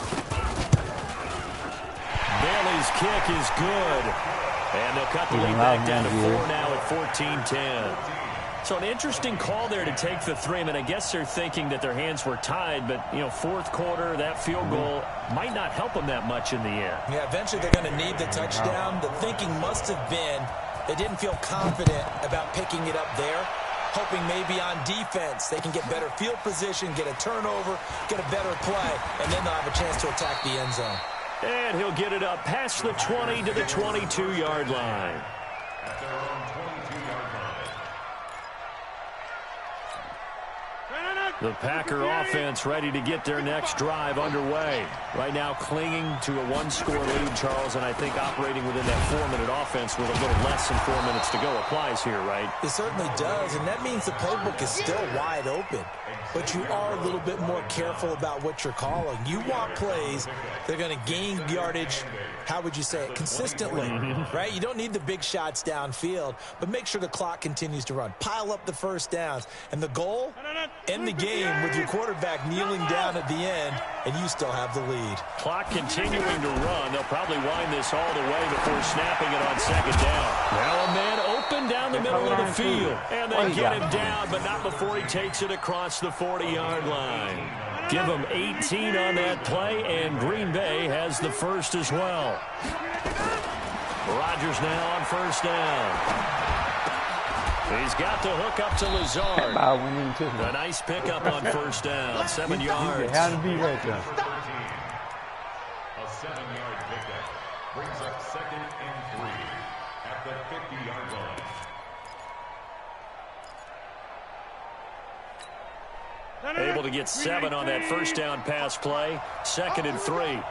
S8: Bailey's kick is good. And they'll cut the lead back down to 4 now at 14-10. So an interesting call there to take the 3. I mean, I guess they're thinking that their hands were tied, but, you know, 4th quarter, that field goal might not help them that much in the end.
S4: Yeah, eventually they're going to need the touchdown. The thinking must have been they didn't feel confident about picking it up there, hoping maybe on defense they can get better field position, get a turnover, get a better play, and then they'll have a chance to attack the end zone.
S8: And he'll get it up past the 20 to the 22-yard line.
S5: At their own 22-yard line.
S8: The Packer offense ready to get their next drive underway. Right now clinging to a 1-score lead, Charles, and I think operating within that 4-minute offense with a little less than 4 minutes to go applies here, right?
S4: It certainly does, and that means the playbook is still wide open. But you are a little bit more careful about what you're calling. You want plays that are going to gain yardage, how would you say it, consistently, right? You don't need the big shots downfield, but make sure the clock continues to run. Pile up the first downs. And the goal, end the game with your quarterback kneeling down at the end, and you still have the lead.
S8: Clock continuing to run. They'll probably wind this all the way before snapping it on 2nd down. Now a man open down the middle of the field. And they get him down, but not before he takes it across the 40-yard line. Give him 18 on that play, and Green Bay has the first as well. Rodgers now on 1st down. He's got the hook up to Lazard. A nice pickup on 1st down, 7 yards.
S2: How to be right there.
S5: A 7-yard pickup brings up 2nd and 3 at the 50-yard line.
S8: Able to get 7 on that 1st down pass play. 2nd and 3.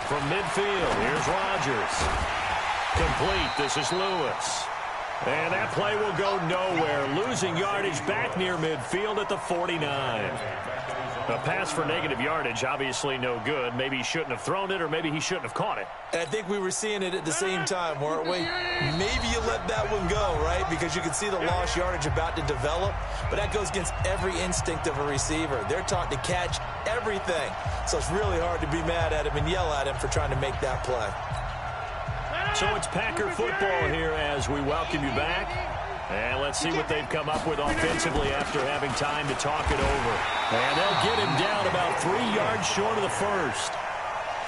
S8: From midfield, here's Rodgers. Complete. This is Lewis. And that play will go nowhere. Losing yardage back near midfield at the 49. A pass for negative yardage, obviously no good. Maybe he shouldn't have thrown it, or maybe he shouldn't have caught it.
S4: And I think we were seeing it at the same time, weren't we? Maybe you let that one go, right? Because you can see the lost yardage about to develop. But that goes against every instinct of a receiver. They're taught to catch everything. So it's really hard to be mad at him and yell at him for trying to make that play.
S8: So it's Packer football here as we welcome you back. And let's see what they've come up with offensively after having time to talk it over. And they'll get him down about 3 yards short of the first.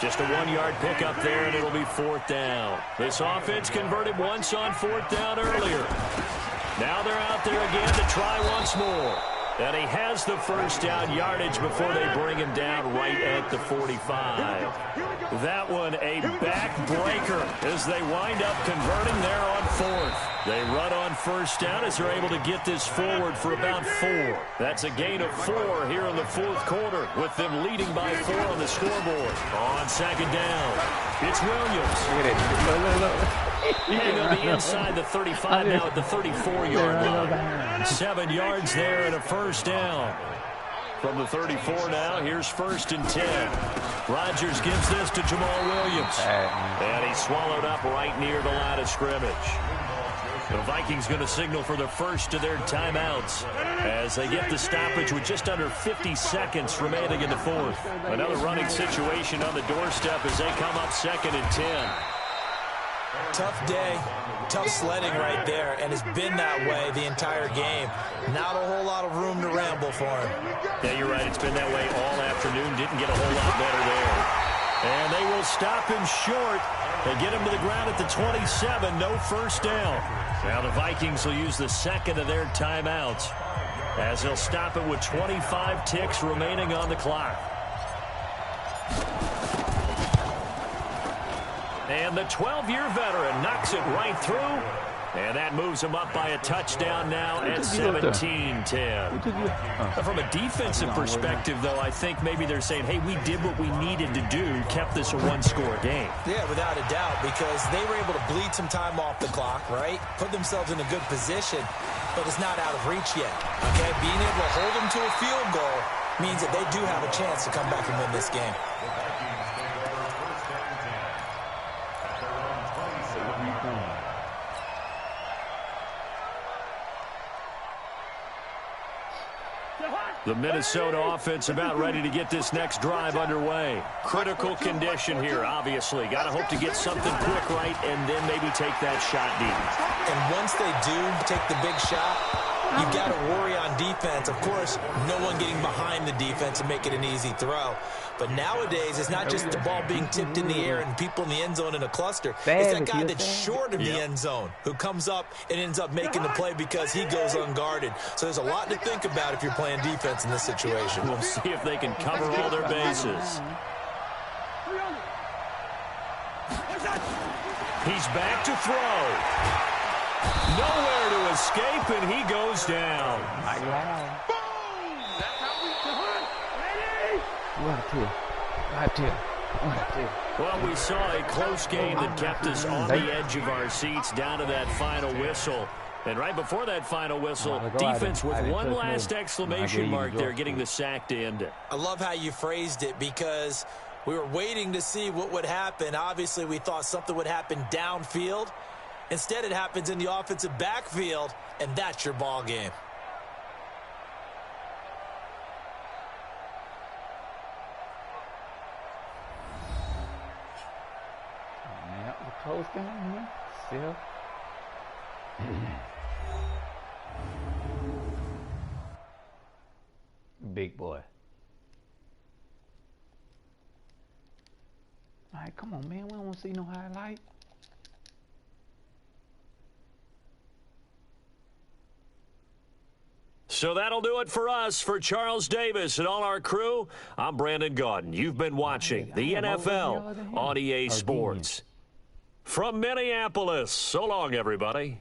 S8: Just a 1-yard pickup there, and it'll be 4th down. This offense converted once on 4th down earlier. Now they're out there again to try once more. And he has the first down yardage before they bring him down right at the 45. That one a backbreaker as they wind up converting there on fourth. They run on first down as they're able to get this forward for about 4. That's a gain of 4 here in the fourth quarter with them leading by 4 on the scoreboard. On second down, it's Williams.
S2: Look at it.
S8: And he'll be inside the 35 now at the 34-yard line. 7 yards there and a first down. From the 34 now, here's 1st and 10. Rodgers gives this to Jamal Williams. And he's swallowed up right near the line of scrimmage. The Vikings going to signal for the first of their timeouts as they get the stoppage with just under 50 seconds remaining in the fourth. Another running situation on the doorstep as they come up 2nd and 10.
S4: Tough day, tough sledding right there, and it's been that way the entire game. Not a whole lot of room to ramble for him.
S8: Yeah, you're right. It's been that way all afternoon. Didn't get a whole lot better there. And they will stop him short. They get him to the ground at the 27. No first down. Now the Vikings will use the second of their timeouts as they'll stop it with 25 ticks remaining on the clock. And the 12-year veteran knocks it right through. And that moves him up by a touchdown now at 17-10. From a defensive perspective, though, I think maybe they're saying, hey, we did what we needed to do, kept this a one-score game.
S4: Yeah, without a doubt, because they were able to bleed some time off the clock, right? Put themselves in a good position, but it's not out of reach yet, okay? Being able to hold them to a field goal means that they do have a chance to come back and win this game.
S8: The Minnesota offense about ready to get this next drive underway. Critical condition here, obviously. Got to hope to get something quick right and then maybe take that shot deep.
S4: And once they do take the big shot, you've got to worry on defense. Of course, no one getting behind the defense and make it an easy throw. But nowadays, it's not just the ball being tipped in the air and people in the end zone in a cluster. It's that guy that's short of the end zone who comes up and ends up making the play because he goes unguarded. So there's a lot to think about if you're playing defense in this situation.
S8: We'll see if they can cover all their bases. He's back to throw. Nowhere to escape, and he goes down. Well, we saw a close game that kept us on the edge of our seats down to that final whistle. And right before that final whistle, defense with one last exclamation mark there, getting the sack to end it.
S4: I love how you phrased it because we were waiting to see what would happen. Obviously, we thought something would happen downfield. Instead, it happens in the offensive backfield, and that's your ball game.
S2: Close game, man. Still. Big boy. All right, come on, man. We don't want to see no highlight.
S8: So that'll do it for us. For Charles Davis and all our crew, I'm Brandon Gaudin. You've been watching the NFL on EA Sports. From Minneapolis, so long, everybody.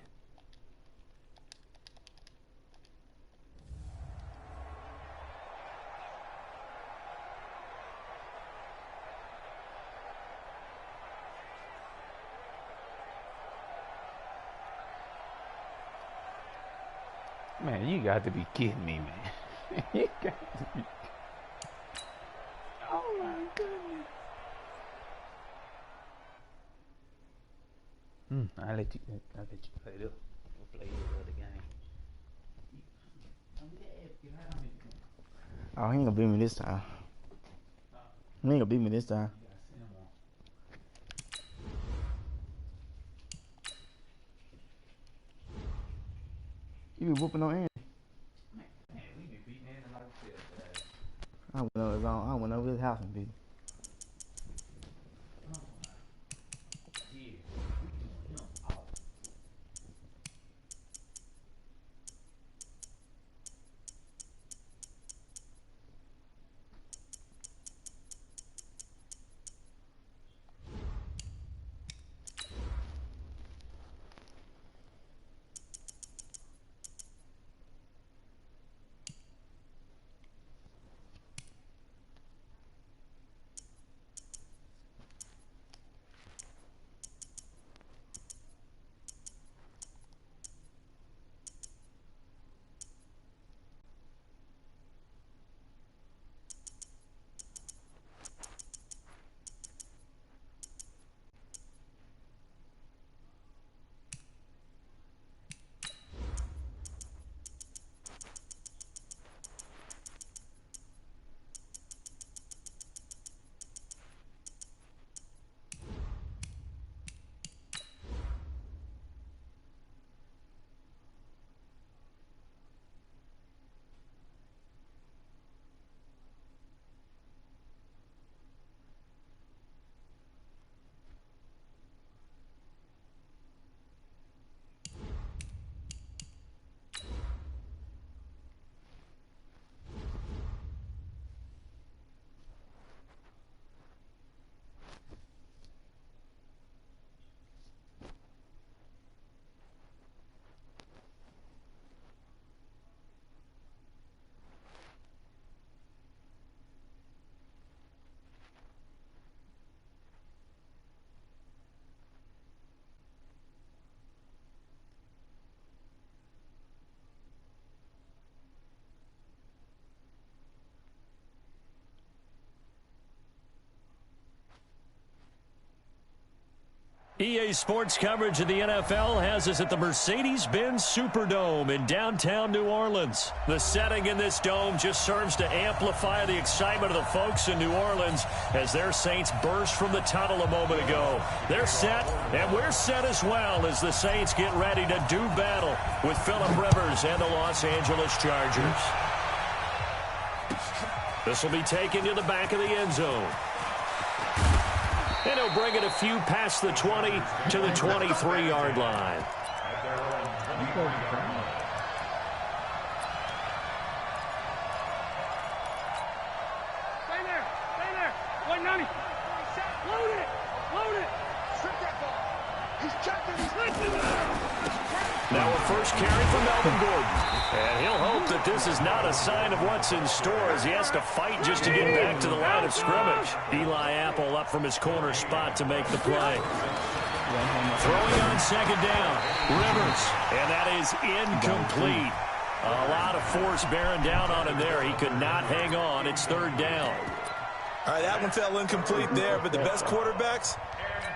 S2: Man, you got to be kidding me, man. You got to be. Oh, my goodness. I'll let you play this. We'll play the other game.
S10: Oh, he ain't gonna beat me this time. He ain't gonna beat me this time. You be whooping on Aaron.
S2: Man, we be beating Aaron like a fish.
S10: I went over his house and beat him.
S1: EA Sports coverage of the NFL has us at the Mercedes-Benz Superdome in downtown New Orleans. The setting in this dome just serves to amplify the excitement of the folks in New Orleans as their Saints burst from the tunnel a moment ago. They're set, and we're set as well as the Saints get ready to do battle with Phillip Rivers and the Los Angeles Chargers. This will be taken to the back of the end zone. And he'll bring it a few past the 20 to the 23-yard line.
S6: Stay there. Stay there. 190. Load it. Load it.
S3: Strip that ball. He's checking. He's listening.
S1: Now a first carry for Melvin Gordon. And he'll hope that this is not a sign of what's in store as he has to fight just to get back to the line of scrimmage. Eli Apple up from his corner spot to make the play. Throwing on second down, Rivers. And that is incomplete. A lot of force bearing down on him there. He could not hang on. It's third down.
S4: All right, that one fell incomplete there, but the best quarterbacks,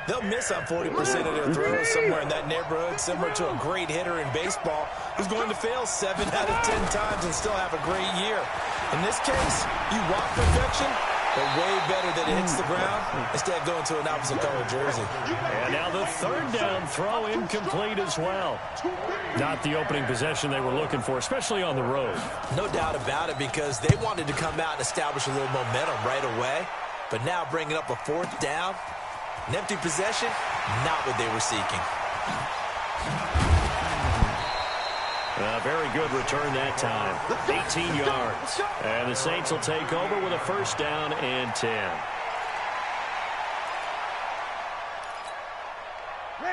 S4: they'll miss on 40% of their throws somewhere in that neighborhood, similar to a great hitter in baseball who's going to fail 7 out of 10 times and still have a great year. In this case, you want perfection, but way better that it hits the ground instead of going to an opposite color jersey.
S1: And now the third down throw incomplete as well. Not the opening possession they were looking for, especially on the road.
S4: No doubt about it, because they wanted to come out and establish a little momentum right away, but now bringing up a fourth down, an empty possession, not what they were seeking.
S1: Very good return that time. 18 yards. And the Saints will take over with a first down and 10.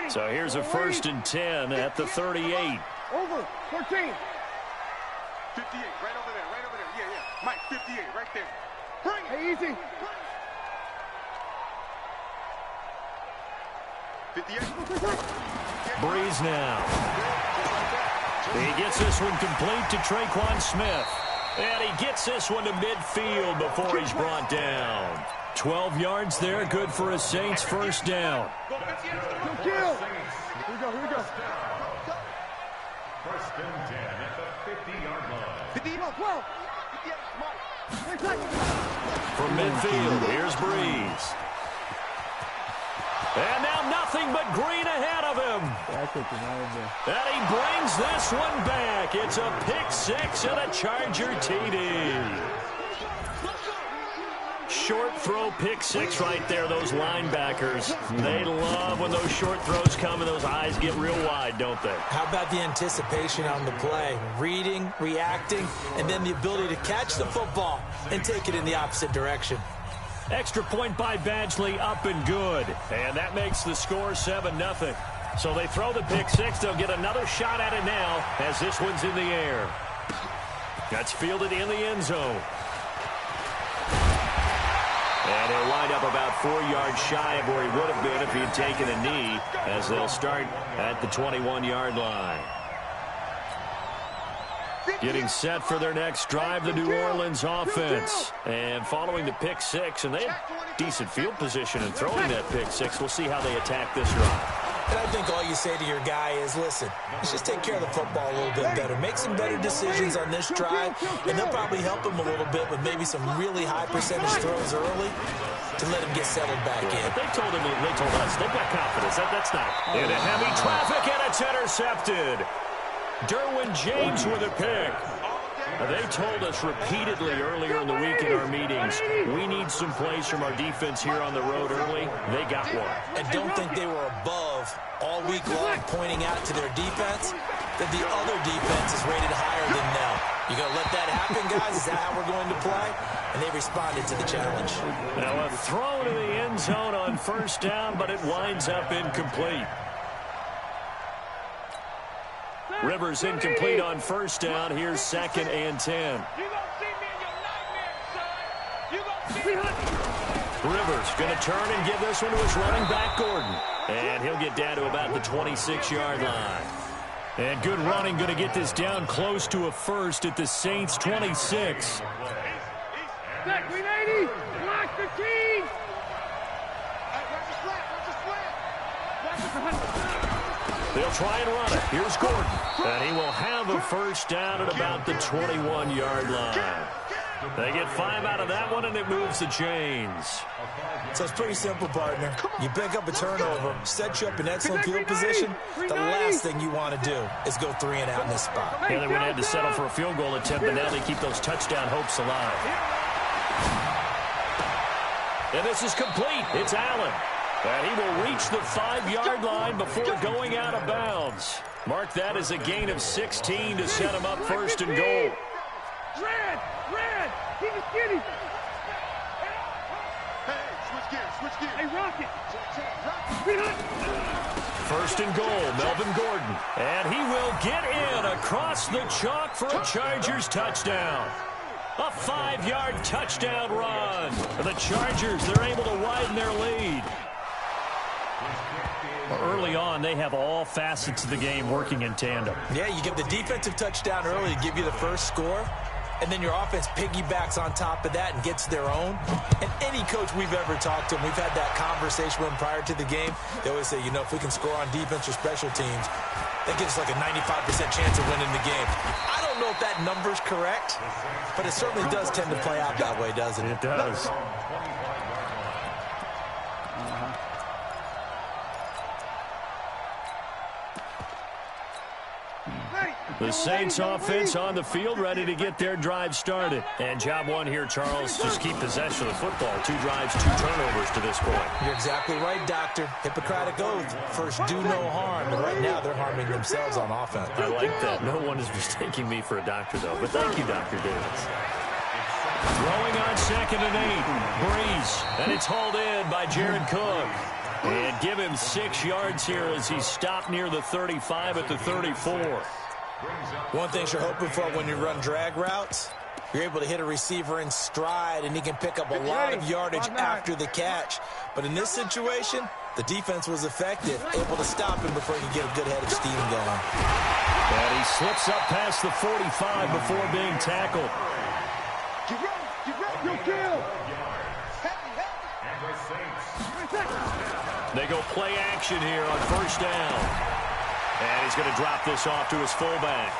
S1: So here's a first and 10 at the 38.
S6: Over. 14.
S3: 58. Right over there. Right over there. Yeah, yeah. Mike, 58. Right there. Bring it.
S6: Hey, easy.
S3: 58.
S1: Breeze now. He gets this one complete to Traquan Smith. And he gets this one to midfield before he's brought down. 12 yards there, good for a Saints first down.
S6: Go kill. Here we go. Here we go.
S5: First and 10 at the 50-yard line.
S3: 58. 12. 58. Mike.
S1: From midfield, here's Breeze. And now nothing but green ahead of him. And he brings this one back. It's a pick six and a Charger TD. Short throw pick six right there, those linebackers. They love when those short throws come and those eyes get real wide, don't they?
S4: How about the anticipation on the play? Reading, reacting, and then the ability to catch the football and take it in the opposite direction.
S1: Extra point by Badgley, up and good. And that makes the score 7-0. So they throw the pick six. They'll get another shot at it now as this one's in the air. That's fielded in the end zone. And he'll wind up about 4 yards shy of where he would have been if he had taken a knee, as they'll start at the 21-yard line. Getting set for their next drive, the New Orleans offense. And following the pick six, and they have decent field position in throwing that pick six. We'll see how they attack this drive.
S4: And I think all you say to your guy is, listen, let's just take care of the football a little bit better. Make some better decisions on this drive, and they'll probably help him a little bit with maybe some really high percentage throws early to let him get settled back in.
S1: They told us, they've got confidence. That's not. Into heavy traffic, and it's intercepted. Derwin James with a pick. They told us repeatedly earlier in the week in our meetings, we need some plays from our defense here on the road early. They got one.
S4: And don't think they were above all week long pointing out to their defense that the other defense is rated higher than them. You going to let that happen, guys? Is that how we're going to play? And they responded to the challenge.
S1: Now a throw to the end zone on first down, but it winds up incomplete. Rivers incomplete on first down. Here's second and 10.
S6: You gonna see me in your nightmares, son. You gonna see me.
S1: Rivers going to turn and give this one to his running back, Gordon. And he'll get down to about the 26-yard line. And good running, going to get this down close to a first at the Saints' 26.
S6: Back, 380. Block the team.
S3: Watch the slant. Watch the slant. Watch the
S8: They'll try and run it. Here's Gordon. And he will have a first down at about the 21-yard line. They get 5 out of that one, and it moves the chains.
S4: So it's pretty simple, partner. You pick up a turnover, set you up in excellent field position. The last thing you want to do is go 3 and out in this spot.
S8: Yeah, they would have had to settle for a field goal attempt, but now they keep those touchdown hopes alive. And this is complete. It's Allen. And he will reach the 5-yard line before going out of bounds. Mark that as a gain of 16 to set him up first and goal.
S6: Red! Keep it skinny!
S3: Hey, switch gears.
S6: Hey, Rocket!
S8: First and goal, Melvin Gordon. And he will get in across the chalk for a Chargers touchdown. A 5-yard touchdown run. The Chargers, they're able to widen their lead. Early on, they have all facets of the game working in tandem.
S4: Yeah, you give the defensive touchdown early to give you the first score, and then your offense piggybacks on top of that and gets their own. And any coach we've ever talked to, and we've had that conversation with them prior to the game, they always say, you know, if we can score on defense or special teams, that gives us like a 95% chance of winning the game. I don't know if that number's correct, but it certainly does tend to play out that way, doesn't it?
S8: It does. The Saints offense on the field, ready to get their drive started. And job one here, Charles, just keep possession of the football. 2 drives, 2 turnovers to this point.
S4: You're exactly right, Doctor. Hippocratic oath. First, do no harm. And right now, they're harming themselves on offense.
S8: I like that. No one is mistaking me for a doctor, though. But thank you, Dr. Davis. Throwing on 2nd and 8. Breeze. And it's hauled in by Jared Cook. And give him 6 yards here as he's stopped near the 35 at the 34.
S4: One thing you're hoping for when you run drag routes, you're able to hit a receiver in stride, and he can pick up a lot of yardage after the catch. But in this situation, the defense was effective, able to stop him before he could get a good head of steam going.
S8: And he slips up past the 45 before being tackled. They go play action here on first down. And he's going to drop this off to his fullback.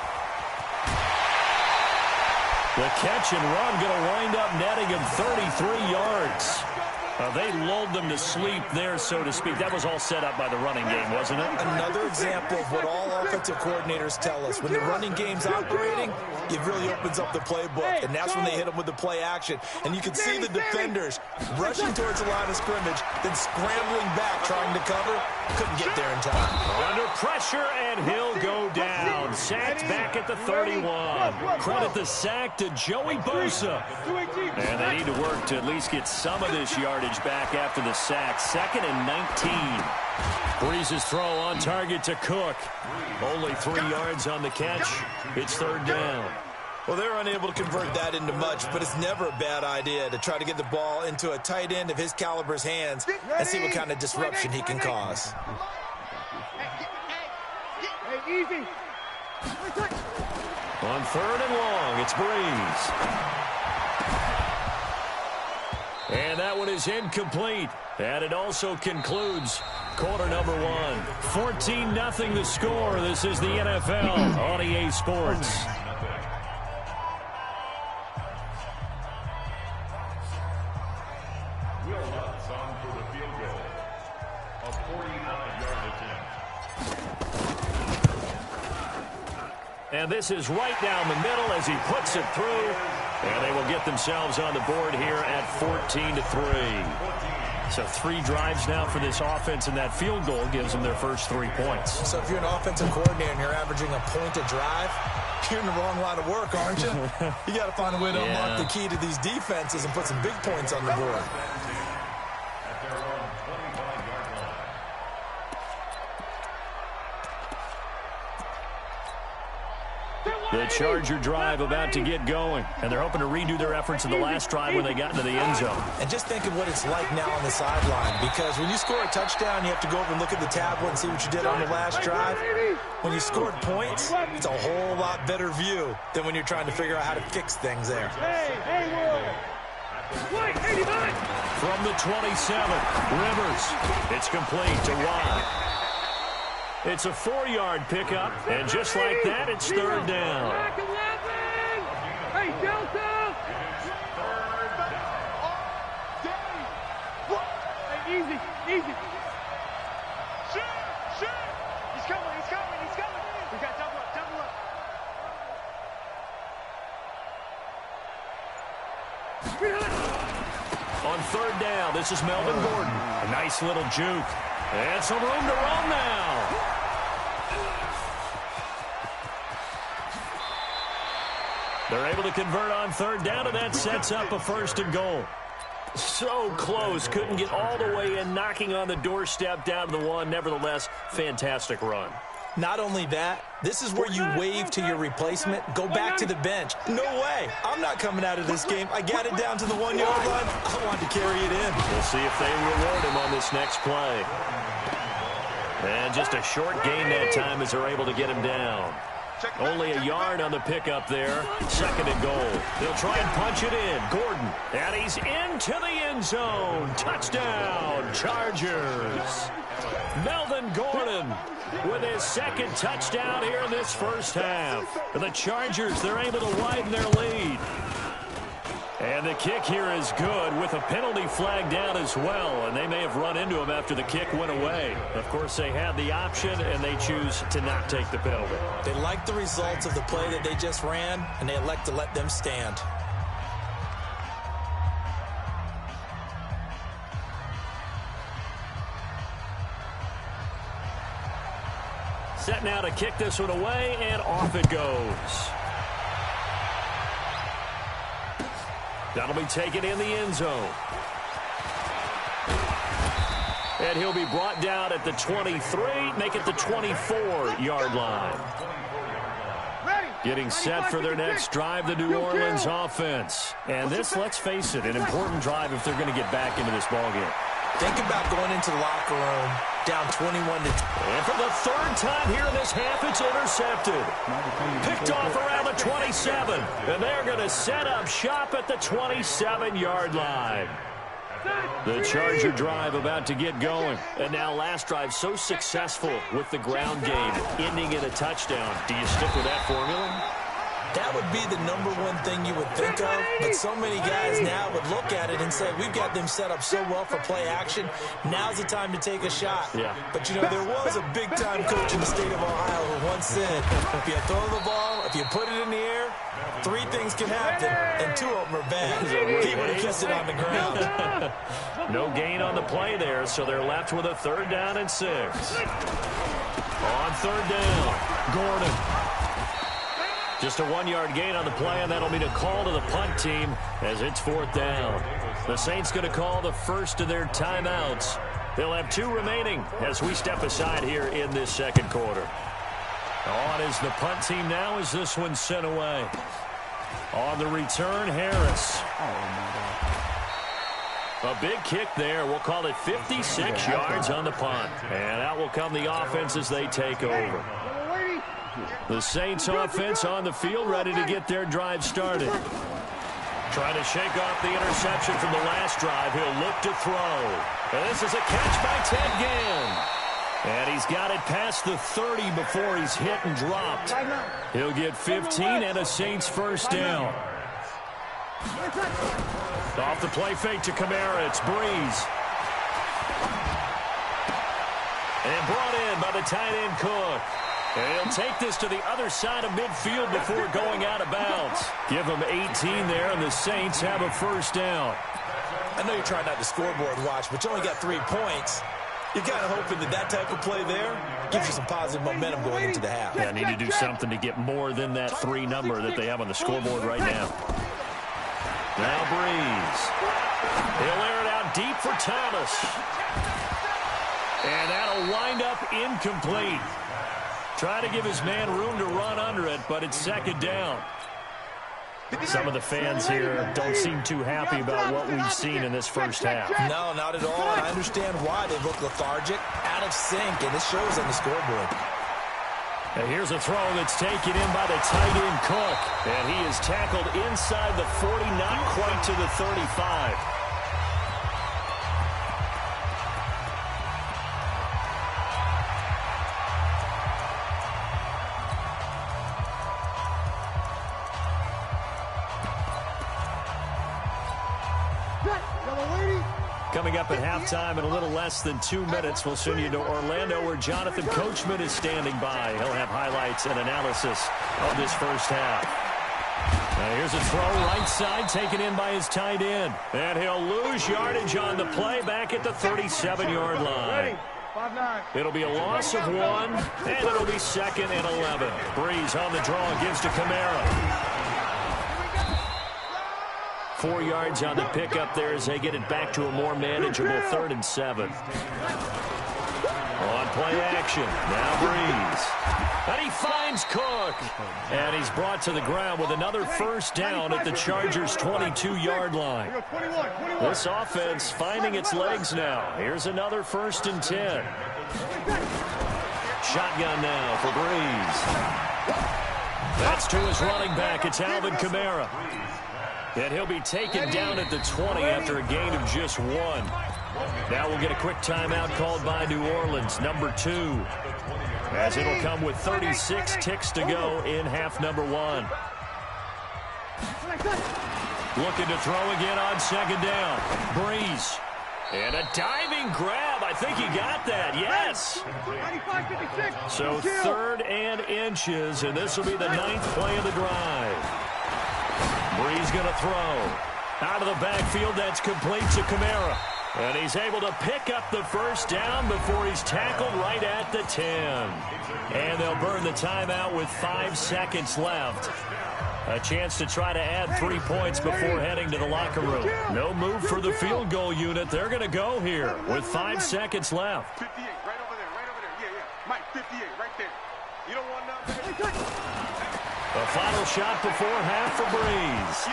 S8: The catch and run going to wind up netting him 33 yards. They lulled them to sleep there, so to speak. That was all set up by the running game, wasn't it?
S4: Another example of what all offensive coordinators tell us. When the running game's operating, it really opens up the playbook, and that's when they hit them with the play action. And you can see the defenders rushing towards the line of scrimmage, then scrambling back, trying to cover. Couldn't get there in time.
S8: Under pressure, and he'll go down. Sacked back at the 31. Credit the sack to Joey Bosa. And they need to work to at least get some of this yardage back after the sack. 2nd and 19. Breeze's throw on target to Cook. Only 3 yards on the catch. It's 3rd down.
S4: Well, they're unable to convert that into much, but it's never a bad idea to try to get the ball into a tight end of his caliber's hands and see what kind of disruption he can cause.
S6: Easy.
S8: On 3rd and long, it's Breeze. And that one is incomplete. And it also concludes quarter number 1. 14-0 the score. This is the NFL on EA Sports. And this is right down the middle as he puts it through. And they will get themselves on the board here at 14-3. So 3 drives now for this offense, and that field goal gives them their first 3 points.
S4: So if you're an offensive coordinator and you're averaging a point a drive, you're in the wrong line of work, aren't you? You got to find a way to unlock the key to these defenses and put some big points on the board.
S8: The Charger drive about to get going, and they're hoping to redo their efforts in the last drive when they got into the end zone.
S4: And just think of what it's like now on the sideline, because when you score a touchdown, you have to go over and look at the tablet and see what you did on the last drive. When you scored points, it's a whole lot better view than when you're trying to figure out how to fix things there.
S8: From the 27, Rivers. It's complete to Watt. It's a 4-yard pickup, and just like that, it's third down.
S6: Hey, Delta! Hey, easy. Shoot! He's coming. We got double up.
S8: On third down, this is Melvin Gordon. A nice little juke. And some room to run now. They're able to convert on third down, and that sets up a 1st and goal. So close. Couldn't get all the way in, knocking on the doorstep down to the 1. Nevertheless, fantastic run.
S4: Not only that, this is where you wave to your replacement, go back to the bench. No way. I'm not coming out of this game. I got it down to the 1-yard line. I wanted to carry it in.
S8: We'll see if they reward him on this next play. And just a short gain that time as they're able to get him down. Only a yard on the pickup there. 2nd and goal. They'll try and punch it in. Gordon. And he's into the end zone. Touchdown, Chargers. Melvin Gordon with his 2nd touchdown here in this first half. For the Chargers, they're able to widen their lead. And the kick here is good with a penalty flag down as well. And they may have run into him after the kick went away. Of course, they had the option, and they choose to not take the penalty.
S4: They like the results of the play that they just ran, and they elect to let them stand.
S8: Set now to kick this one away, and off it goes. That'll be taken in the end zone. And he'll be brought down at the 23, make it the 24-yard line. Getting set for their next drive, the New Orleans offense. And this, let's face it, an important drive if they're going to get back into this ballgame.
S4: Think about going into the locker room down 21-10.
S8: And for the 3rd time here in this half, it's intercepted. Picked off around the 27. And they're going to set up shop at the 27-yard line. The Charger drive about to get going. And now last drive so successful with the ground game, ending in a touchdown. Do you stick with that formula?
S4: That would be the #1 thing you would think of, but so many guys now would look at it and say, we've got them set up so well for play action, now's the time to take a shot.
S8: Yeah.
S4: But, you know, there was a big-time coach in the state of Ohio who once said, if you throw the ball, if you put it in the air, 3 things can happen, and 2 of them are bad. He would have kissed it on the ground.
S8: No gain on the play there, so they're left with a 3rd down and 6. On 3rd down, Gordon. Just a 1-yard gain on the play, and that'll mean a call to the punt team as it's 4th down. The Saints going to call the first of their timeouts. They'll have 2 remaining as we step aside here in this 2nd quarter. On is the punt team now as this one's sent away. On the return, Harris. A big kick there. We'll call it 56 yards on the punt. And out will come the offense as they take over. The Saints offense on the field, ready to get their drive started. Trying to shake off the interception from the last drive. He'll look to throw. And this is a catch by Ted Ginn. And he's got it past the 30 before he's hit and dropped. He'll get 15 and a Saints 1st down. Off the play fake to Kamara. It's Breeze. And brought in by the tight end Cook. And he'll take this to the other side of midfield before going out of bounds. Give them 18 there, and the Saints have a 1st down.
S4: I know you're trying not to scoreboard watch, but you only got 3 points. You're kind of hoping that that type of play there gives you some positive momentum going into the half.
S8: Yeah, I need to do something to get more than that 3 number that they have on the scoreboard right now. Now Breeze. He'll air it out deep for Thomas. And that'll wind up incomplete. Trying to give his man room to run under it, but it's 2nd down. Some of the fans here don't seem too happy about what we've seen in this first half.
S4: No, not at all, and I understand why. They look lethargic, out of sync, and it shows on the scoreboard.
S8: And here's a throw that's taken in by the tight end Cook. And he is tackled inside the 40, not quite to the 35. coming up at halftime in a little less than 2 minutes. We'll send you to Orlando, where Jonathan Coachman is standing by. He'll have highlights and analysis of this first half. Now here's a throw right side, taken in by his tight end. And he'll lose yardage on the play back at the 37-yard line. It'll be a loss of 1, and it'll be 2nd and 11. Breeze on the draw, gives to Kamara. 4 yards on the pickup there as they get it back to a more manageable 3rd and 7. On play action, now Breeze. And he finds Cook. And he's brought to the ground with another first down at the Chargers' 22-yard line. This offense finding its legs now. Here's another 1st and 10. Shotgun now for Breeze. That's to his running back. It's Alvin Kamara. And he'll be taken down at the 20 after a gain of just 1. Now we'll get a quick timeout called by New Orleans, number 2. As it'll come with 36 ticks to go in half number 1. Looking to throw again on 2nd down. Breeze. And a diving grab. I think he got that. Yes. So 3rd and inches, and this will be the 9th play of the drive. Breeze going to throw. Out of the backfield, that's complete to Kamara. And he's able to pick up the first down before he's tackled right at the 10. And they'll burn the timeout with 5 seconds left. A chance to try to add 3 points before heading to the locker room. No move for the field goal unit. They're going to go here with 5 seconds left.
S3: 58, right over there, right over there. Yeah. Mike, 58, right there. You don't want nothing.
S8: The final shot before half for Breeze.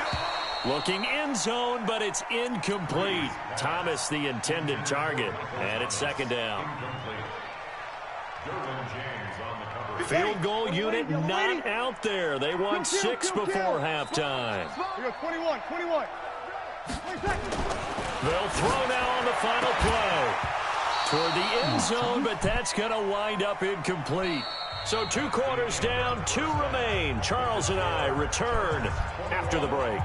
S8: Looking end zone, but it's incomplete. Thomas, the intended target, and it's 2nd down. Field goal unit not out there. They want 6 before halftime.
S6: 21.
S8: They'll throw now on the final play. Toward the end zone, but that's going to wind up incomplete. So 2 quarters down, 2 remain. Charles and I return after the break.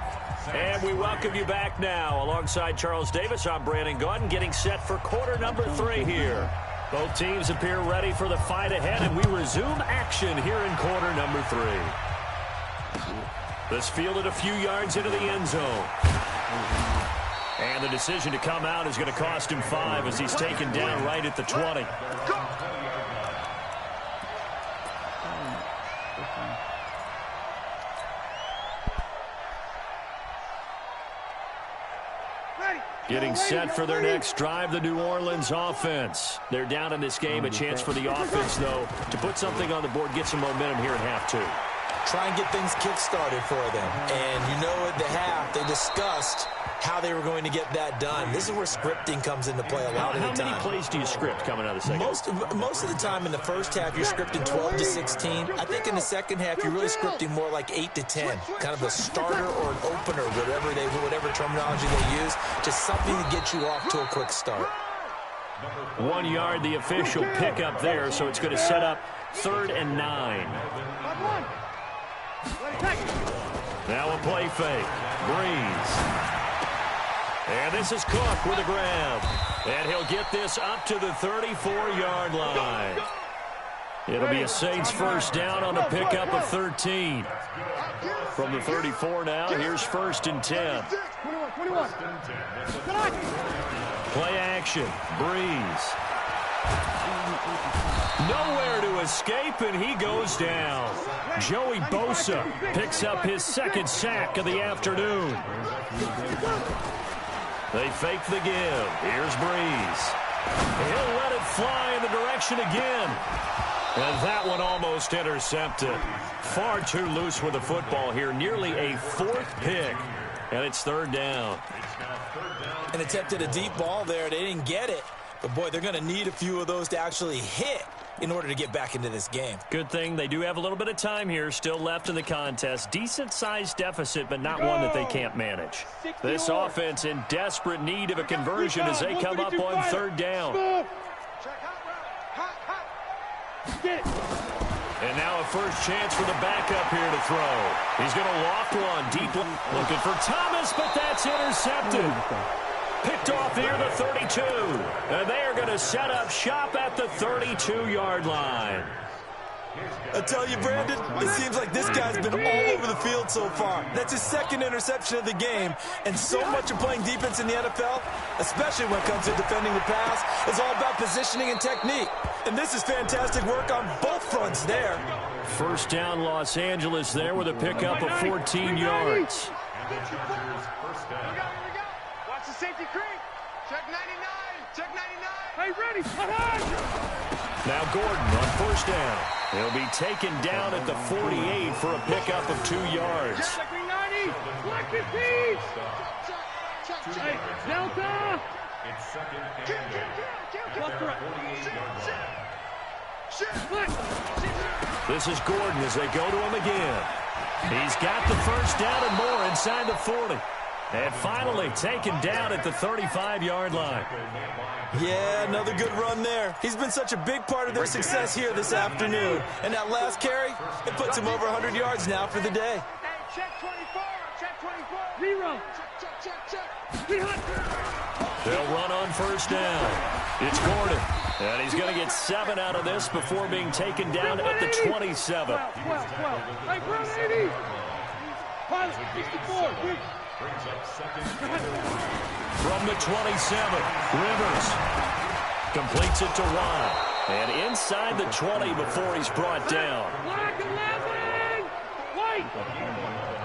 S8: And we welcome you back now. Alongside Charles Davis, I'm Brandon Gaudin, getting set for quarter number 3 here. Both teams appear ready for the fight ahead, and we resume action here in quarter number 3. This fielded a few yards into the end zone. And the decision to come out is going to cost him 5 as he's taken down right at the 20. Getting set for their next drive, the New Orleans offense. They're down in this game. A chance for the offense, though, to put something on the board, get some momentum here in half 2.
S4: Try and get things kick-started for them. And you know at the half, they discussed how they were going to get that done. This is where scripting comes into play a lot of the time.
S8: How many plays do you script coming out of the second?
S4: Most of the time in the first half, you're scripting 12 to 16. I think in the second half, you're really scripting more like 8 to 10. Kind of a starter or an opener, whatever terminology they use. Just something to get you off to a quick start.
S8: 1 yard, the official pickup there, so it's going to set up 3rd and 9. Now a play fake. Breeze. And this is Cook with a grab. And he'll get this up to the 34-yard line. It'll be a Saints first down on the pickup of 13. From the 34 now, here's 1st and 10. Play action. Breeze. Nowhere to escape, and he goes down. Joey Bosa picks up his 2nd sack of the afternoon. They fake the give. Here's Breeze. He'll let it fly in the direction again. And that one almost intercepted. Far too loose with the football here. Nearly a 4th pick. And it's 3rd down.
S4: And attempted a deep ball there. They didn't get it. But, boy, they're going to need a few of those to actually hit in order to get back into this game.
S8: Good thing they do have a little bit of time here still left in the contest. Decent-sized deficit, but not one that they can't manage. This offense in desperate need of a conversion as they come up on 3rd down. And now a first chance for the backup here to throw. He's going to loft one deep. Looking for Thomas, but that's intercepted. Picked off near the 32. And they are going to set up shop at the 32-yard line.
S4: I tell you, Brandon, it seems like this guy's been all over the field so far. That's his second interception of the game. And so much of playing defense in the NFL, especially when it comes to defending the pass, is all about positioning and technique. And this is fantastic work on both fronts there.
S8: First down, Los Angeles there with a pickup of 14 yards.
S3: Watch the safety creep. Check 99. Check 99.
S6: Hey, ready.
S8: Now Gordon on first down. He'll be taken down at the 48 for a pickup of 2 yards.
S6: Check me 90. Black his feet. Hey, Delta.
S5: It's second and
S8: This is Gordon as they go to him again. He's got the first down and more inside the 40. And finally taken down at the 35-yard line.
S4: Yeah, another good run there. He's been such a big part of their success here this afternoon. And that last carry, it puts him over 100 yards now for the day.
S3: Hey, check 24. Check 24.
S6: Zero.
S3: Check.
S8: They'll run on first down. It's Gordon. And he's going to get 7 out of this before being taken down at the 27.
S6: 12. Hey, Brown 80. Pilot, 64.
S5: brings up second.
S8: From the 27, Rivers completes it to Watt. And inside the 20 before he's brought down.
S6: Black 11. White.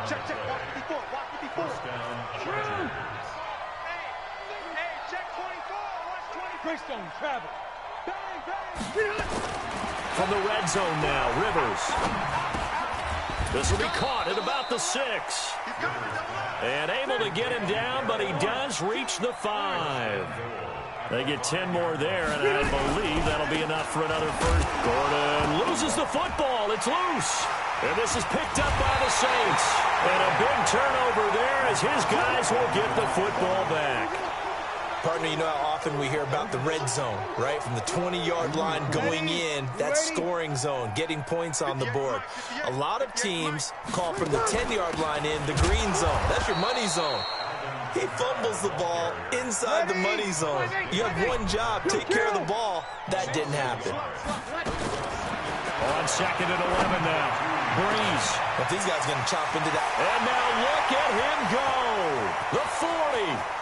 S3: Check. Walk 54. Walk 54.
S6: True.
S3: Hey, check 24. Watch 20.
S6: Greystone, travel.
S3: Bang.
S8: From the red zone now, Rivers. This will be caught at about the 6. And able to get him down, but he does reach the 5. They get 10 more there, and I believe that'll be enough for another first. Gordon loses the football. It's loose. And this is picked up by the Saints. And a big turnover there as his guys will get the football back.
S4: Partner, you know how often we hear about the red zone, right? From the 20-yard line going in, that scoring zone, getting points on the board. A lot of teams call from the 10-yard line in the green zone. That's your money zone. He fumbles the ball inside the money zone. You have one job, take care of the ball. That didn't happen.
S8: On second and 11 now. Breeze.
S4: But these guys are going to chop into that.
S8: And now look at him go. The 40.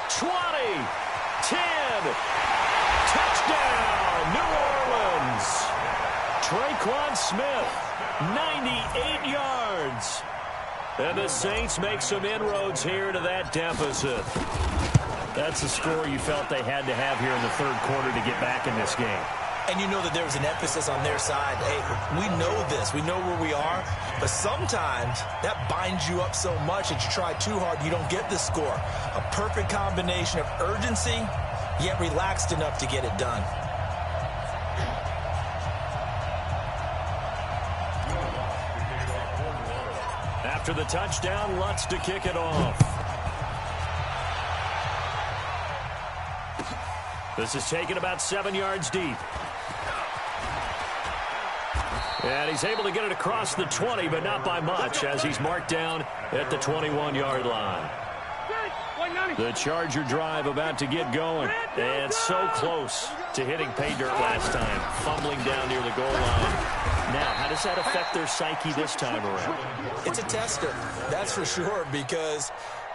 S8: 20, 10, touchdown, New Orleans. Traquan Smith, 98 yards. And the Saints make some inroads here to that deficit. That's the score you felt they had to have here in the third quarter to get back in this game.
S4: And you know that there was an emphasis on their side. Hey, we know this. We know where we are. But sometimes that binds you up so much that you try too hard, you don't get the score. A perfect combination of urgency, yet relaxed enough to get it done.
S8: After the touchdown, Lutz to kick it off. This is taken about 7 yards deep. And he's able to get it across the 20, but not by much, as he's marked down at the 21-yard line. The Charger drive about to get going, and so close to hitting pay dirt last time, fumbling down near the goal line. Now, how does that affect their psyche this time around?
S4: It's a tester, that's for sure, because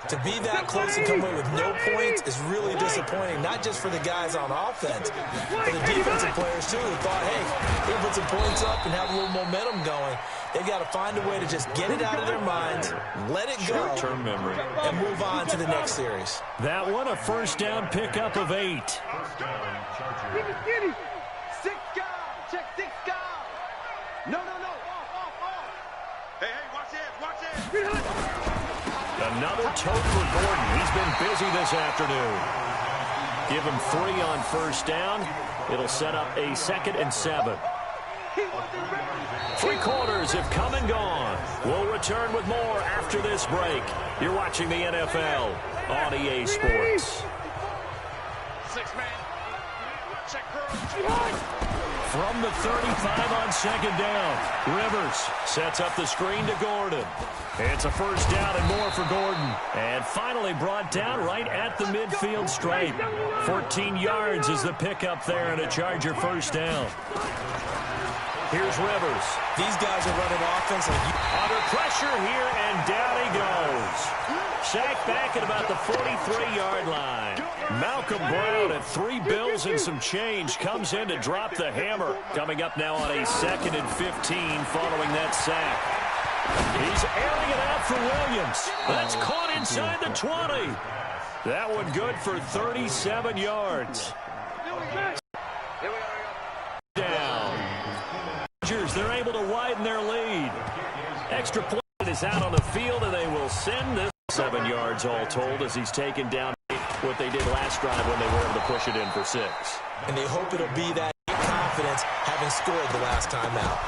S4: to be that close and come away with no points is really disappointing, not just for the guys on offense, but the defensive players, too, who thought, hey, we can put some points up and have a little momentum going. They've got to find a way to just get it out of their minds, let it go,
S8: short-term memory,
S4: and move on to the next series.
S8: That one, a first down pickup of 8.
S5: First down, Chargers.
S3: Get it. 6 guys. Check 6 guys. No. Off. Hey, watch this.
S8: Another tote for Gordon. He's been busy this afternoon. Give him 3 on first down. It'll set up a 2nd and 7. 3 quarters have come and gone. We'll return with more after this break. You're watching the NFL on EA Sports.
S3: 6-man. Check curl.
S1: from the 35 on second down. Rivers sets up the screen to Gordon. It's a first down and more for Gordon. And finally brought down right at the midfield stripe. 14 yards is the pickup there and a Charger first down. Here's Rivers.
S4: These guys are running offense
S1: under pressure here, and down he goes. Sacked back at about the 43-yard line. Malcolm Brown at 3 bills and some change comes in to drop the hammer. Coming up now on a 2nd and 15 following that sack. He's airing it out for Williams. That's caught inside the 20. That one good for 37 yards. Down. They're able to widen their lead. Extra point is out on the field, and they will send this 7 yards all told as he's taken down what they did last drive when they were able to push it in for 6.
S4: And they hope it'll be that confidence having scored the last time out.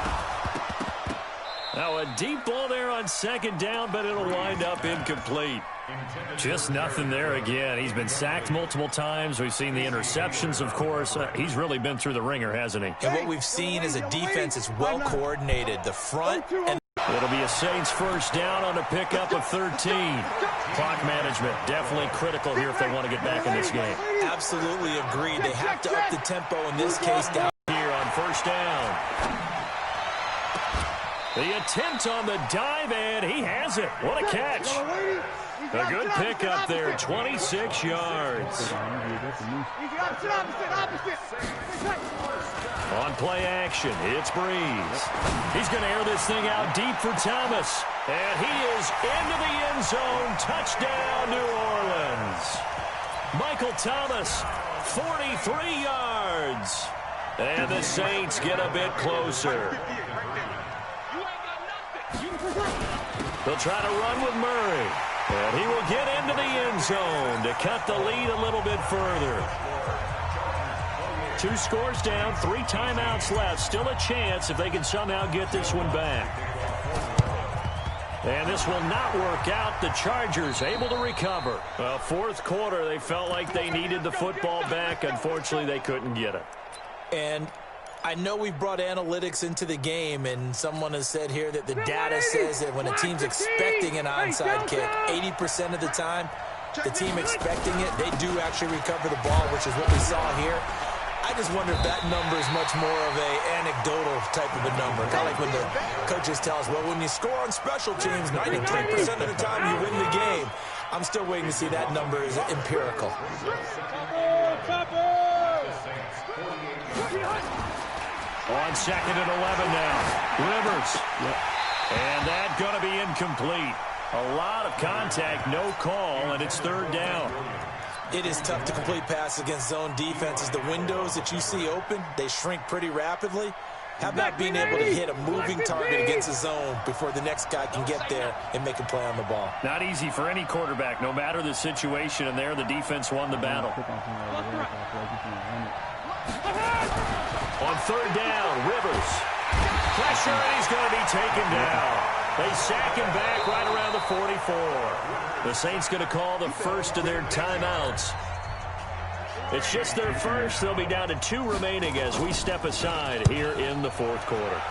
S1: Now a deep ball there on second down, but it'll wind up incomplete. Just nothing there again. He's been sacked multiple times. We've seen the interceptions, of course. He's really been through the ringer, hasn't he?
S4: And what we've seen is a defense that's well coordinated. The front and
S1: it'll be a Saints first down on a pickup of 13. Clock management definitely critical here if they want to get back in this game.
S4: Absolutely agreed. They have to up the tempo in this case down
S1: here on first down. The attempt on the dive, and he has it. What a catch. A good pickup there, 26 yards. On play action, it's Breeze. He's going to air this thing out deep for Thomas. And he is into the end zone. Touchdown, New Orleans. Michael Thomas, 43 yards. And the Saints get a bit closer. They'll try to run with Murray. And he will get into the end zone to cut the lead a little bit further. 2 scores down, 3 timeouts left. Still a chance if they can somehow get this one back. And this will not work out. The Chargers able to recover. Well, 4th quarter, they felt like they needed the football back. Unfortunately, they couldn't get it.
S4: And I know we brought analytics into the game, and someone has said here that the data says that when a team's expecting an onside kick, 80% of the time, the team expecting it, they do actually recover the ball, which is what we saw here. I just wonder if that number is much more of a anecdotal type of a number. Kind of like when the coaches tell us, well, when you score on special teams, 93% of the time you win the game. I'm still waiting to see that number is empirical.
S1: On 2nd and 11 now. Rivers. And that going to be incomplete. A lot of contact, no call, and it's 3rd down.
S4: It is tough to complete passes against zone defenses. The windows that you see open, they shrink pretty rapidly. How about being able to hit a moving target against a zone before the next guy can get there and make a play on the ball?
S1: Not easy for any quarterback, no matter the situation, and there the defense won the battle. On 3rd down, Rivers. Pressure, and he's going to be taken down. They sack him back right around the 44. The Saints going to call the first of their timeouts. It's just their first. They'll be down to 2 remaining as we step aside here in the 4th quarter.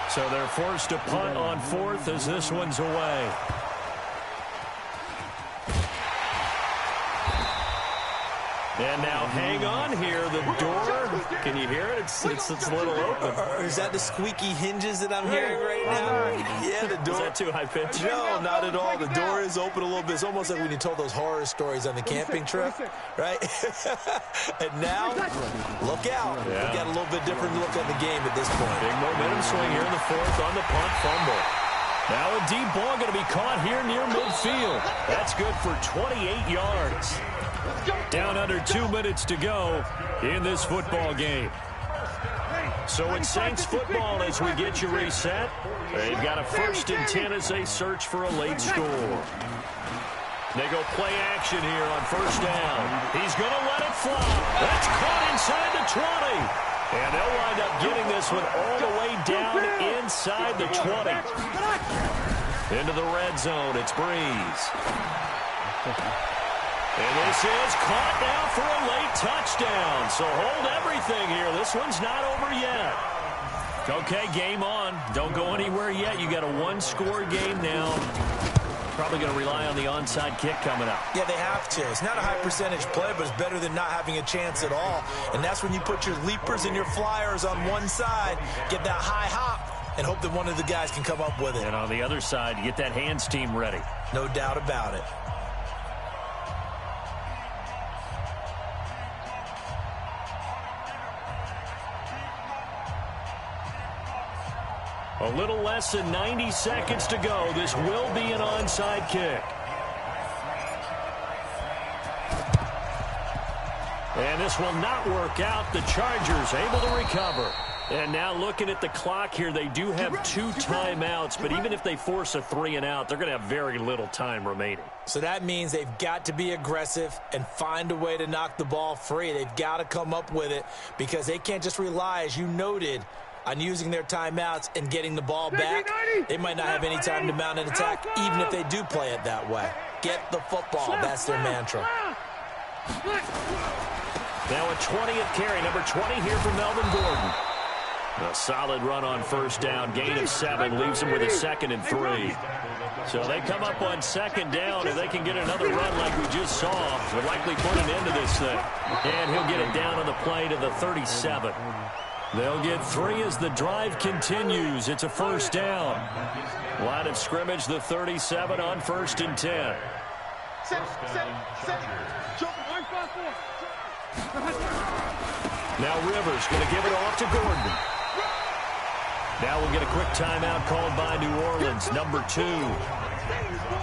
S1: So they're forced to punt on 4th as this one's away. And now hang on here. The door, can you hear it? It's a little open.
S4: Or is that the squeaky hinges that I'm hearing right now? Yeah, the door.
S1: Is that too high pitched?
S4: No, not at all. The door is open a little bit. It's almost like when you told those horror stories on the camping trip, right? And now, look out.
S1: Yeah.
S4: We got a little bit different look at the game at this point.
S1: Big momentum swing here in the 4th on the punt fumble. Now a deep ball going to be caught here near midfield. That's good for 28 yards. Down under 2 minutes to go in this football game. So it's Saints football as we get you reset. They've got a 1st and 10 as they search for a late score. They go play action here on 1st down. He's going to let it fly. That's caught inside the 20. And they'll wind up getting this one all the way down inside the 20. Into the red zone, it's Breeze. And this is caught now for a late touchdown. So hold everything here. This one's not over yet. Okay, game on. Don't go anywhere yet. You got a one-score game now. Probably going to rely on the onside kick coming up.
S4: Yeah, they have to. It's not a high-percentage play, but it's better than not having a chance at all. And that's when you put your leapers and your flyers on one side, get that high hop, and hope that one of the guys can come up with it.
S1: And on the other side, get that hands team ready.
S4: No doubt about it.
S1: A little less than 90 seconds to go. This will be an onside kick. And this will not work out. The Chargers able to recover. And now looking at the clock here, they do have 2 timeouts, but even if they force a 3-and-out, they're going to have very little time remaining.
S4: So that means they've got to be aggressive and find a way to knock the ball free. They've got to come up with it because they can't just rely, as you noted, on using their timeouts and getting the ball back. They might not have any time to mount an attack, even if they do play it that way. Get the football. That's their mantra.
S1: Now a 20th carry, number 20 here for Melvin Gordon. A solid run on first down, gain of 7, leaves him with a 2nd and 3. So they come up on 2nd down. If they can get another run like we just saw, they'll likely put an end to this thing. And he'll get it down on the play to the 37. They'll get 3 as the drive continues. It's a first down. Line of scrimmage, the 37 on 1st and 10. Now Rivers going to give it off to Gordon. Now we'll get a quick timeout called by New Orleans, number 2.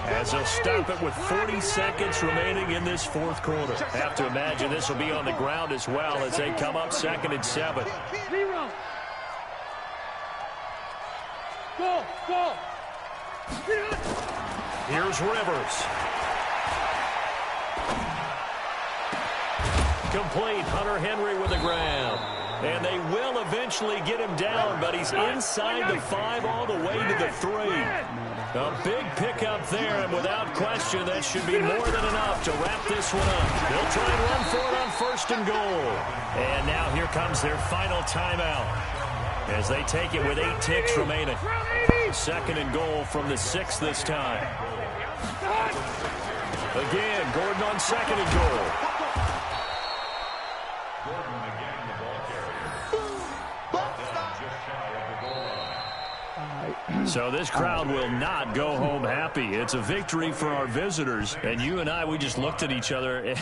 S1: As they'll stop it with 40 seconds remaining in this 4th quarter. Have to imagine this will be on the ground as well as they come up 2nd and 7.
S6: Go.
S1: Here's Rivers. Complete. Hunter Henry with the grab. And they will eventually get him down, but he's inside the 5 all the way to the 3. A big pickup there, and without question, that should be more than enough to wrap this one up. They'll try and run for it on 1st and goal. And now here comes their final timeout as they take it with 8 ticks remaining. 2nd and goal from the 6 this time. Again, Gordon on 2nd and goal. So this crowd will not go home happy. It's a victory for our visitors. And you and I, we just looked at each other,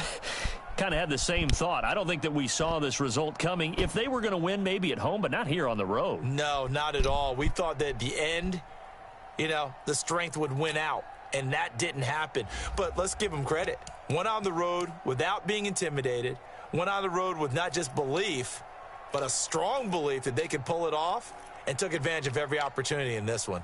S1: kind of had the same thought. I don't think that we saw this result coming. If they were going to win, maybe at home, but not here on the road.
S4: No, not at all. We thought that at the end, the strength would win out. And that didn't happen. But let's give them credit. Went on the road without being intimidated. Went on the road with not just belief, but a strong belief that they could pull it off, and took advantage of every opportunity in this one.